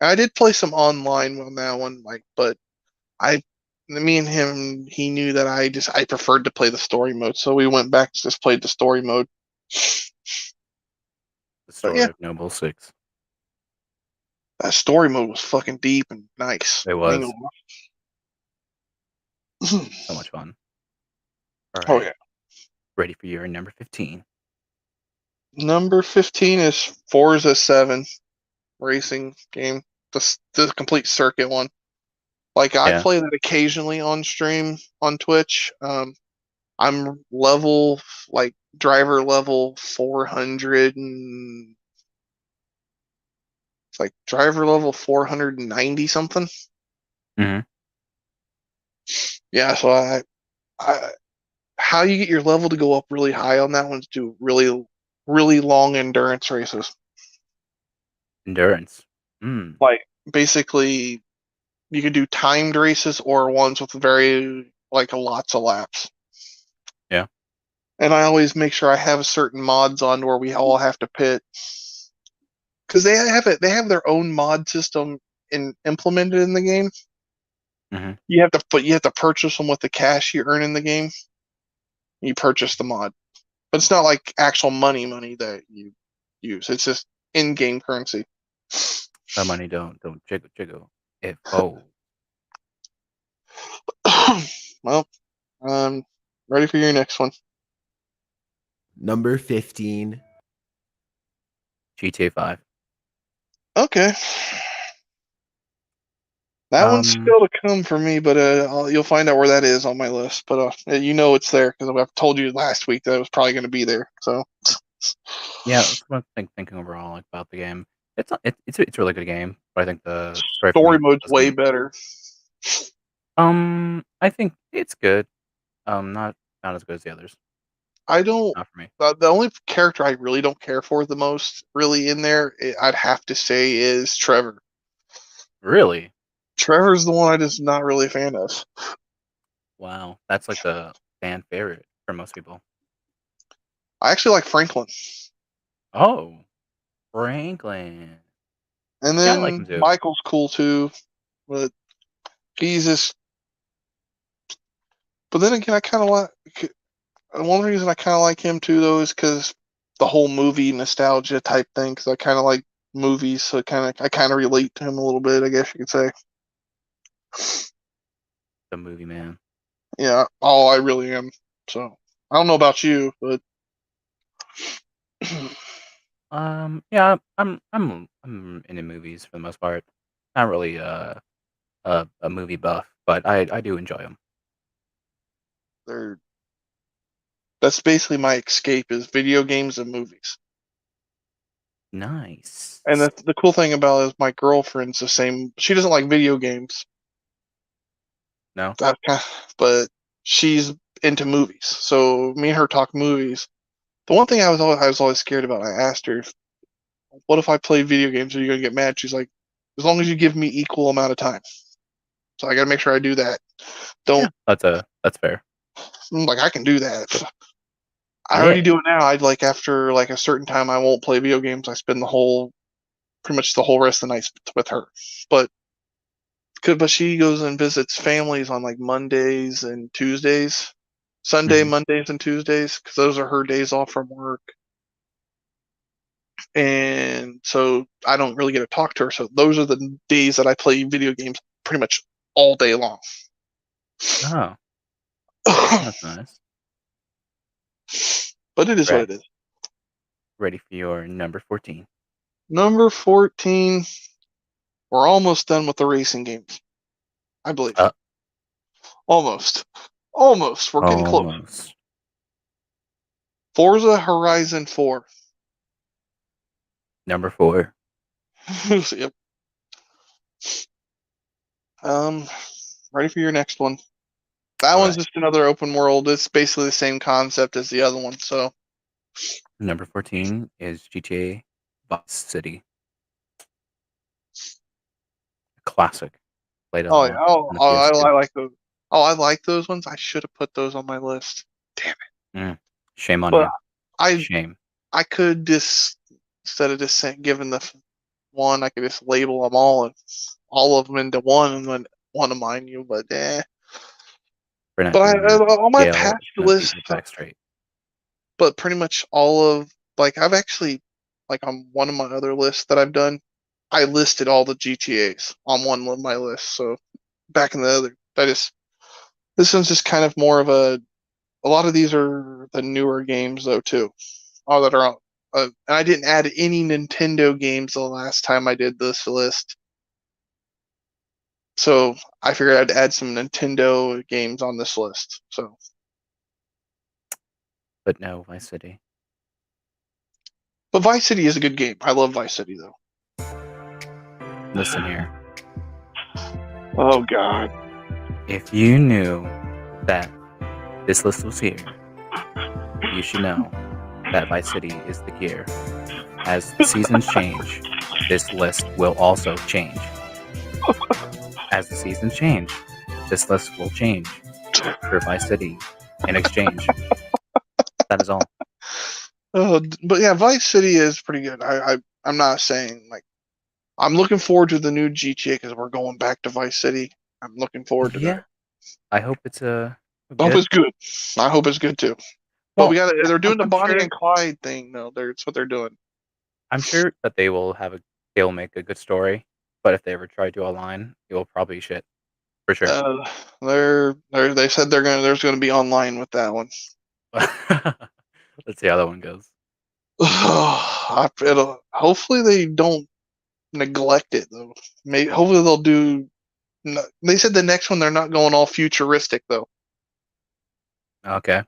Speaker 1: I did play some online on that one, but me and him, he knew that I preferred to play the story mode, so we went back to just played the story mode.
Speaker 2: The story of Noble 6.
Speaker 1: That story mode was fucking deep and nice.
Speaker 2: It was. So much fun. All right.
Speaker 1: Oh yeah.
Speaker 2: Ready for your number 15.
Speaker 1: Number 15 is Forza 7 racing game, the complete circuit one. Like I play that occasionally on stream on Twitch. I'm driver level 400 and it's like driver level 490 something.
Speaker 2: Mm-hmm.
Speaker 1: Yeah, so I how you get your level to go up really high on that one is do really, really long endurance races.
Speaker 2: Endurance.
Speaker 1: Like basically you could do timed races or ones with lots of laps.
Speaker 2: Yeah.
Speaker 1: And I always make sure I have certain mods on where we all have to pit. Because they have their own mod system implemented in the game.
Speaker 2: Mm-hmm.
Speaker 1: You have to purchase them with the cash you earn in the game. You purchase the mod, but it's not like actual money that you use. It's just in-game currency.
Speaker 2: My money don't jiggle. It folds.
Speaker 1: Well, ready for your next one.
Speaker 7: Number 15.
Speaker 2: GTA 5.
Speaker 1: Okay. That one's still to come for me, but you'll find out where that is on my list. But you know it's there because I've told you last week that it was probably going to be there. So
Speaker 2: Yeah, that's what I'm thinking overall about the game. It's a really good game, but I think the story for
Speaker 1: story
Speaker 2: me
Speaker 1: mode's way
Speaker 2: doesn't.
Speaker 1: better.
Speaker 2: I think it's good. Not as good as the others.
Speaker 1: I don't.
Speaker 2: Not for me.
Speaker 1: The only character I really don't care for the most, really in there, I'd have to say is Trevor.
Speaker 2: Really?
Speaker 1: Trevor's the one I just not really a fan of.
Speaker 2: Wow, that's like the fan favorite for most people.
Speaker 1: I actually like Franklin,
Speaker 2: Oh, Franklin.
Speaker 1: and
Speaker 2: Yeah, I like him
Speaker 1: then
Speaker 2: too.
Speaker 1: Michael's cool too, but he's just. But then again, I kind of like. One reason I kind of like him too, though, is because the whole movie nostalgia type thing. Because I kind of like movies, so I kind of relate to him a little bit. I guess you could say.
Speaker 2: The movie man.
Speaker 1: Yeah. Oh, I really am. So I don't know about you, but
Speaker 2: Yeah, I'm into movies for the most part. Not really a movie buff, but I do enjoy them.
Speaker 1: they're that's basically my escape is video games and movies.
Speaker 2: Nice.
Speaker 1: And the cool thing about it is my girlfriend's the same. She doesn't like video games.
Speaker 2: No?
Speaker 1: But she's into movies. So me and her talk movies. The one thing I was always scared about, I asked her, what if I play video games? Are you gonna get mad? She's like, as long as you give me equal amount of time. So I gotta make sure I do that. Don't
Speaker 2: That's fair.
Speaker 1: like I can do that. I
Speaker 2: Yeah.
Speaker 1: already do it now. I'd like after like a certain time I won't play video games. I spend pretty much the whole rest of the night with her. But she goes and visits families on like Mondays and Tuesdays. Sunday,
Speaker 2: Mhm.
Speaker 1: Mondays, and Tuesdays, because those are her days off from work. And so I don't really get to talk to her. So those are the days that I play video games pretty much all day long.
Speaker 2: Oh, that's nice.
Speaker 1: But it is what
Speaker 2: Right.
Speaker 1: it is.
Speaker 2: Ready for your number 14.
Speaker 1: Number 14, we're almost done with the racing games, I believe. Almost. We're getting close.
Speaker 2: Almost.
Speaker 1: Forza Horizon 4.
Speaker 2: Number 4.
Speaker 1: Yep. Ready for your next one. That
Speaker 2: All
Speaker 1: one's
Speaker 2: right.
Speaker 1: just another open world. It's basically the same concept as the other one. So
Speaker 2: Number 14 is GTA Vice City. Classic. Played it
Speaker 1: oh
Speaker 2: all
Speaker 1: yeah,
Speaker 2: on the PS2.
Speaker 1: I like those. Oh, I like those ones. I should have put those on my list. Damn it.
Speaker 2: Shame on
Speaker 1: But
Speaker 2: you. Shame.
Speaker 1: I could just instead of just giving the one, I could just label them all of them into one and then one of mine. But
Speaker 2: We're not
Speaker 1: But
Speaker 2: doing that.
Speaker 1: on my
Speaker 2: Gail
Speaker 1: past
Speaker 2: is gonna beat
Speaker 1: list,
Speaker 2: your back straight.
Speaker 1: but pretty much all of like I've actually like on one of my other lists that I've done, I listed all the GTA's on one of my lists. So back in the other, this one's just kind of more of a lot of these are the newer games though too, all that are on. And I didn't add any Nintendo games the last time I did this list. So I figured I'd add some Nintendo games on this list. So,
Speaker 2: But no, Vice City.
Speaker 1: but Vice City is a good game. I love Vice City though.
Speaker 2: Listen here.
Speaker 1: Oh God.
Speaker 2: If you knew that this list was here, you should know that Vice City is the gear. As the seasons change, this list will also change. As the seasons change, this list will change for Vice City in exchange. That is all.
Speaker 1: But yeah, Vice City is pretty good. I'm not saying like I'm looking forward to the new GTA because we're going back to Vice City. I'm looking forward to that.
Speaker 2: I hope it's
Speaker 1: I hope it's good. I hope it's good too. But
Speaker 2: Well,
Speaker 1: they're doing the
Speaker 2: I'm
Speaker 1: Bonnie
Speaker 2: sure-
Speaker 1: and Clyde thing though. That's what they're doing.
Speaker 2: I'm sure that they'll make a good story, but if they ever try to do online, it will probably shit. For sure.
Speaker 1: They said there's gonna be online with that one.
Speaker 2: Let's see how that one goes.
Speaker 1: Hopefully they don't neglect it though. Maybe hopefully they'll do. They said the next one they're not going all futuristic though.
Speaker 2: Okay.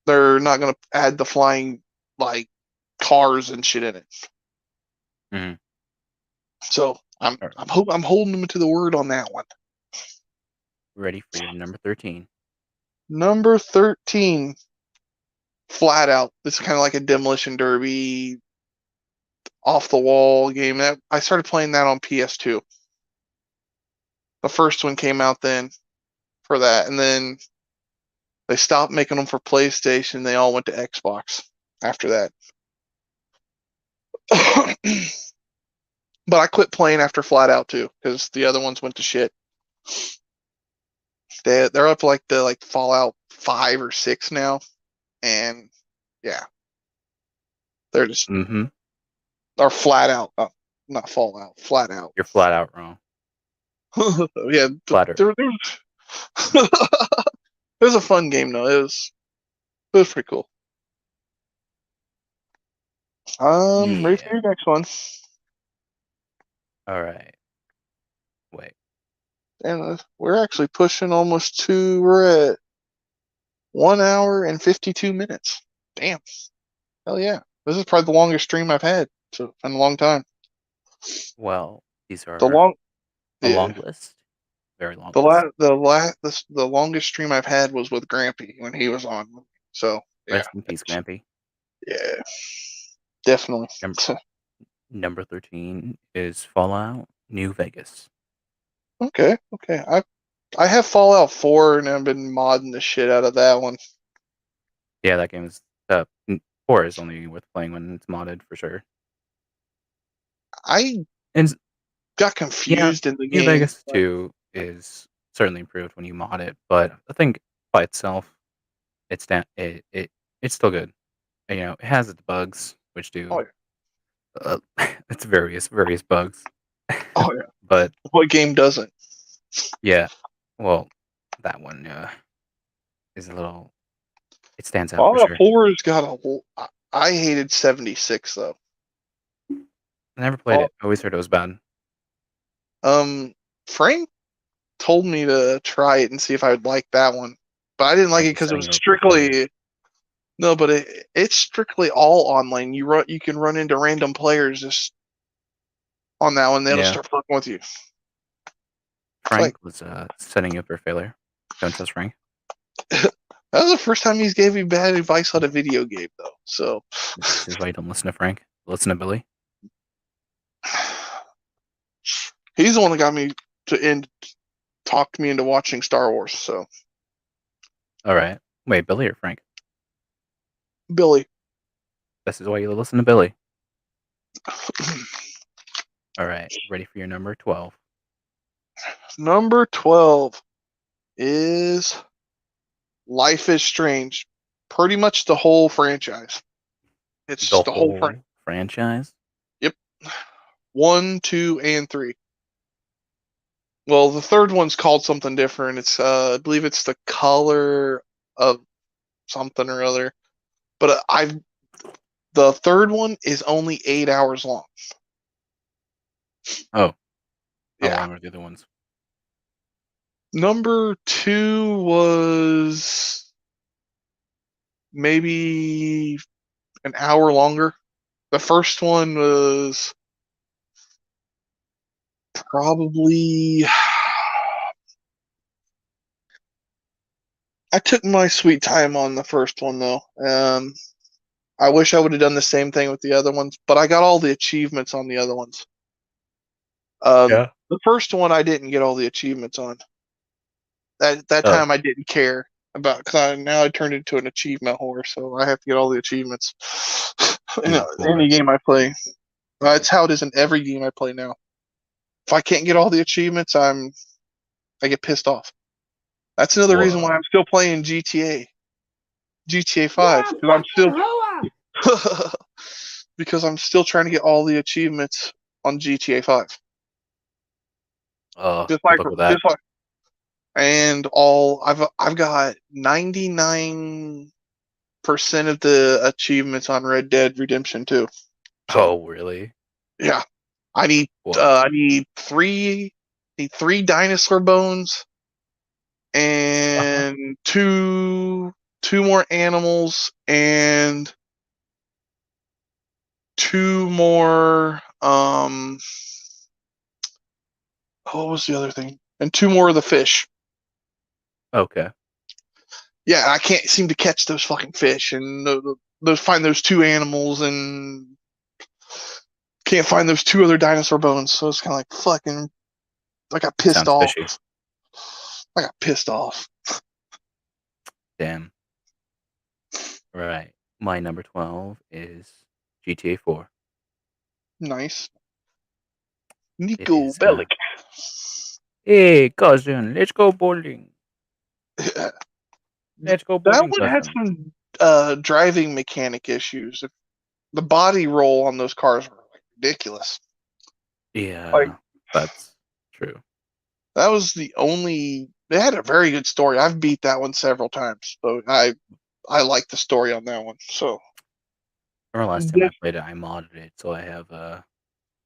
Speaker 1: They're not going to add the flying like cars and shit in it.
Speaker 2: Mhm.
Speaker 1: So I'm
Speaker 2: Alright.
Speaker 1: I'm holding them to the word on that one.
Speaker 2: Ready for your number 13.
Speaker 1: Number 13, Flat Out. This is kind of like a demolition derby, off the wall game. That I started playing that on PS2. The first one came out then for that, and then they stopped making them for PlayStation. They all went to Xbox after that. But I quit playing after Flat Out too because the other ones went to shit. They're up to like Fallout 5 or 6 now, and yeah, they're just
Speaker 2: Mm-hmm.
Speaker 1: are Flat Out, not Fallout, Flat Out.
Speaker 2: You're flat out wrong.
Speaker 1: Yeah,
Speaker 2: Flatter.
Speaker 1: it was a fun game though. It was pretty cool. Ready for
Speaker 2: Yeah.
Speaker 1: your next one.
Speaker 2: All right. Wait.
Speaker 1: And we're actually pushing almost we're at 1 hour and 52 minutes. Damn. Hell yeah. This is probably the longest stream I've had in a long time.
Speaker 2: Well, these
Speaker 1: The
Speaker 2: are
Speaker 1: long
Speaker 2: a
Speaker 1: yeah.
Speaker 2: long list. Very long list.
Speaker 1: The longest stream I've had was with Grampy when he was on. So yeah.
Speaker 2: Rest in peace, Grampy.
Speaker 1: Yeah. Definitely.
Speaker 2: Number 13 is Fallout New Vegas.
Speaker 1: Okay. I have Fallout 4 and I've been modding the shit out of that one.
Speaker 2: Yeah, that game is 4 is only worth playing when it's modded for sure.
Speaker 1: I
Speaker 2: And
Speaker 1: got confused in the game.
Speaker 2: New Vegas 2 is certainly improved when you mod it, but I think by itself, it's still good. And, it has its bugs, which do it's various bugs.
Speaker 1: Oh yeah.
Speaker 2: But
Speaker 1: What game doesn't?
Speaker 2: yeah, well, that one is a little. It stands out for
Speaker 1: Fallout
Speaker 2: sure.
Speaker 1: 4's got I hated 76 though.
Speaker 2: I never played it. I always heard it was bad.
Speaker 1: Frank told me to try it and see if I would like that one, but I didn't like it because it was strictly no, but it's strictly all online. You can run into random players just on that one. They'll just start fucking with you.
Speaker 2: Frank was setting you up for failure. Don't trust Frank.
Speaker 1: That was the first time he's gave me bad advice on a video game, though. So
Speaker 2: this is why you don't listen to Frank. Listen to Billy.
Speaker 1: He's the one that got me to talked me into watching Star Wars. So
Speaker 2: all right, wait, Billy or Frank?
Speaker 1: Billy.
Speaker 2: This is why you listen to Billy. All right, ready for your number 12.
Speaker 1: Number 12 is Life is Strange. Pretty much the whole franchise. It's
Speaker 2: the
Speaker 1: just the whole
Speaker 2: franchise?
Speaker 1: Yep. 1, 2, and 3. Well, the third one's called something different. It's I believe it's the color of something or other. But the third one is only 8 hours long.
Speaker 2: Oh.
Speaker 1: Yeah.
Speaker 2: How long are the other ones?
Speaker 1: Number 2 was maybe an hour longer. The first one was probably. I took my sweet time on the first one though. I wish I would have done the same thing with the other ones, but I got all the achievements on the other ones. The first one I didn't get all the achievements on. That time I didn't care about because now I turned into an achievement whore, so I have to get all the achievements in any game I play. It's how it is in every game I play now. If I can't get all the achievements, I get pissed off. That's another reason why I'm still playing GTA 5 because I'm still trying to get all the achievements on GTA 5. Just like and all I've got 99 of the achievements on Red Dead Redemption 2. So,
Speaker 2: Oh, really?
Speaker 1: yeah. I need
Speaker 2: What?
Speaker 1: three dinosaur bones and two more animals and two more what was the other thing? And two more of the fish.
Speaker 2: Okay.
Speaker 1: Yeah, I can't seem to catch those fucking fish and find those two animals and can't find those two other dinosaur bones. So it's kind of like fucking. I got pissed
Speaker 2: Sounds
Speaker 1: off.
Speaker 2: fishy.
Speaker 1: I got pissed off.
Speaker 2: Damn. Right. My number 12 is GTA 4.
Speaker 1: Nice.
Speaker 2: It
Speaker 1: Nico
Speaker 2: is.
Speaker 1: Bellic.
Speaker 2: Hey, cousin, let's go bowling. Let's go
Speaker 1: That
Speaker 2: bowling,
Speaker 1: one had
Speaker 2: cousin.
Speaker 1: some driving mechanic issues. The body roll on those cars were ridiculous.
Speaker 2: Yeah,
Speaker 1: Like,
Speaker 2: that's true.
Speaker 1: that was the only. They had a very good story. I've beat that one several times, so I like the story on that one. So
Speaker 2: Remember last time I played it, I modded it, so I have the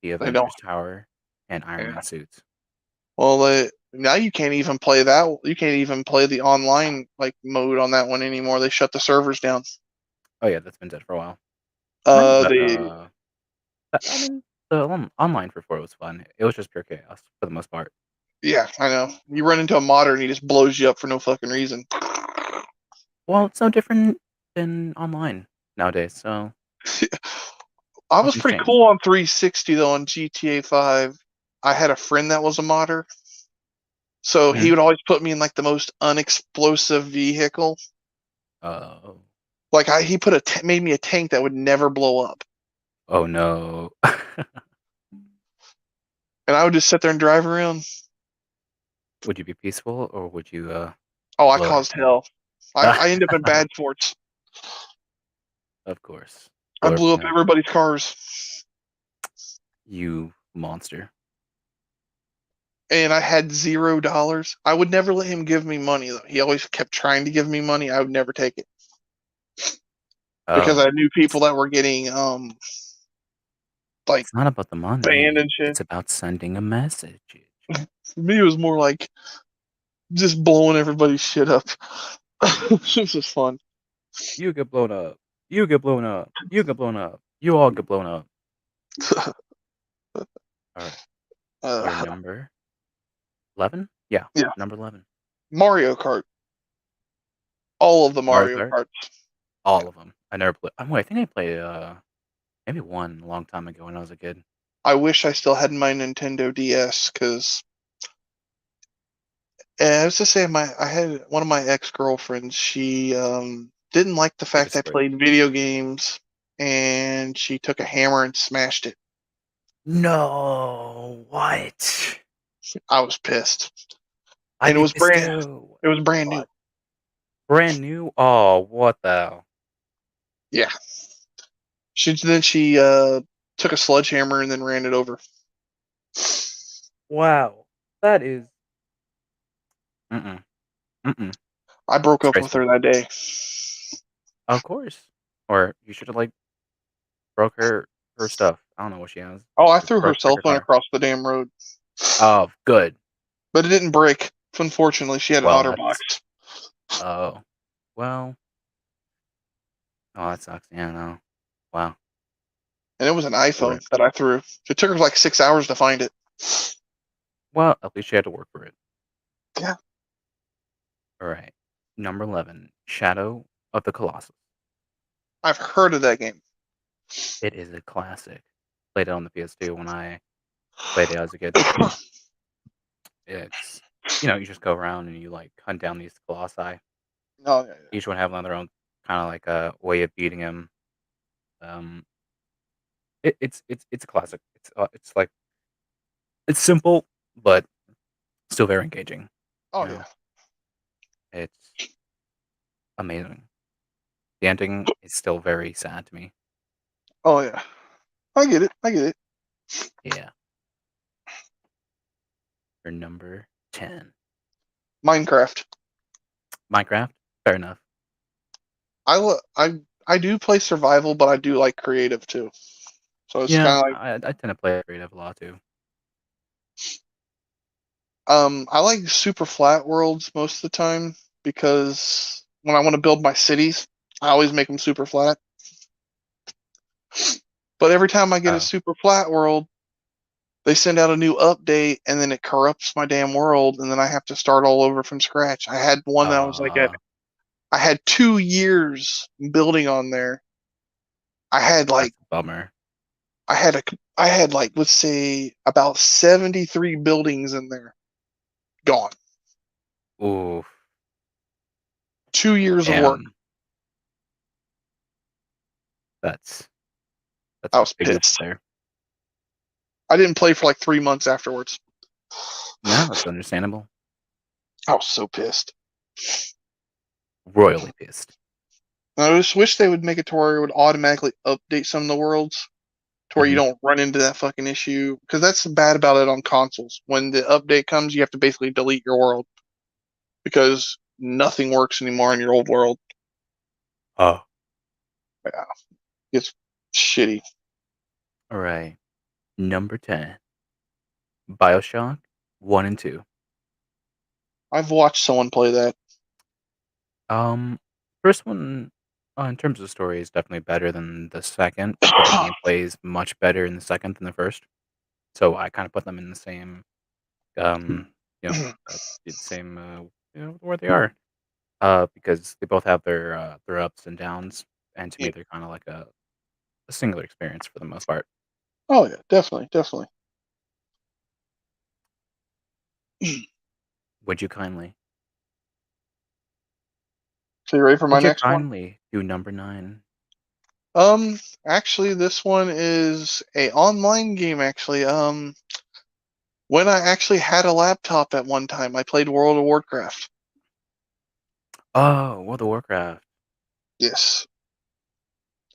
Speaker 1: they don't.
Speaker 2: Avengers Tower and Iron
Speaker 1: Yeah.
Speaker 2: Man suits.
Speaker 1: Well, now you can't even play that. You can't even play the online mode on that one anymore. They shut the servers down.
Speaker 2: Oh yeah, that's been dead for a while. I
Speaker 1: They
Speaker 2: mean, the online for 4 was fun. It was just pure chaos for the most part.
Speaker 1: Yeah, I know. You run into a modder and he just blows you up for no fucking reason.
Speaker 2: Well, it's no different than online nowadays, so
Speaker 1: I was
Speaker 2: nothing's
Speaker 1: pretty
Speaker 2: changed.
Speaker 1: cool on 360 though on GTA 5. I had a friend that was a modder, so he would always put me in the most unexplosive vehicle.
Speaker 2: Oh.
Speaker 1: He made me a tank that would never blow up,
Speaker 2: Oh no.
Speaker 1: and I would just sit there and drive around.
Speaker 2: Would you be peaceful or would you
Speaker 1: Oh, I
Speaker 2: blow
Speaker 1: caused
Speaker 2: everything up?
Speaker 1: hell. I end up in bad sports.
Speaker 2: Of course.
Speaker 1: I
Speaker 2: Blow
Speaker 1: blew up
Speaker 2: everything up.
Speaker 1: everybody's cars,
Speaker 2: You monster.
Speaker 1: and I had $0. I would never let him give me money though. He always kept trying to give me money. I would never take it. Because
Speaker 2: Oh,
Speaker 1: I knew people that were getting like
Speaker 2: it's not about the
Speaker 1: banned
Speaker 2: money.
Speaker 1: and shit.
Speaker 2: It's about sending a message.
Speaker 1: For me, it was more like just blowing everybody's shit up. This was fun.
Speaker 2: You get blown up. You get blown up. You get blown up. You all get blown up. All right. Our number 11? Yeah.
Speaker 1: Yeah.
Speaker 2: Number 11.
Speaker 1: Mario Kart. All of the Mario
Speaker 2: Kart?
Speaker 1: Karts.
Speaker 2: All of them. I never played. I think I played maybe one a long time ago when I was a kid.
Speaker 1: I wish I still had my Nintendo DS because I was to say I had one of my ex-girlfriends. She didn't like the fact I played video games, and she took a hammer and smashed it.
Speaker 2: No, what?
Speaker 1: I was pissed.
Speaker 2: I'd
Speaker 1: And
Speaker 2: be pissed too.
Speaker 1: it was brand new.
Speaker 2: Brand new? Oh, what the hell?
Speaker 1: Yeah. She took a sledgehammer and then ran it over.
Speaker 2: Wow. That is. Mm-mm. Mm-mm.
Speaker 1: I broke up with her that day.
Speaker 2: Of course. Or you should have broke her stuff. I don't know what she has.
Speaker 1: Oh, I
Speaker 2: Just
Speaker 1: threw her cell
Speaker 2: break
Speaker 1: phone
Speaker 2: car.
Speaker 1: across the damn road.
Speaker 2: Oh, good.
Speaker 1: But it didn't break. Unfortunately, she had an
Speaker 2: Well,
Speaker 1: OtterBox.
Speaker 2: Oh. Well. Oh, that sucks. Yeah, no. Wow.
Speaker 1: And it was an iPhone
Speaker 2: Rip.
Speaker 1: that I threw. It took her 6 hours to find it.
Speaker 2: Well, at least she had to work for it.
Speaker 1: Yeah.
Speaker 2: All right. Number 11. Shadow of the Colossus.
Speaker 1: I've heard of that game.
Speaker 2: It is a classic. Played it on the PS2 when I played it as a kid. It's, you just go around and you hunt down these colossi.
Speaker 1: Oh, yeah.
Speaker 2: Each one having their own kind of a way of beating him. It's a classic. It's simple, but still very engaging.
Speaker 1: Oh,
Speaker 2: you know?
Speaker 1: yeah.
Speaker 2: It's amazing. The ending is still very sad to me.
Speaker 1: Oh, yeah. I get it.
Speaker 2: Yeah. For number 10.
Speaker 1: Minecraft.
Speaker 2: Minecraft? Fair enough.
Speaker 1: I do play survival, but I do like creative too. So it's
Speaker 2: Yeah,
Speaker 1: kind of
Speaker 2: I tend to play creative a lot too.
Speaker 1: like I like super flat worlds most of the time because when I want to build my cities, I always make them super flat. But every time I get a
Speaker 2: Oh.
Speaker 1: super flat world, they send out a new update and then it corrupts my damn world and then I have to start all over from scratch. I had one that was like I had 2 years building on there. I had
Speaker 2: That's
Speaker 1: like
Speaker 2: a bummer.
Speaker 1: I had like let's say about 73 buildings in there gone.
Speaker 2: Ooh,
Speaker 1: 2 years of work.
Speaker 2: damn. That's
Speaker 1: I
Speaker 2: a
Speaker 1: was
Speaker 2: big oops
Speaker 1: pissed.
Speaker 2: there.
Speaker 1: I didn't play for like 3 months afterwards.
Speaker 2: No, that's understandable.
Speaker 1: I was so pissed.
Speaker 2: Royally pissed.
Speaker 1: I just wish they would make it to where it would automatically update some of the worlds to where you don't run into that fucking issue. Because that's bad about it on consoles. When the update comes, you have to basically delete your world because nothing works anymore in your old world.
Speaker 2: Oh.
Speaker 1: Yeah, it's shitty.
Speaker 2: All right. Number 10. BioShock 1 and 2.
Speaker 1: I've watched someone play that.
Speaker 2: First one, in terms of story, is definitely better than the second, but the gameplay is much better in the second than the first. So I kind of put them in the same, um, you know, the same, where they are, because they both have their ups and downs, and to me, they're kind of like a singular experience for the most part.
Speaker 1: Oh yeah, definitely, definitely.
Speaker 2: Would you kindly?
Speaker 1: So you ready for my
Speaker 2: Would you
Speaker 1: next one?
Speaker 2: kindly do number 9?
Speaker 1: Actually, this one is a online game. Actually, when I actually had a laptop at one time, I played World of Warcraft.
Speaker 2: Oh, World of Warcraft.
Speaker 1: Yes.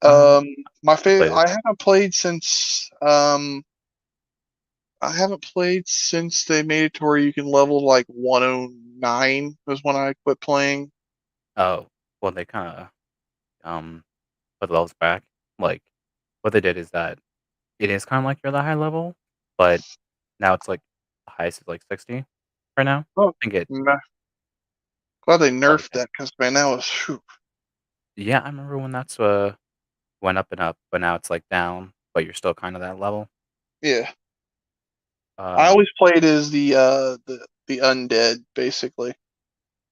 Speaker 2: Um,
Speaker 1: My
Speaker 2: I
Speaker 1: favorite.
Speaker 2: played it.
Speaker 1: I haven't played since they made it to where you can level like 109 was when I quit playing.
Speaker 2: Oh, well, they kind of put the levels back. Like, what they did is that it is kind of like you're the high level, but now it's like the highest is like 60 right now.
Speaker 1: Oh,
Speaker 2: I think it.
Speaker 1: glad they
Speaker 2: Oh,
Speaker 1: nerfed
Speaker 2: okay.
Speaker 1: that because man, that was whew.
Speaker 2: Yeah, I remember when that's went up and up, but now it's like down, but you're still kind of that level.
Speaker 1: Yeah. I
Speaker 2: Um,
Speaker 1: always played as the undead basically.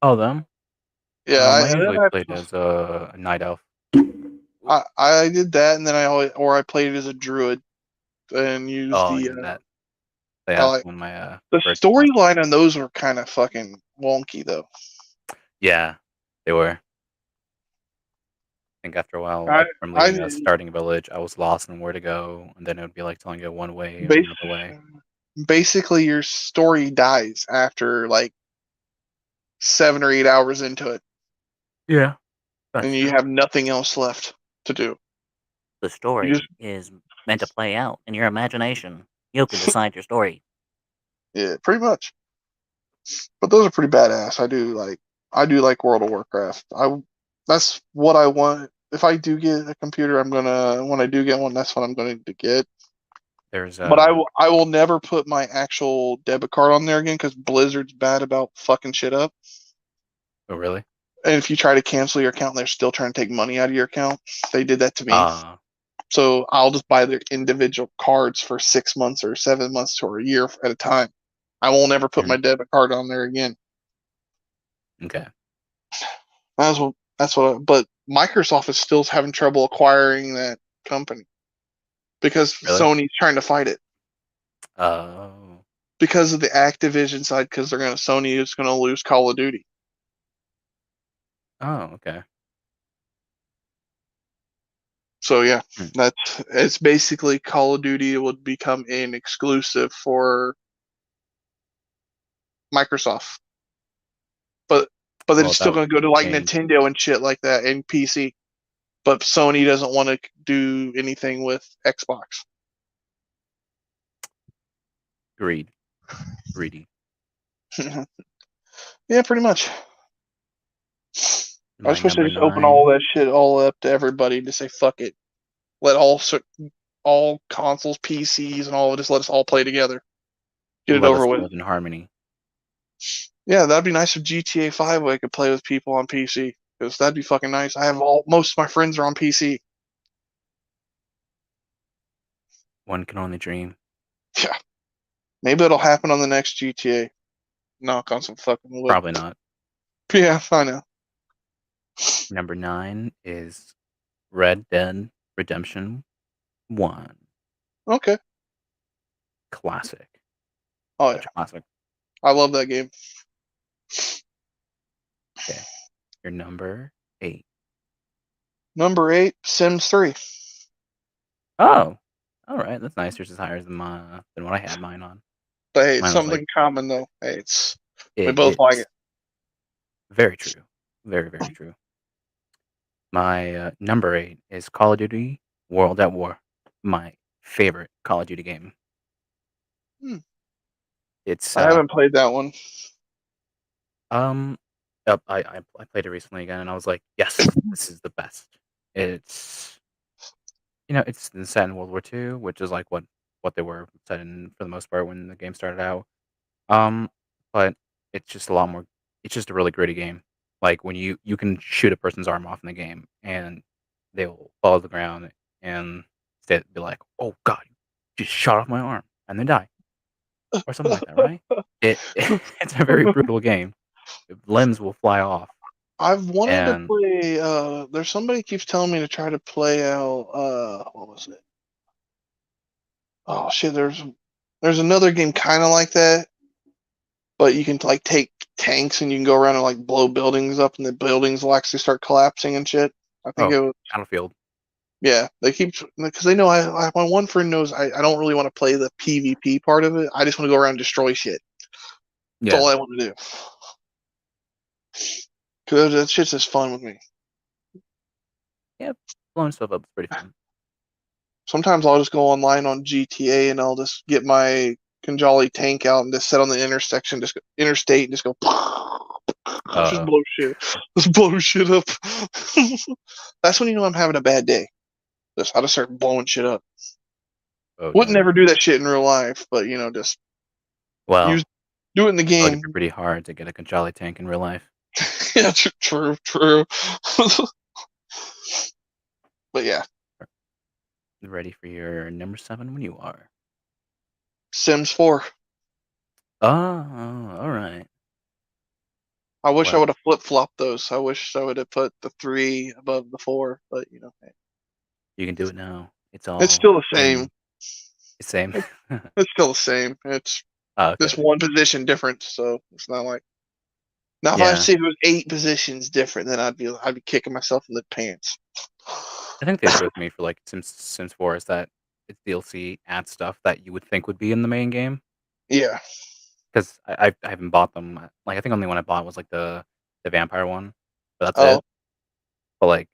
Speaker 2: oh them.
Speaker 1: Yeah,
Speaker 2: I
Speaker 1: and then
Speaker 2: usually played as a night elf.
Speaker 1: I did that, and then I played it as a druid and used
Speaker 2: Oh
Speaker 1: the
Speaker 2: yeah, that
Speaker 1: I
Speaker 2: yeah,
Speaker 1: like
Speaker 2: one of my
Speaker 1: the
Speaker 2: preferred classes.
Speaker 1: storyline on those were kind of fucking wonky though.
Speaker 2: Yeah, they were. Think after a while,
Speaker 1: I
Speaker 2: like from
Speaker 1: I
Speaker 2: leaving a starting village, I was lost on where to go, and then it would be like telling you one way or
Speaker 1: bas-
Speaker 2: another way.
Speaker 1: basically your story dies after like 7 or 8 hours into it,
Speaker 2: Yeah,
Speaker 1: and
Speaker 2: that's
Speaker 1: you
Speaker 2: true.
Speaker 1: have nothing else left to do.
Speaker 7: The
Speaker 1: You just
Speaker 7: story is meant to play out in your imagination. You can decide your story.
Speaker 1: yeah, pretty much. But those are pretty badass. I do like World of Warcraft. I That's what I want. If I do get a computer, I'm gonna when I do get one, that's what I'm going to get.
Speaker 2: There's
Speaker 1: But I will never put my actual debit card on there again because Blizzard's bad about fucking shit up.
Speaker 2: oh really?
Speaker 1: And if you try to cancel your account, they're still trying to take money out of your account. They did that to me.
Speaker 2: Ah,
Speaker 1: So I'll just buy their individual cards for 6 months or 7 months or a year at a time. I won't ever put my debit card on there again.
Speaker 2: okay.
Speaker 1: But Microsoft is still having trouble acquiring that company because
Speaker 2: Really?
Speaker 1: Sony's trying to fight it
Speaker 2: Oh,
Speaker 1: because of the Activision side. Because Sony is gonna lose Call of Duty.
Speaker 2: oh, okay.
Speaker 1: So yeah,
Speaker 2: Hmm.
Speaker 1: it's basically Call of Duty would become an exclusive for Microsoft, but then
Speaker 2: Well,
Speaker 1: it's
Speaker 2: that
Speaker 1: still
Speaker 2: would
Speaker 1: gonna go to like
Speaker 2: change.
Speaker 1: Nintendo and shit like that and PC. But Sony doesn't want to do anything with Xbox.
Speaker 2: Greed, greedy.
Speaker 1: Yeah, pretty much. I was
Speaker 2: My
Speaker 1: supposed to
Speaker 2: number
Speaker 1: just open all
Speaker 2: 9.
Speaker 1: that shit all up to everybody to say fuck it. Let all consoles, PCs, and all of it, just let us all play together. Get it
Speaker 2: Let
Speaker 1: over
Speaker 2: us
Speaker 1: with.
Speaker 2: live in harmony.
Speaker 1: Yeah, that'd be nice if GTA 5 I could play with people on PC. Because that'd be fucking nice. I have most of my friends are on PC.
Speaker 2: One can only dream.
Speaker 1: Yeah. Maybe it'll happen on the next GTA. Knock on some fucking wood.
Speaker 2: Probably not.
Speaker 1: Yeah, I know.
Speaker 2: Number 9 is Red Dead Redemption 1.
Speaker 1: Okay.
Speaker 2: Classic.
Speaker 1: Oh
Speaker 2: Such
Speaker 1: yeah.
Speaker 2: a classic.
Speaker 1: I love that game.
Speaker 2: Okay. Your number 8.
Speaker 1: Number 8, Sims 3.
Speaker 2: Oh. All right. That's nice. Yours is higher than what I had mine on.
Speaker 1: But hey, it's
Speaker 2: Mine was
Speaker 1: something common though. Hey, we both
Speaker 2: it's
Speaker 1: like it.
Speaker 2: very true. Very, very true. My number 8 is Call of Duty World at War. My favorite Call of Duty game.
Speaker 1: Hmm.
Speaker 2: It's
Speaker 1: I haven't played that one.
Speaker 2: um I played it recently again and I was like, yes, this is the best. It's it's set in World War II, which is like what they were set in for the most part when the game started out. Um, but it's just a lot more. It's just a really gritty game. Like when you can shoot a person's arm off in the game, and they'll fall to the ground and be like, "Oh God, you just shot off my arm," and they die or something like that, right? It's a very brutal game. Limbs will fly off,
Speaker 1: I've wanted to
Speaker 2: and
Speaker 1: play there's somebody keeps telling me to try to play out what was it? Oh shit, there's another game kinda like that, but you can like take tanks and you can go around and like blow buildings up and the buildings will actually start collapsing and shit. I think it was
Speaker 2: Battlefield.
Speaker 1: yeah, they keep because they know my one friend knows I don't really want to play the PvP part of it. I just want to go around and destroy shit. That's
Speaker 2: Yeah,
Speaker 1: all I want to do. Cause that shit's just fun with me.
Speaker 2: yeah, blowing stuff up is pretty fun.
Speaker 1: Sometimes I'll just go online on GTA and I'll just get my Kanjali tank out and just sit on the intersection, interstate, and just go, just blow shit, just blow shit up. That's when you know I'm having a bad day. I just start blowing shit up.
Speaker 2: Oh
Speaker 1: Wouldn't
Speaker 2: no.
Speaker 1: never do that shit in real life, but just
Speaker 2: Well,
Speaker 1: do it in the
Speaker 2: it'd
Speaker 1: game.
Speaker 2: be pretty hard to get a Conjali tank in real life.
Speaker 1: Yeah, true. But yeah,
Speaker 2: Ready for your number 7 when you are.
Speaker 1: Sims 4.
Speaker 2: Oh, all right.
Speaker 1: I wish I
Speaker 2: Well,
Speaker 1: would have flip flopped those. I wish I would have put the 3 above the 4, but hey.
Speaker 2: you can do it now. It's all
Speaker 1: It's still the same.
Speaker 2: in the same.
Speaker 1: It's still the same. It's
Speaker 2: Oh, okay.
Speaker 1: just one position difference, so it's not like. Now, if I
Speaker 2: Yeah.
Speaker 1: see it was 8 positions different, then I'd be kicking myself in the pants.
Speaker 2: I think the issue with me for like Sims 4 is that it's DLC adds stuff that you would think would be in the main game
Speaker 1: Yeah.
Speaker 2: because I haven't bought them. Like I think only one I bought was like the vampire one, but that's
Speaker 1: Oh,
Speaker 2: it. But like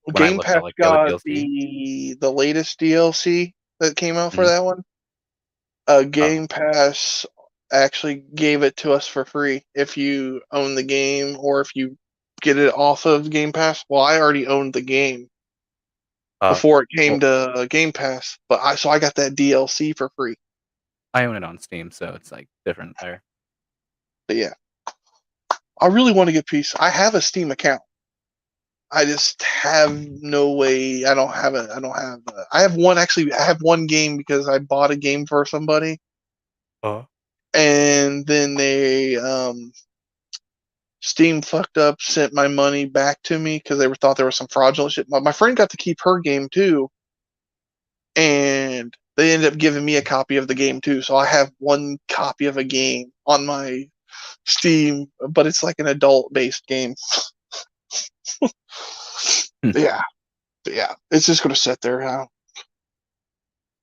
Speaker 2: when I
Speaker 1: Game
Speaker 2: looked
Speaker 1: Pass
Speaker 2: at like the other
Speaker 1: got
Speaker 2: DLC,
Speaker 1: the latest DLC that came out for
Speaker 2: mhm.
Speaker 1: that one.
Speaker 2: Oh,
Speaker 1: Game Pass actually gave it to us for free if you own the game or if you get it off of Game Pass. Well, I already owned the game before it came
Speaker 2: well,
Speaker 1: to Game Pass, but I got that DLC for free.
Speaker 2: I own it on Steam, so it's like different there.
Speaker 1: But yeah, I really want to get PC. I have a Steam account. I just have no way. I don't have it. I don't have. I have one actually. I have one game because I bought a game for somebody, and then they Steam fucked up, sent my money back to me because they thought there was some fraudulent shit. My friend got to keep her game too, and they ended up giving me a copy of the game too. So I have one copy of a game on my Steam, but it's like an adult-based game.
Speaker 2: Hmm.
Speaker 1: Yeah, it's just gonna sit there now.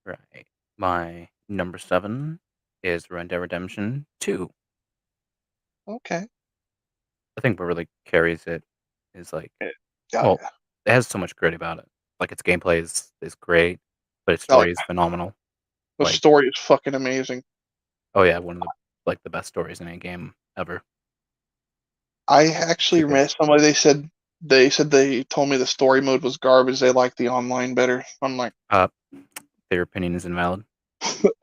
Speaker 2: Right. My number 7 is Red Dead Redemption 2.
Speaker 1: Okay.
Speaker 2: I think what really carries it is like,
Speaker 1: Yeah,
Speaker 2: well, it has so much grit about it. Like its gameplay is great, but its
Speaker 1: oh,
Speaker 2: story
Speaker 1: yeah.
Speaker 2: is phenomenal.
Speaker 1: The
Speaker 2: Like,
Speaker 1: story is fucking amazing.
Speaker 2: oh yeah, one of the best stories in a game ever.
Speaker 1: I actually
Speaker 2: Super.
Speaker 1: met somebody. They said they said they told me the story mode was garbage. They liked the online better. I'm like,
Speaker 2: Their opinion is invalid.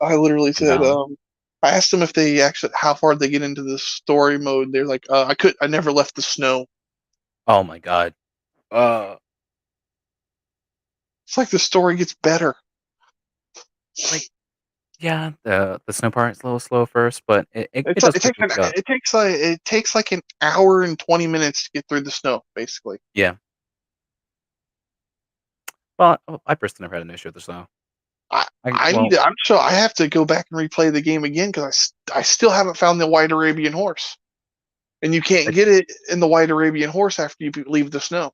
Speaker 1: I literally said,
Speaker 2: Invalid.
Speaker 1: I asked them if they actually how far they get into the story mode. They're like, I never left the snow.
Speaker 2: Oh my god.
Speaker 1: It's like the story gets better.
Speaker 2: Yeah, the snow part is a little slow first, but it
Speaker 1: It's
Speaker 2: does
Speaker 1: it
Speaker 2: quickly pick up.
Speaker 1: it takes like an hour and 20 minutes to get through the snow, basically.
Speaker 2: Yeah. Well, I personally never had an issue with the snow.
Speaker 1: I have to go back and replay the game again because I still haven't found the White Arabian Horse, and you can't get it in the White Arabian Horse after you leave the snow.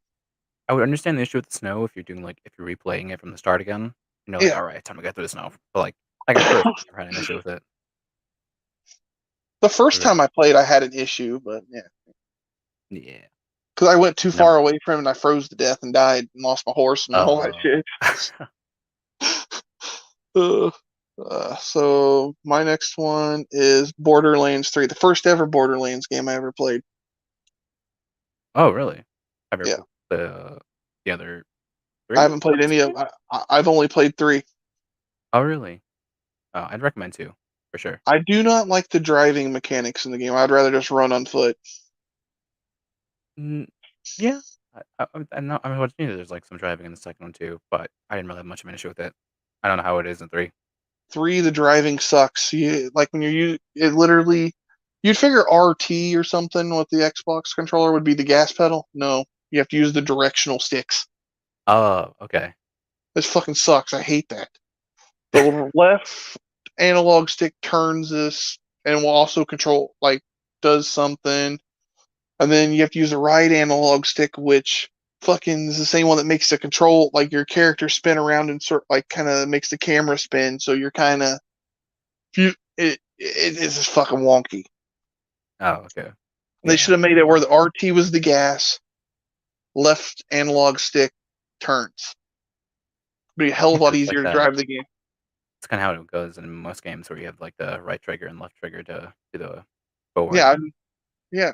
Speaker 2: I would understand the issue with the snow if you're doing if you're replaying it from the start again. You're like,
Speaker 1: Yeah.
Speaker 2: all right, time to get through the snow. But like I personally never had an issue with it.
Speaker 1: The first time I played, I had an issue, but yeah.
Speaker 2: Yeah.
Speaker 1: Because I went too far away from it and I froze to death and died and lost my horse and all that shit. So my next one is Borderlands 3, the first ever Borderlands game I ever played.
Speaker 2: Oh, really? Have you
Speaker 1: Yeah.
Speaker 2: ever played the other three?
Speaker 1: I haven't played any of. I've only played 3.
Speaker 2: Oh, really? I'd recommend 2 for sure.
Speaker 1: I do not like the driving mechanics in the game. I'd rather just run on foot.
Speaker 2: Yeah. I'm not. I mean, there's like some driving in the second one too, but I didn't really have much of an issue with it. I don't know how it is in 3.
Speaker 1: 3, the driving sucks. Like when it literally, you'd figure RT or something with the Xbox controller would be the gas pedal. No, you have to use the directional sticks.
Speaker 2: Oh, okay.
Speaker 1: This fucking sucks. I hate that. The left analog stick turns this and will also control, does something. And then you have to use the right analog stick, which fucking is the same one that makes the control, your character spin around and kind of makes the camera spin. So you're kind of, it is just fucking wonky.
Speaker 2: Oh, okay.
Speaker 1: They should have made it where the RT was the gas, left analog stick turns. It'd be a hell of a lot easier to drive the game.
Speaker 2: It's kind of how it goes in most games where you have the right trigger and left trigger to do the forward.
Speaker 1: Yeah.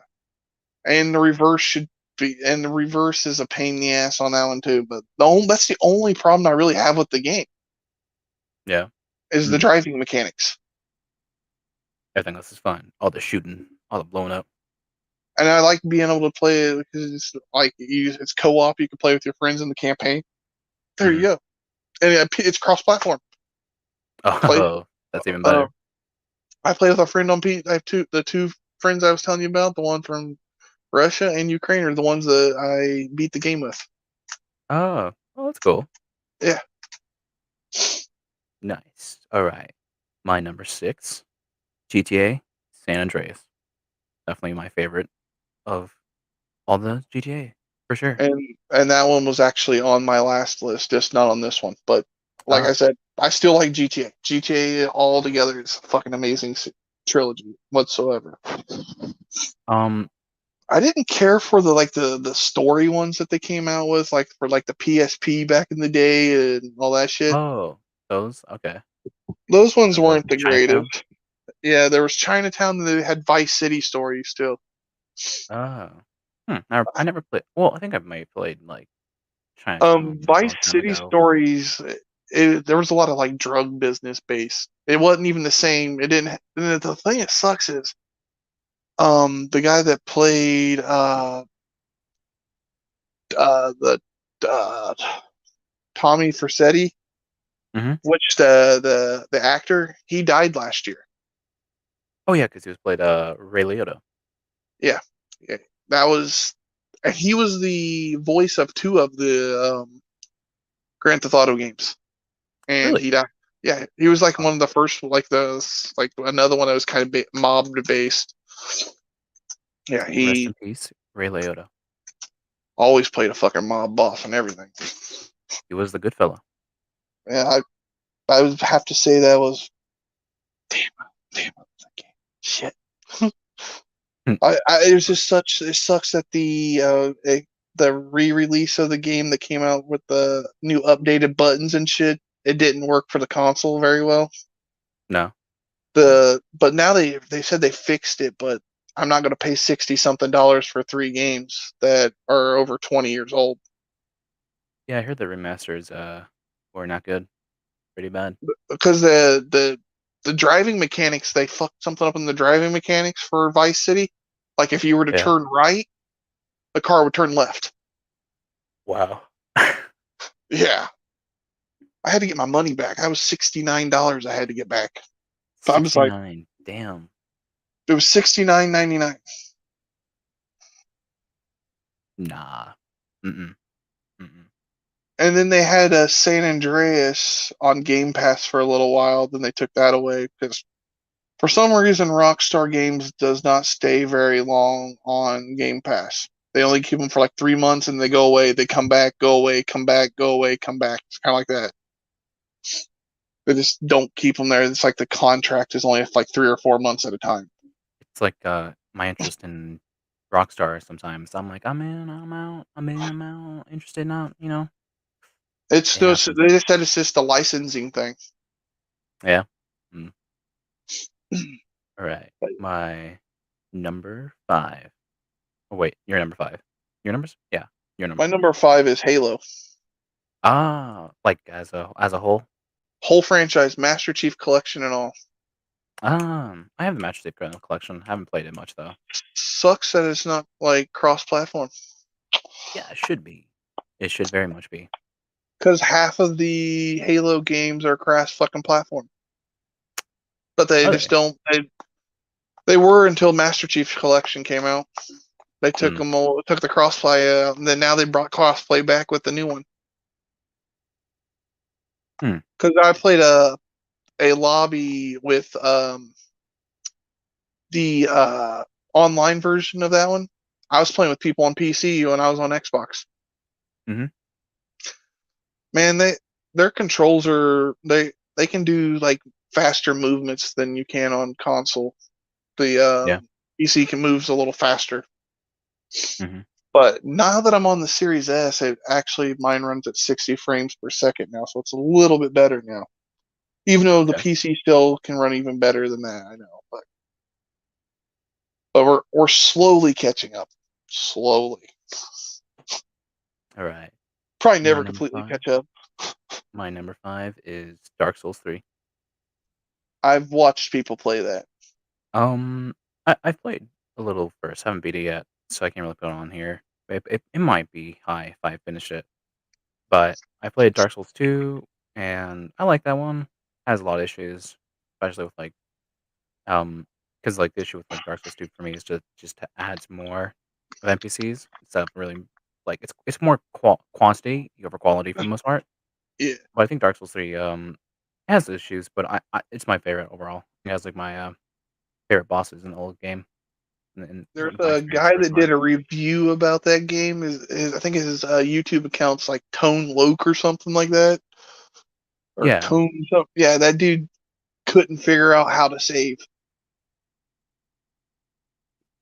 Speaker 1: And the reverse is a pain in the ass on that one too. But that's the only problem I really have with the game.
Speaker 2: Yeah.
Speaker 1: Is the driving mechanics.
Speaker 2: Everything else is fine. All the shooting, all the blowing up.
Speaker 1: And I like being able to play it because it's co-op. You can play with your friends in the campaign. There you go. And it's cross-platform.
Speaker 2: Oh, that's even better.
Speaker 1: I played with a friend on P. I have the 2 friends I was telling you about. The one from Russia and Ukraine are the ones that I beat the game with.
Speaker 2: Oh, that's cool.
Speaker 1: Yeah.
Speaker 2: Nice. All right. My number 6, GTA San Andreas. Definitely my favorite of all the GTA, for sure.
Speaker 1: And that one was actually on my last list, just not on this one. But like I said, I still like GTA. GTA all together is a fucking amazing trilogy whatsoever. I didn't care for the story ones that they came out with, for the PSP back in the day and all that shit.
Speaker 2: Oh, those? Okay.
Speaker 1: Those ones weren't the greatest. Yeah, there was Chinatown and they had Vice City stories too.
Speaker 2: Oh. I never played. Well, I think I may have played Chinatown.
Speaker 1: Vice City stories. There was a lot of drug business based. It wasn't even the same. It didn't. The thing that sucks is, the guy that played the Tommy Vercetti, which the actor, he died last year.
Speaker 2: Oh yeah, because he was played Ray Liotta.
Speaker 1: Yeah, that was. He was the voice of 2 of the Grand Theft Auto games, and
Speaker 2: Really?
Speaker 1: he died. Yeah, he was one of the first, another one that was kind of mob based. Yeah,
Speaker 2: Rest
Speaker 1: he
Speaker 2: in peace, Ray Liotta.
Speaker 1: always played a fucking mob boss and everything.
Speaker 2: He was the good fella.
Speaker 1: Yeah, I would have to say that was damn shit. It was just it sucks that the re-release of the game that came out with the new updated buttons and shit, it didn't work for the console very well.
Speaker 2: No.
Speaker 1: But now they said they fixed it, but I'm not going to pay $60-something for 3 games that are over 20 years old.
Speaker 2: Yeah, I heard the remasters were not good. Pretty bad.
Speaker 1: Because the driving mechanics, they fucked something up in the driving mechanics for Vice City. Like if you were to
Speaker 2: Yeah.
Speaker 1: turn right, the car would turn left.
Speaker 2: Wow.
Speaker 1: Yeah. I had to get my money back. That was $69 I had to get back. So I'm just like,
Speaker 2: 69. Damn.
Speaker 1: it was $69.99.
Speaker 2: Nah. Mm-mm. Mm-mm.
Speaker 1: And then they had San Andreas on Game Pass for a little while. Then they took that away because for some reason Rockstar Games does not stay very long on Game Pass. They only keep them for like 3 months and they go away. They come back, go away, come back, go away, come back. It's kind of like that. They just don't keep them there. It's like the contract is only like 3 or 4 months at a time.
Speaker 2: It's like my interest in Rockstar sometimes. I'm like, I'm in, I'm out, I'm in, I'm out, interested, not,
Speaker 1: It's
Speaker 2: it
Speaker 1: just,
Speaker 2: happens.
Speaker 1: they just said it's just a licensing thing.
Speaker 2: Yeah. Mm. All right. My number 5. Oh, wait, you're number 5. Your numbers? Yeah, your number.
Speaker 1: My number 5 is Halo.
Speaker 2: Like as a whole.
Speaker 1: Whole franchise, Master Chief Collection and all.
Speaker 2: I have the Master Chief Collection. Haven't played it much though.
Speaker 1: Sucks that it's not like cross-platform.
Speaker 2: Yeah, it should be. It should very much be.
Speaker 1: Because half of the Halo games are cross fucking platform. But they just don't. They were until Master Chief Collection came out. They took them all, took the crossplay out, and then now they brought crossplay back with the new one. Because I played a lobby with the online version of that one. I was playing with people on PC when I was on Xbox.
Speaker 2: Mm-hmm.
Speaker 1: Man, their controls are they can do like faster movements than you can on console. The PC can moves a little faster.
Speaker 2: Mm-hmm.
Speaker 1: But now that I'm on the Series S, it actually mine runs at 60 frames per second now, so it's a little bit better now. Even though the PC still can run even better than that, I know, but we're slowly catching up. Slowly.
Speaker 2: All right.
Speaker 1: Probably never completely catch up.
Speaker 2: My number 5 is Dark Souls 3.
Speaker 1: I've watched people play that.
Speaker 2: I've played a little first. Haven't beat it yet, so I can't really put it on here. It might be high if I finish it. But I played Dark Souls 2, and I like that one. Has a lot of issues, especially with because like the issue with like Dark Souls 2 for me is just to adds more of NPCs instead of really like it's more quantity over quality for the most part.
Speaker 1: Yeah.
Speaker 2: But I think Dark Souls 3 has issues, but I it's my favorite overall. It has like my favorite bosses in the old game.
Speaker 1: There's
Speaker 2: My
Speaker 1: a
Speaker 2: experience
Speaker 1: guy
Speaker 2: so
Speaker 1: that
Speaker 2: far.
Speaker 1: did a review about that game. I think his YouTube account's like Tone Loke or something like that. Or
Speaker 2: Yeah.
Speaker 1: Tone something. Yeah, that dude couldn't figure out how to save.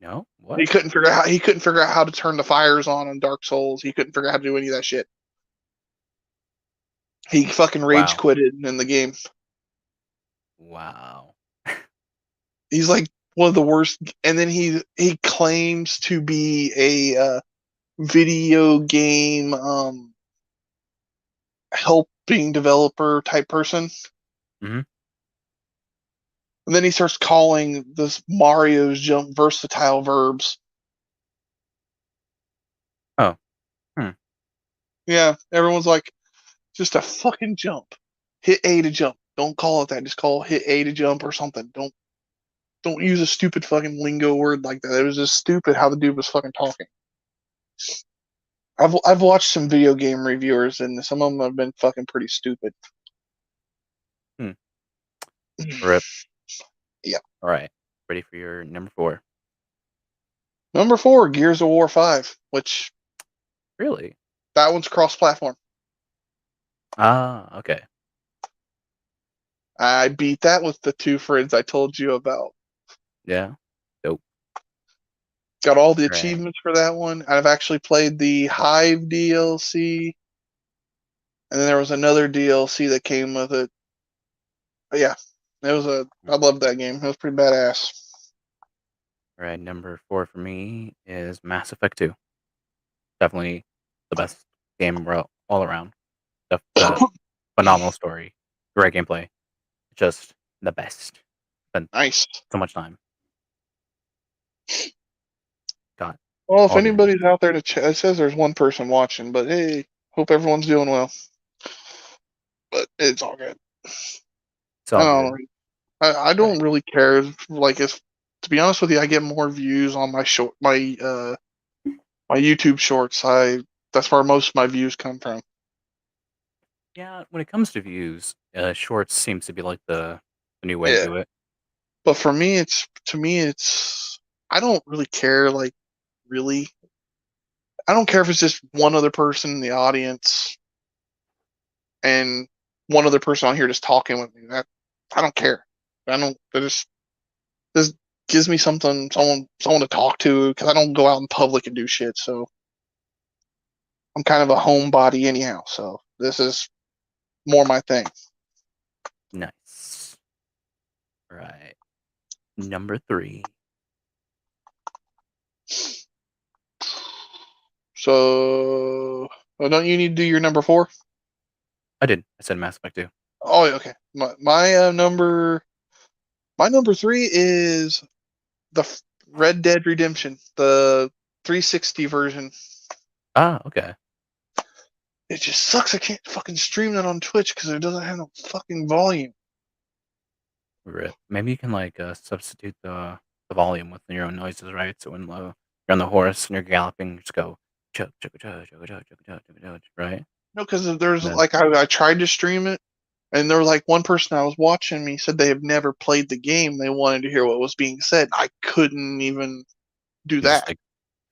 Speaker 2: No? What?
Speaker 1: He couldn't figure out how to turn the fires on Dark Souls. He couldn't figure out how to do any of that shit. He fucking rage quitted in the game.
Speaker 2: Wow.
Speaker 1: He's like one of the worst. And then he claims to be a video game helping developer type person.
Speaker 2: Mhm.
Speaker 1: And then he starts calling this Mario's jump versatile verbs.
Speaker 2: Oh.
Speaker 1: Yeah, everyone's like, just a fucking jump. Hit A to jump. Don't call it that. Just call hit A to jump or something. Don't use a stupid fucking lingo word like that. It was just stupid how the dude was fucking talking. I've watched some video game reviewers and some of them have been fucking pretty stupid.
Speaker 2: Rip.
Speaker 1: Yeah.
Speaker 2: All right. Ready for your number 4?
Speaker 1: Number 4, Gears of War 5, which
Speaker 2: Really?
Speaker 1: that one's cross-platform.
Speaker 2: Ah, okay.
Speaker 1: I beat that with the 2 friends I told you about.
Speaker 2: Yeah. Dope.
Speaker 1: Got all the achievements for that one. I've actually played the Hive DLC. And then there was another DLC that came with it. But yeah, I loved that game. It was pretty badass.
Speaker 2: All right, number 4 for me is Mass Effect 2. Definitely the best game all around. The phenomenal story, great gameplay, just the best. Spent
Speaker 1: Nice.
Speaker 2: so much time. Got
Speaker 1: Well, if
Speaker 2: all the
Speaker 1: anybody's out there to chat, it says there's one person watching, but hey, hope everyone's doing well. But it's all good.
Speaker 2: It's all
Speaker 1: I
Speaker 2: good.
Speaker 1: I don't really care. Like, if to be honest with you, I get more views on my my YouTube shorts. That's where most of my views come from.
Speaker 2: Yeah, when it comes to views, shorts seems to be like the new way to
Speaker 1: Yeah.
Speaker 2: do it.
Speaker 1: But for me, it's I don't really care. Like, really, I don't care if it's just one other person in the audience and one other person on here just talking with me. That I don't care. I don't. That just gives me someone to talk to because I don't go out in public and do shit. So I'm kind of a homebody anyhow. So this is more my thing.
Speaker 2: Nice. Right. Number 3.
Speaker 1: So don't you need to do your number 4?
Speaker 2: I did. I said Mass Effect 2.
Speaker 1: Oh, okay. My number 3 is Red Dead Redemption, the 360 version.
Speaker 2: Ah, okay.
Speaker 1: It just sucks. I can't fucking stream that on Twitch because it doesn't have no fucking volume.
Speaker 2: Rip. Maybe you can like substitute the volume with your own noises, right? So when you're on the horse and you're galloping, just go chug chug chug chug chug chug chug chug chug, right?
Speaker 1: No, because there's
Speaker 2: Then
Speaker 1: like I tried to stream it, and there was like one person I was watching me said they have never played the game. They wanted to hear what was being said. I couldn't even do
Speaker 2: you just
Speaker 1: that.
Speaker 2: like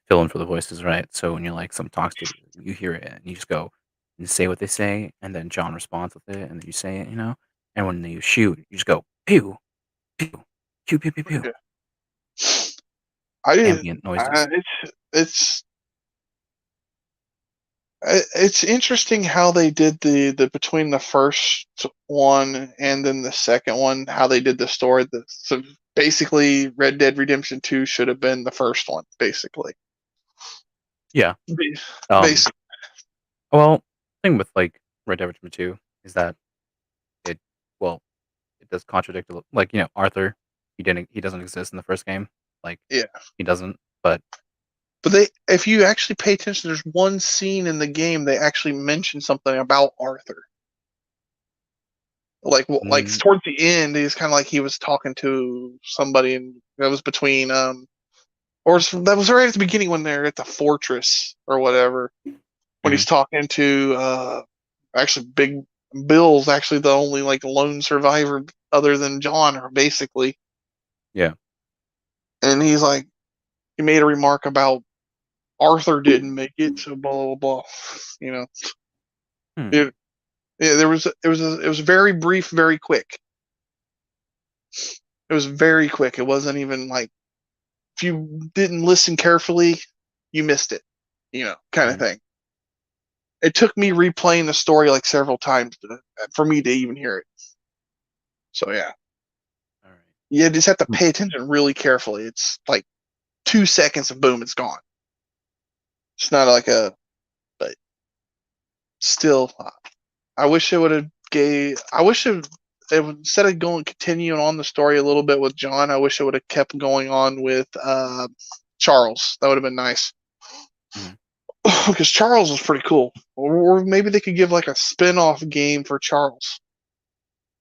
Speaker 2: fill in for the voices, right? So when you're like someone talks to you, you hear it and you just go and say what they say, and then John responds with it, and then you say it, And when you shoot, you just go pew pew pew pew pew pew.
Speaker 1: Yeah. I didn't.
Speaker 2: Ambient noises.
Speaker 1: It's it's interesting how they did the between the first one and then the second one, how they did the story. So basically, Red Dead Redemption 2 should have been the first one, basically.
Speaker 2: Yeah.
Speaker 1: Basically.
Speaker 2: Well, thing with like Red Dead Redemption 2 is that it well it does contradict like Arthur. He doesn't exist in the first game. Like
Speaker 1: Yeah.
Speaker 2: he doesn't. But
Speaker 1: But if you actually pay attention, there's one scene in the game they actually mention something about Arthur. Like towards the end, he's kind of like he was talking to somebody, and that was between that was right at the beginning when they're at the fortress or whatever. When he's talking to actually Big Bill's actually the only like lone survivor other than John, basically.
Speaker 2: Yeah.
Speaker 1: And he's like, he made a remark about Arthur didn't make it, so blah blah blah. It, yeah, it was very brief, very quick. It was very quick. It wasn't even like if you didn't listen carefully, you missed it. Kind of thing. It took me replaying the story like several times for me to even hear it. So yeah.
Speaker 2: All right.
Speaker 1: You just have to pay attention really carefully. It's like 2 seconds and boom, it's gone. It's not like but still, I wish it would have instead of continuing on the story a little bit with John, I wish it would have kept going on with Charles. That would have been nice. Because Charles was pretty cool. Or maybe they could give like a spin-off game for Charles.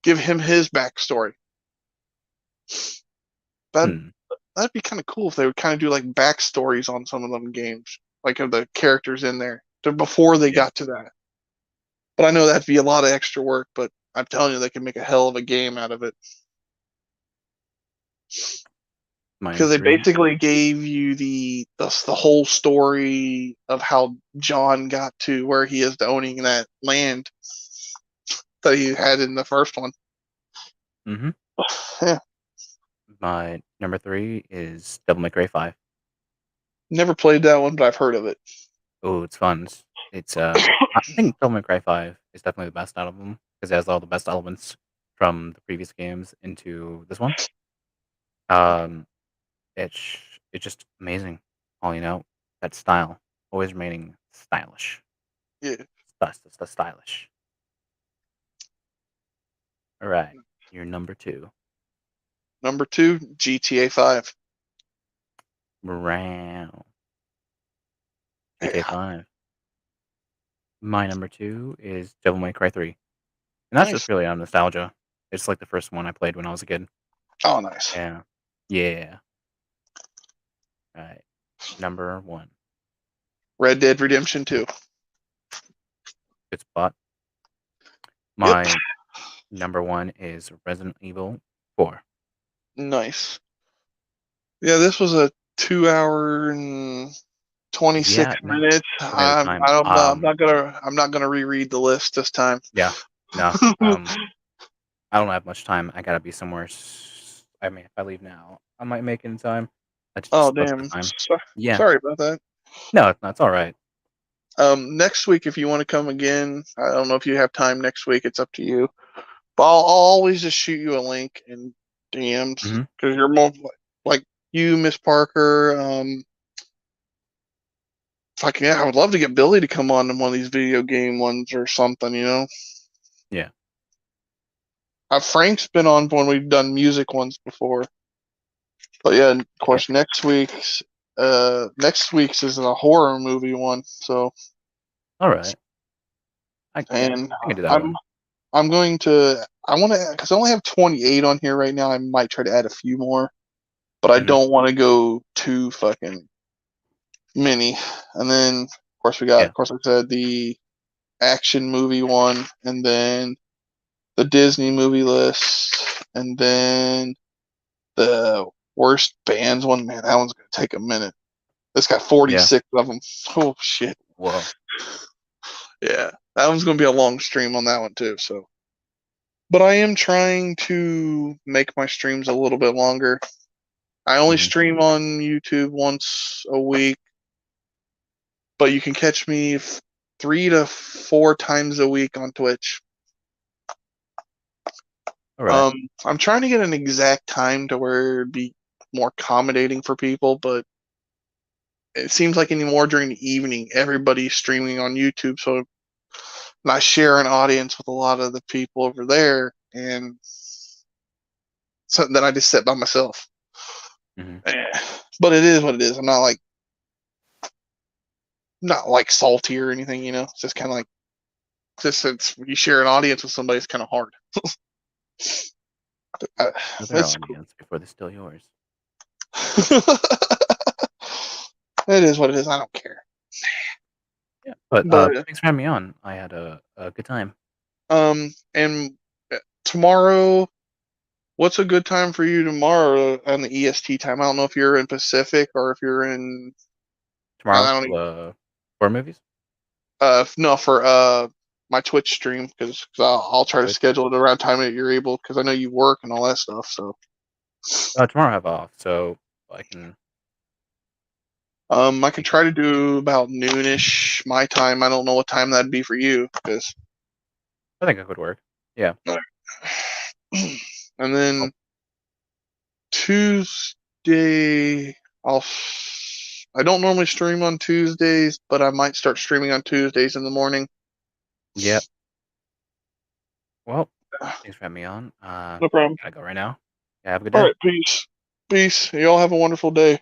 Speaker 1: Give him his backstory. That'd be kind of cool if they would kind of do like backstories on some of them games, like of the characters in there before they got to that. But I know that'd be a lot of extra work, but I'm telling you, they can make a hell of a game out of it. Because they basically gave you the whole story of how John got to where he is to owning that land that he had in the first one. Yeah.
Speaker 2: My number 3 is Devil May Cry 5.
Speaker 1: Never played that one, but I've heard of it.
Speaker 2: Oh, it's fun. It's I think Devil May Cry 5 is definitely the best out of them because it has all the best elements from the previous games into this one. It's it's just amazing. All you know, that style always remaining stylish.
Speaker 1: Yeah.
Speaker 2: That's the stylish. All right, you're number 2.
Speaker 1: Number 2, GTA 5.
Speaker 2: Wow. GTA 5. My number 2 is Devil May Cry 3. And that's just
Speaker 1: Nice.
Speaker 2: purely on nostalgia. It's like the first one I played when I was a kid.
Speaker 1: Oh, nice.
Speaker 2: Yeah. Yeah. All right. Number 1.
Speaker 1: Red Dead Redemption 2.
Speaker 2: Good spot.
Speaker 1: Yep.
Speaker 2: My number 1 is Resident Evil 4.
Speaker 1: Nice. Yeah, this was a 2 hour and 26
Speaker 2: Yeah, no.
Speaker 1: minutes.
Speaker 2: We made the
Speaker 1: I'm
Speaker 2: time.
Speaker 1: I'm not gonna reread the list this time.
Speaker 2: Yeah. No. I don't have much time. I gotta be somewhere. I mean, if I leave now, I might make it in time. I just
Speaker 1: Oh
Speaker 2: booked the
Speaker 1: damn.
Speaker 2: time. Yeah.
Speaker 1: Sorry about that.
Speaker 2: No, it's all right.
Speaker 1: Next week if you want to come again, I don't know if you have time next week. It's up to you. But I'll always just shoot you a link in DMs
Speaker 2: Mhm.
Speaker 1: because you're more like you, Miss Parker. Fucking yeah, I would love to get Billy to come on one of these video game ones or something.
Speaker 2: Yeah.
Speaker 1: Frank's been on when we've done music ones before. But yeah, of course, next week's is a horror movie one. So
Speaker 2: All right. I
Speaker 1: and
Speaker 2: can do that one.
Speaker 1: I'm going to because I only have 28 on here right now. I might try to add a few more, but I
Speaker 2: Mhm.
Speaker 1: don't want to go too fucking many. And then of course
Speaker 2: Yeah.
Speaker 1: of course I said the action movie one, and then the Disney movie list, and then the worst bands one. Man, that one's gonna take a minute. It's got 46 of them. Oh shit.
Speaker 2: Whoa.
Speaker 1: Yeah, that one's gonna be a long stream on that one too. So, but I am trying to make my streams a little bit longer. I only
Speaker 2: Mhm.
Speaker 1: stream on YouTube once a week, but you can catch me 3 to 4 times a week on Twitch.
Speaker 2: All right.
Speaker 1: I'm trying to get an exact time to where it'd be more accommodating for people, but it seems like anymore during the evening, everybody's streaming on YouTube, so I share an audience with a lot of the people over there, and so then I just sit by myself.
Speaker 2: Mhm.
Speaker 1: But it is what it is. I'm not like salty or anything, It's just kind of like since you share an audience with somebody, it's kind of hard.
Speaker 2: With their
Speaker 1: That's cool.
Speaker 2: audience before they're still yours.
Speaker 1: It is what it is. I don't care.
Speaker 2: Yeah. But
Speaker 1: But
Speaker 2: thanks for having me on. I had a good time.
Speaker 1: and tomorrow, what's a good time for you tomorrow on the EST time? I don't know if you're in Pacific or if you're in.
Speaker 2: Tomorrow
Speaker 1: I
Speaker 2: for
Speaker 1: don't.
Speaker 2: the horror movies.
Speaker 1: No, for my Twitch stream because I'll try to
Speaker 2: Twitch.
Speaker 1: schedule it around time that you're able because I know you work and all that stuff. So.
Speaker 2: Tomorrow I have off, so I can.
Speaker 1: I can try to do about noonish my time. I don't know what time that'd be for you, because.
Speaker 2: I think it could work. Yeah.
Speaker 1: And then Tuesday, I don't normally stream on Tuesdays, but I might start streaming on Tuesdays in the morning.
Speaker 2: Yep. Well, thanks for having me on.
Speaker 1: No problem.
Speaker 2: Gotta go right now. Yeah, have a good
Speaker 1: All
Speaker 2: day.
Speaker 1: right, peace. Peace. Y'all have a wonderful day.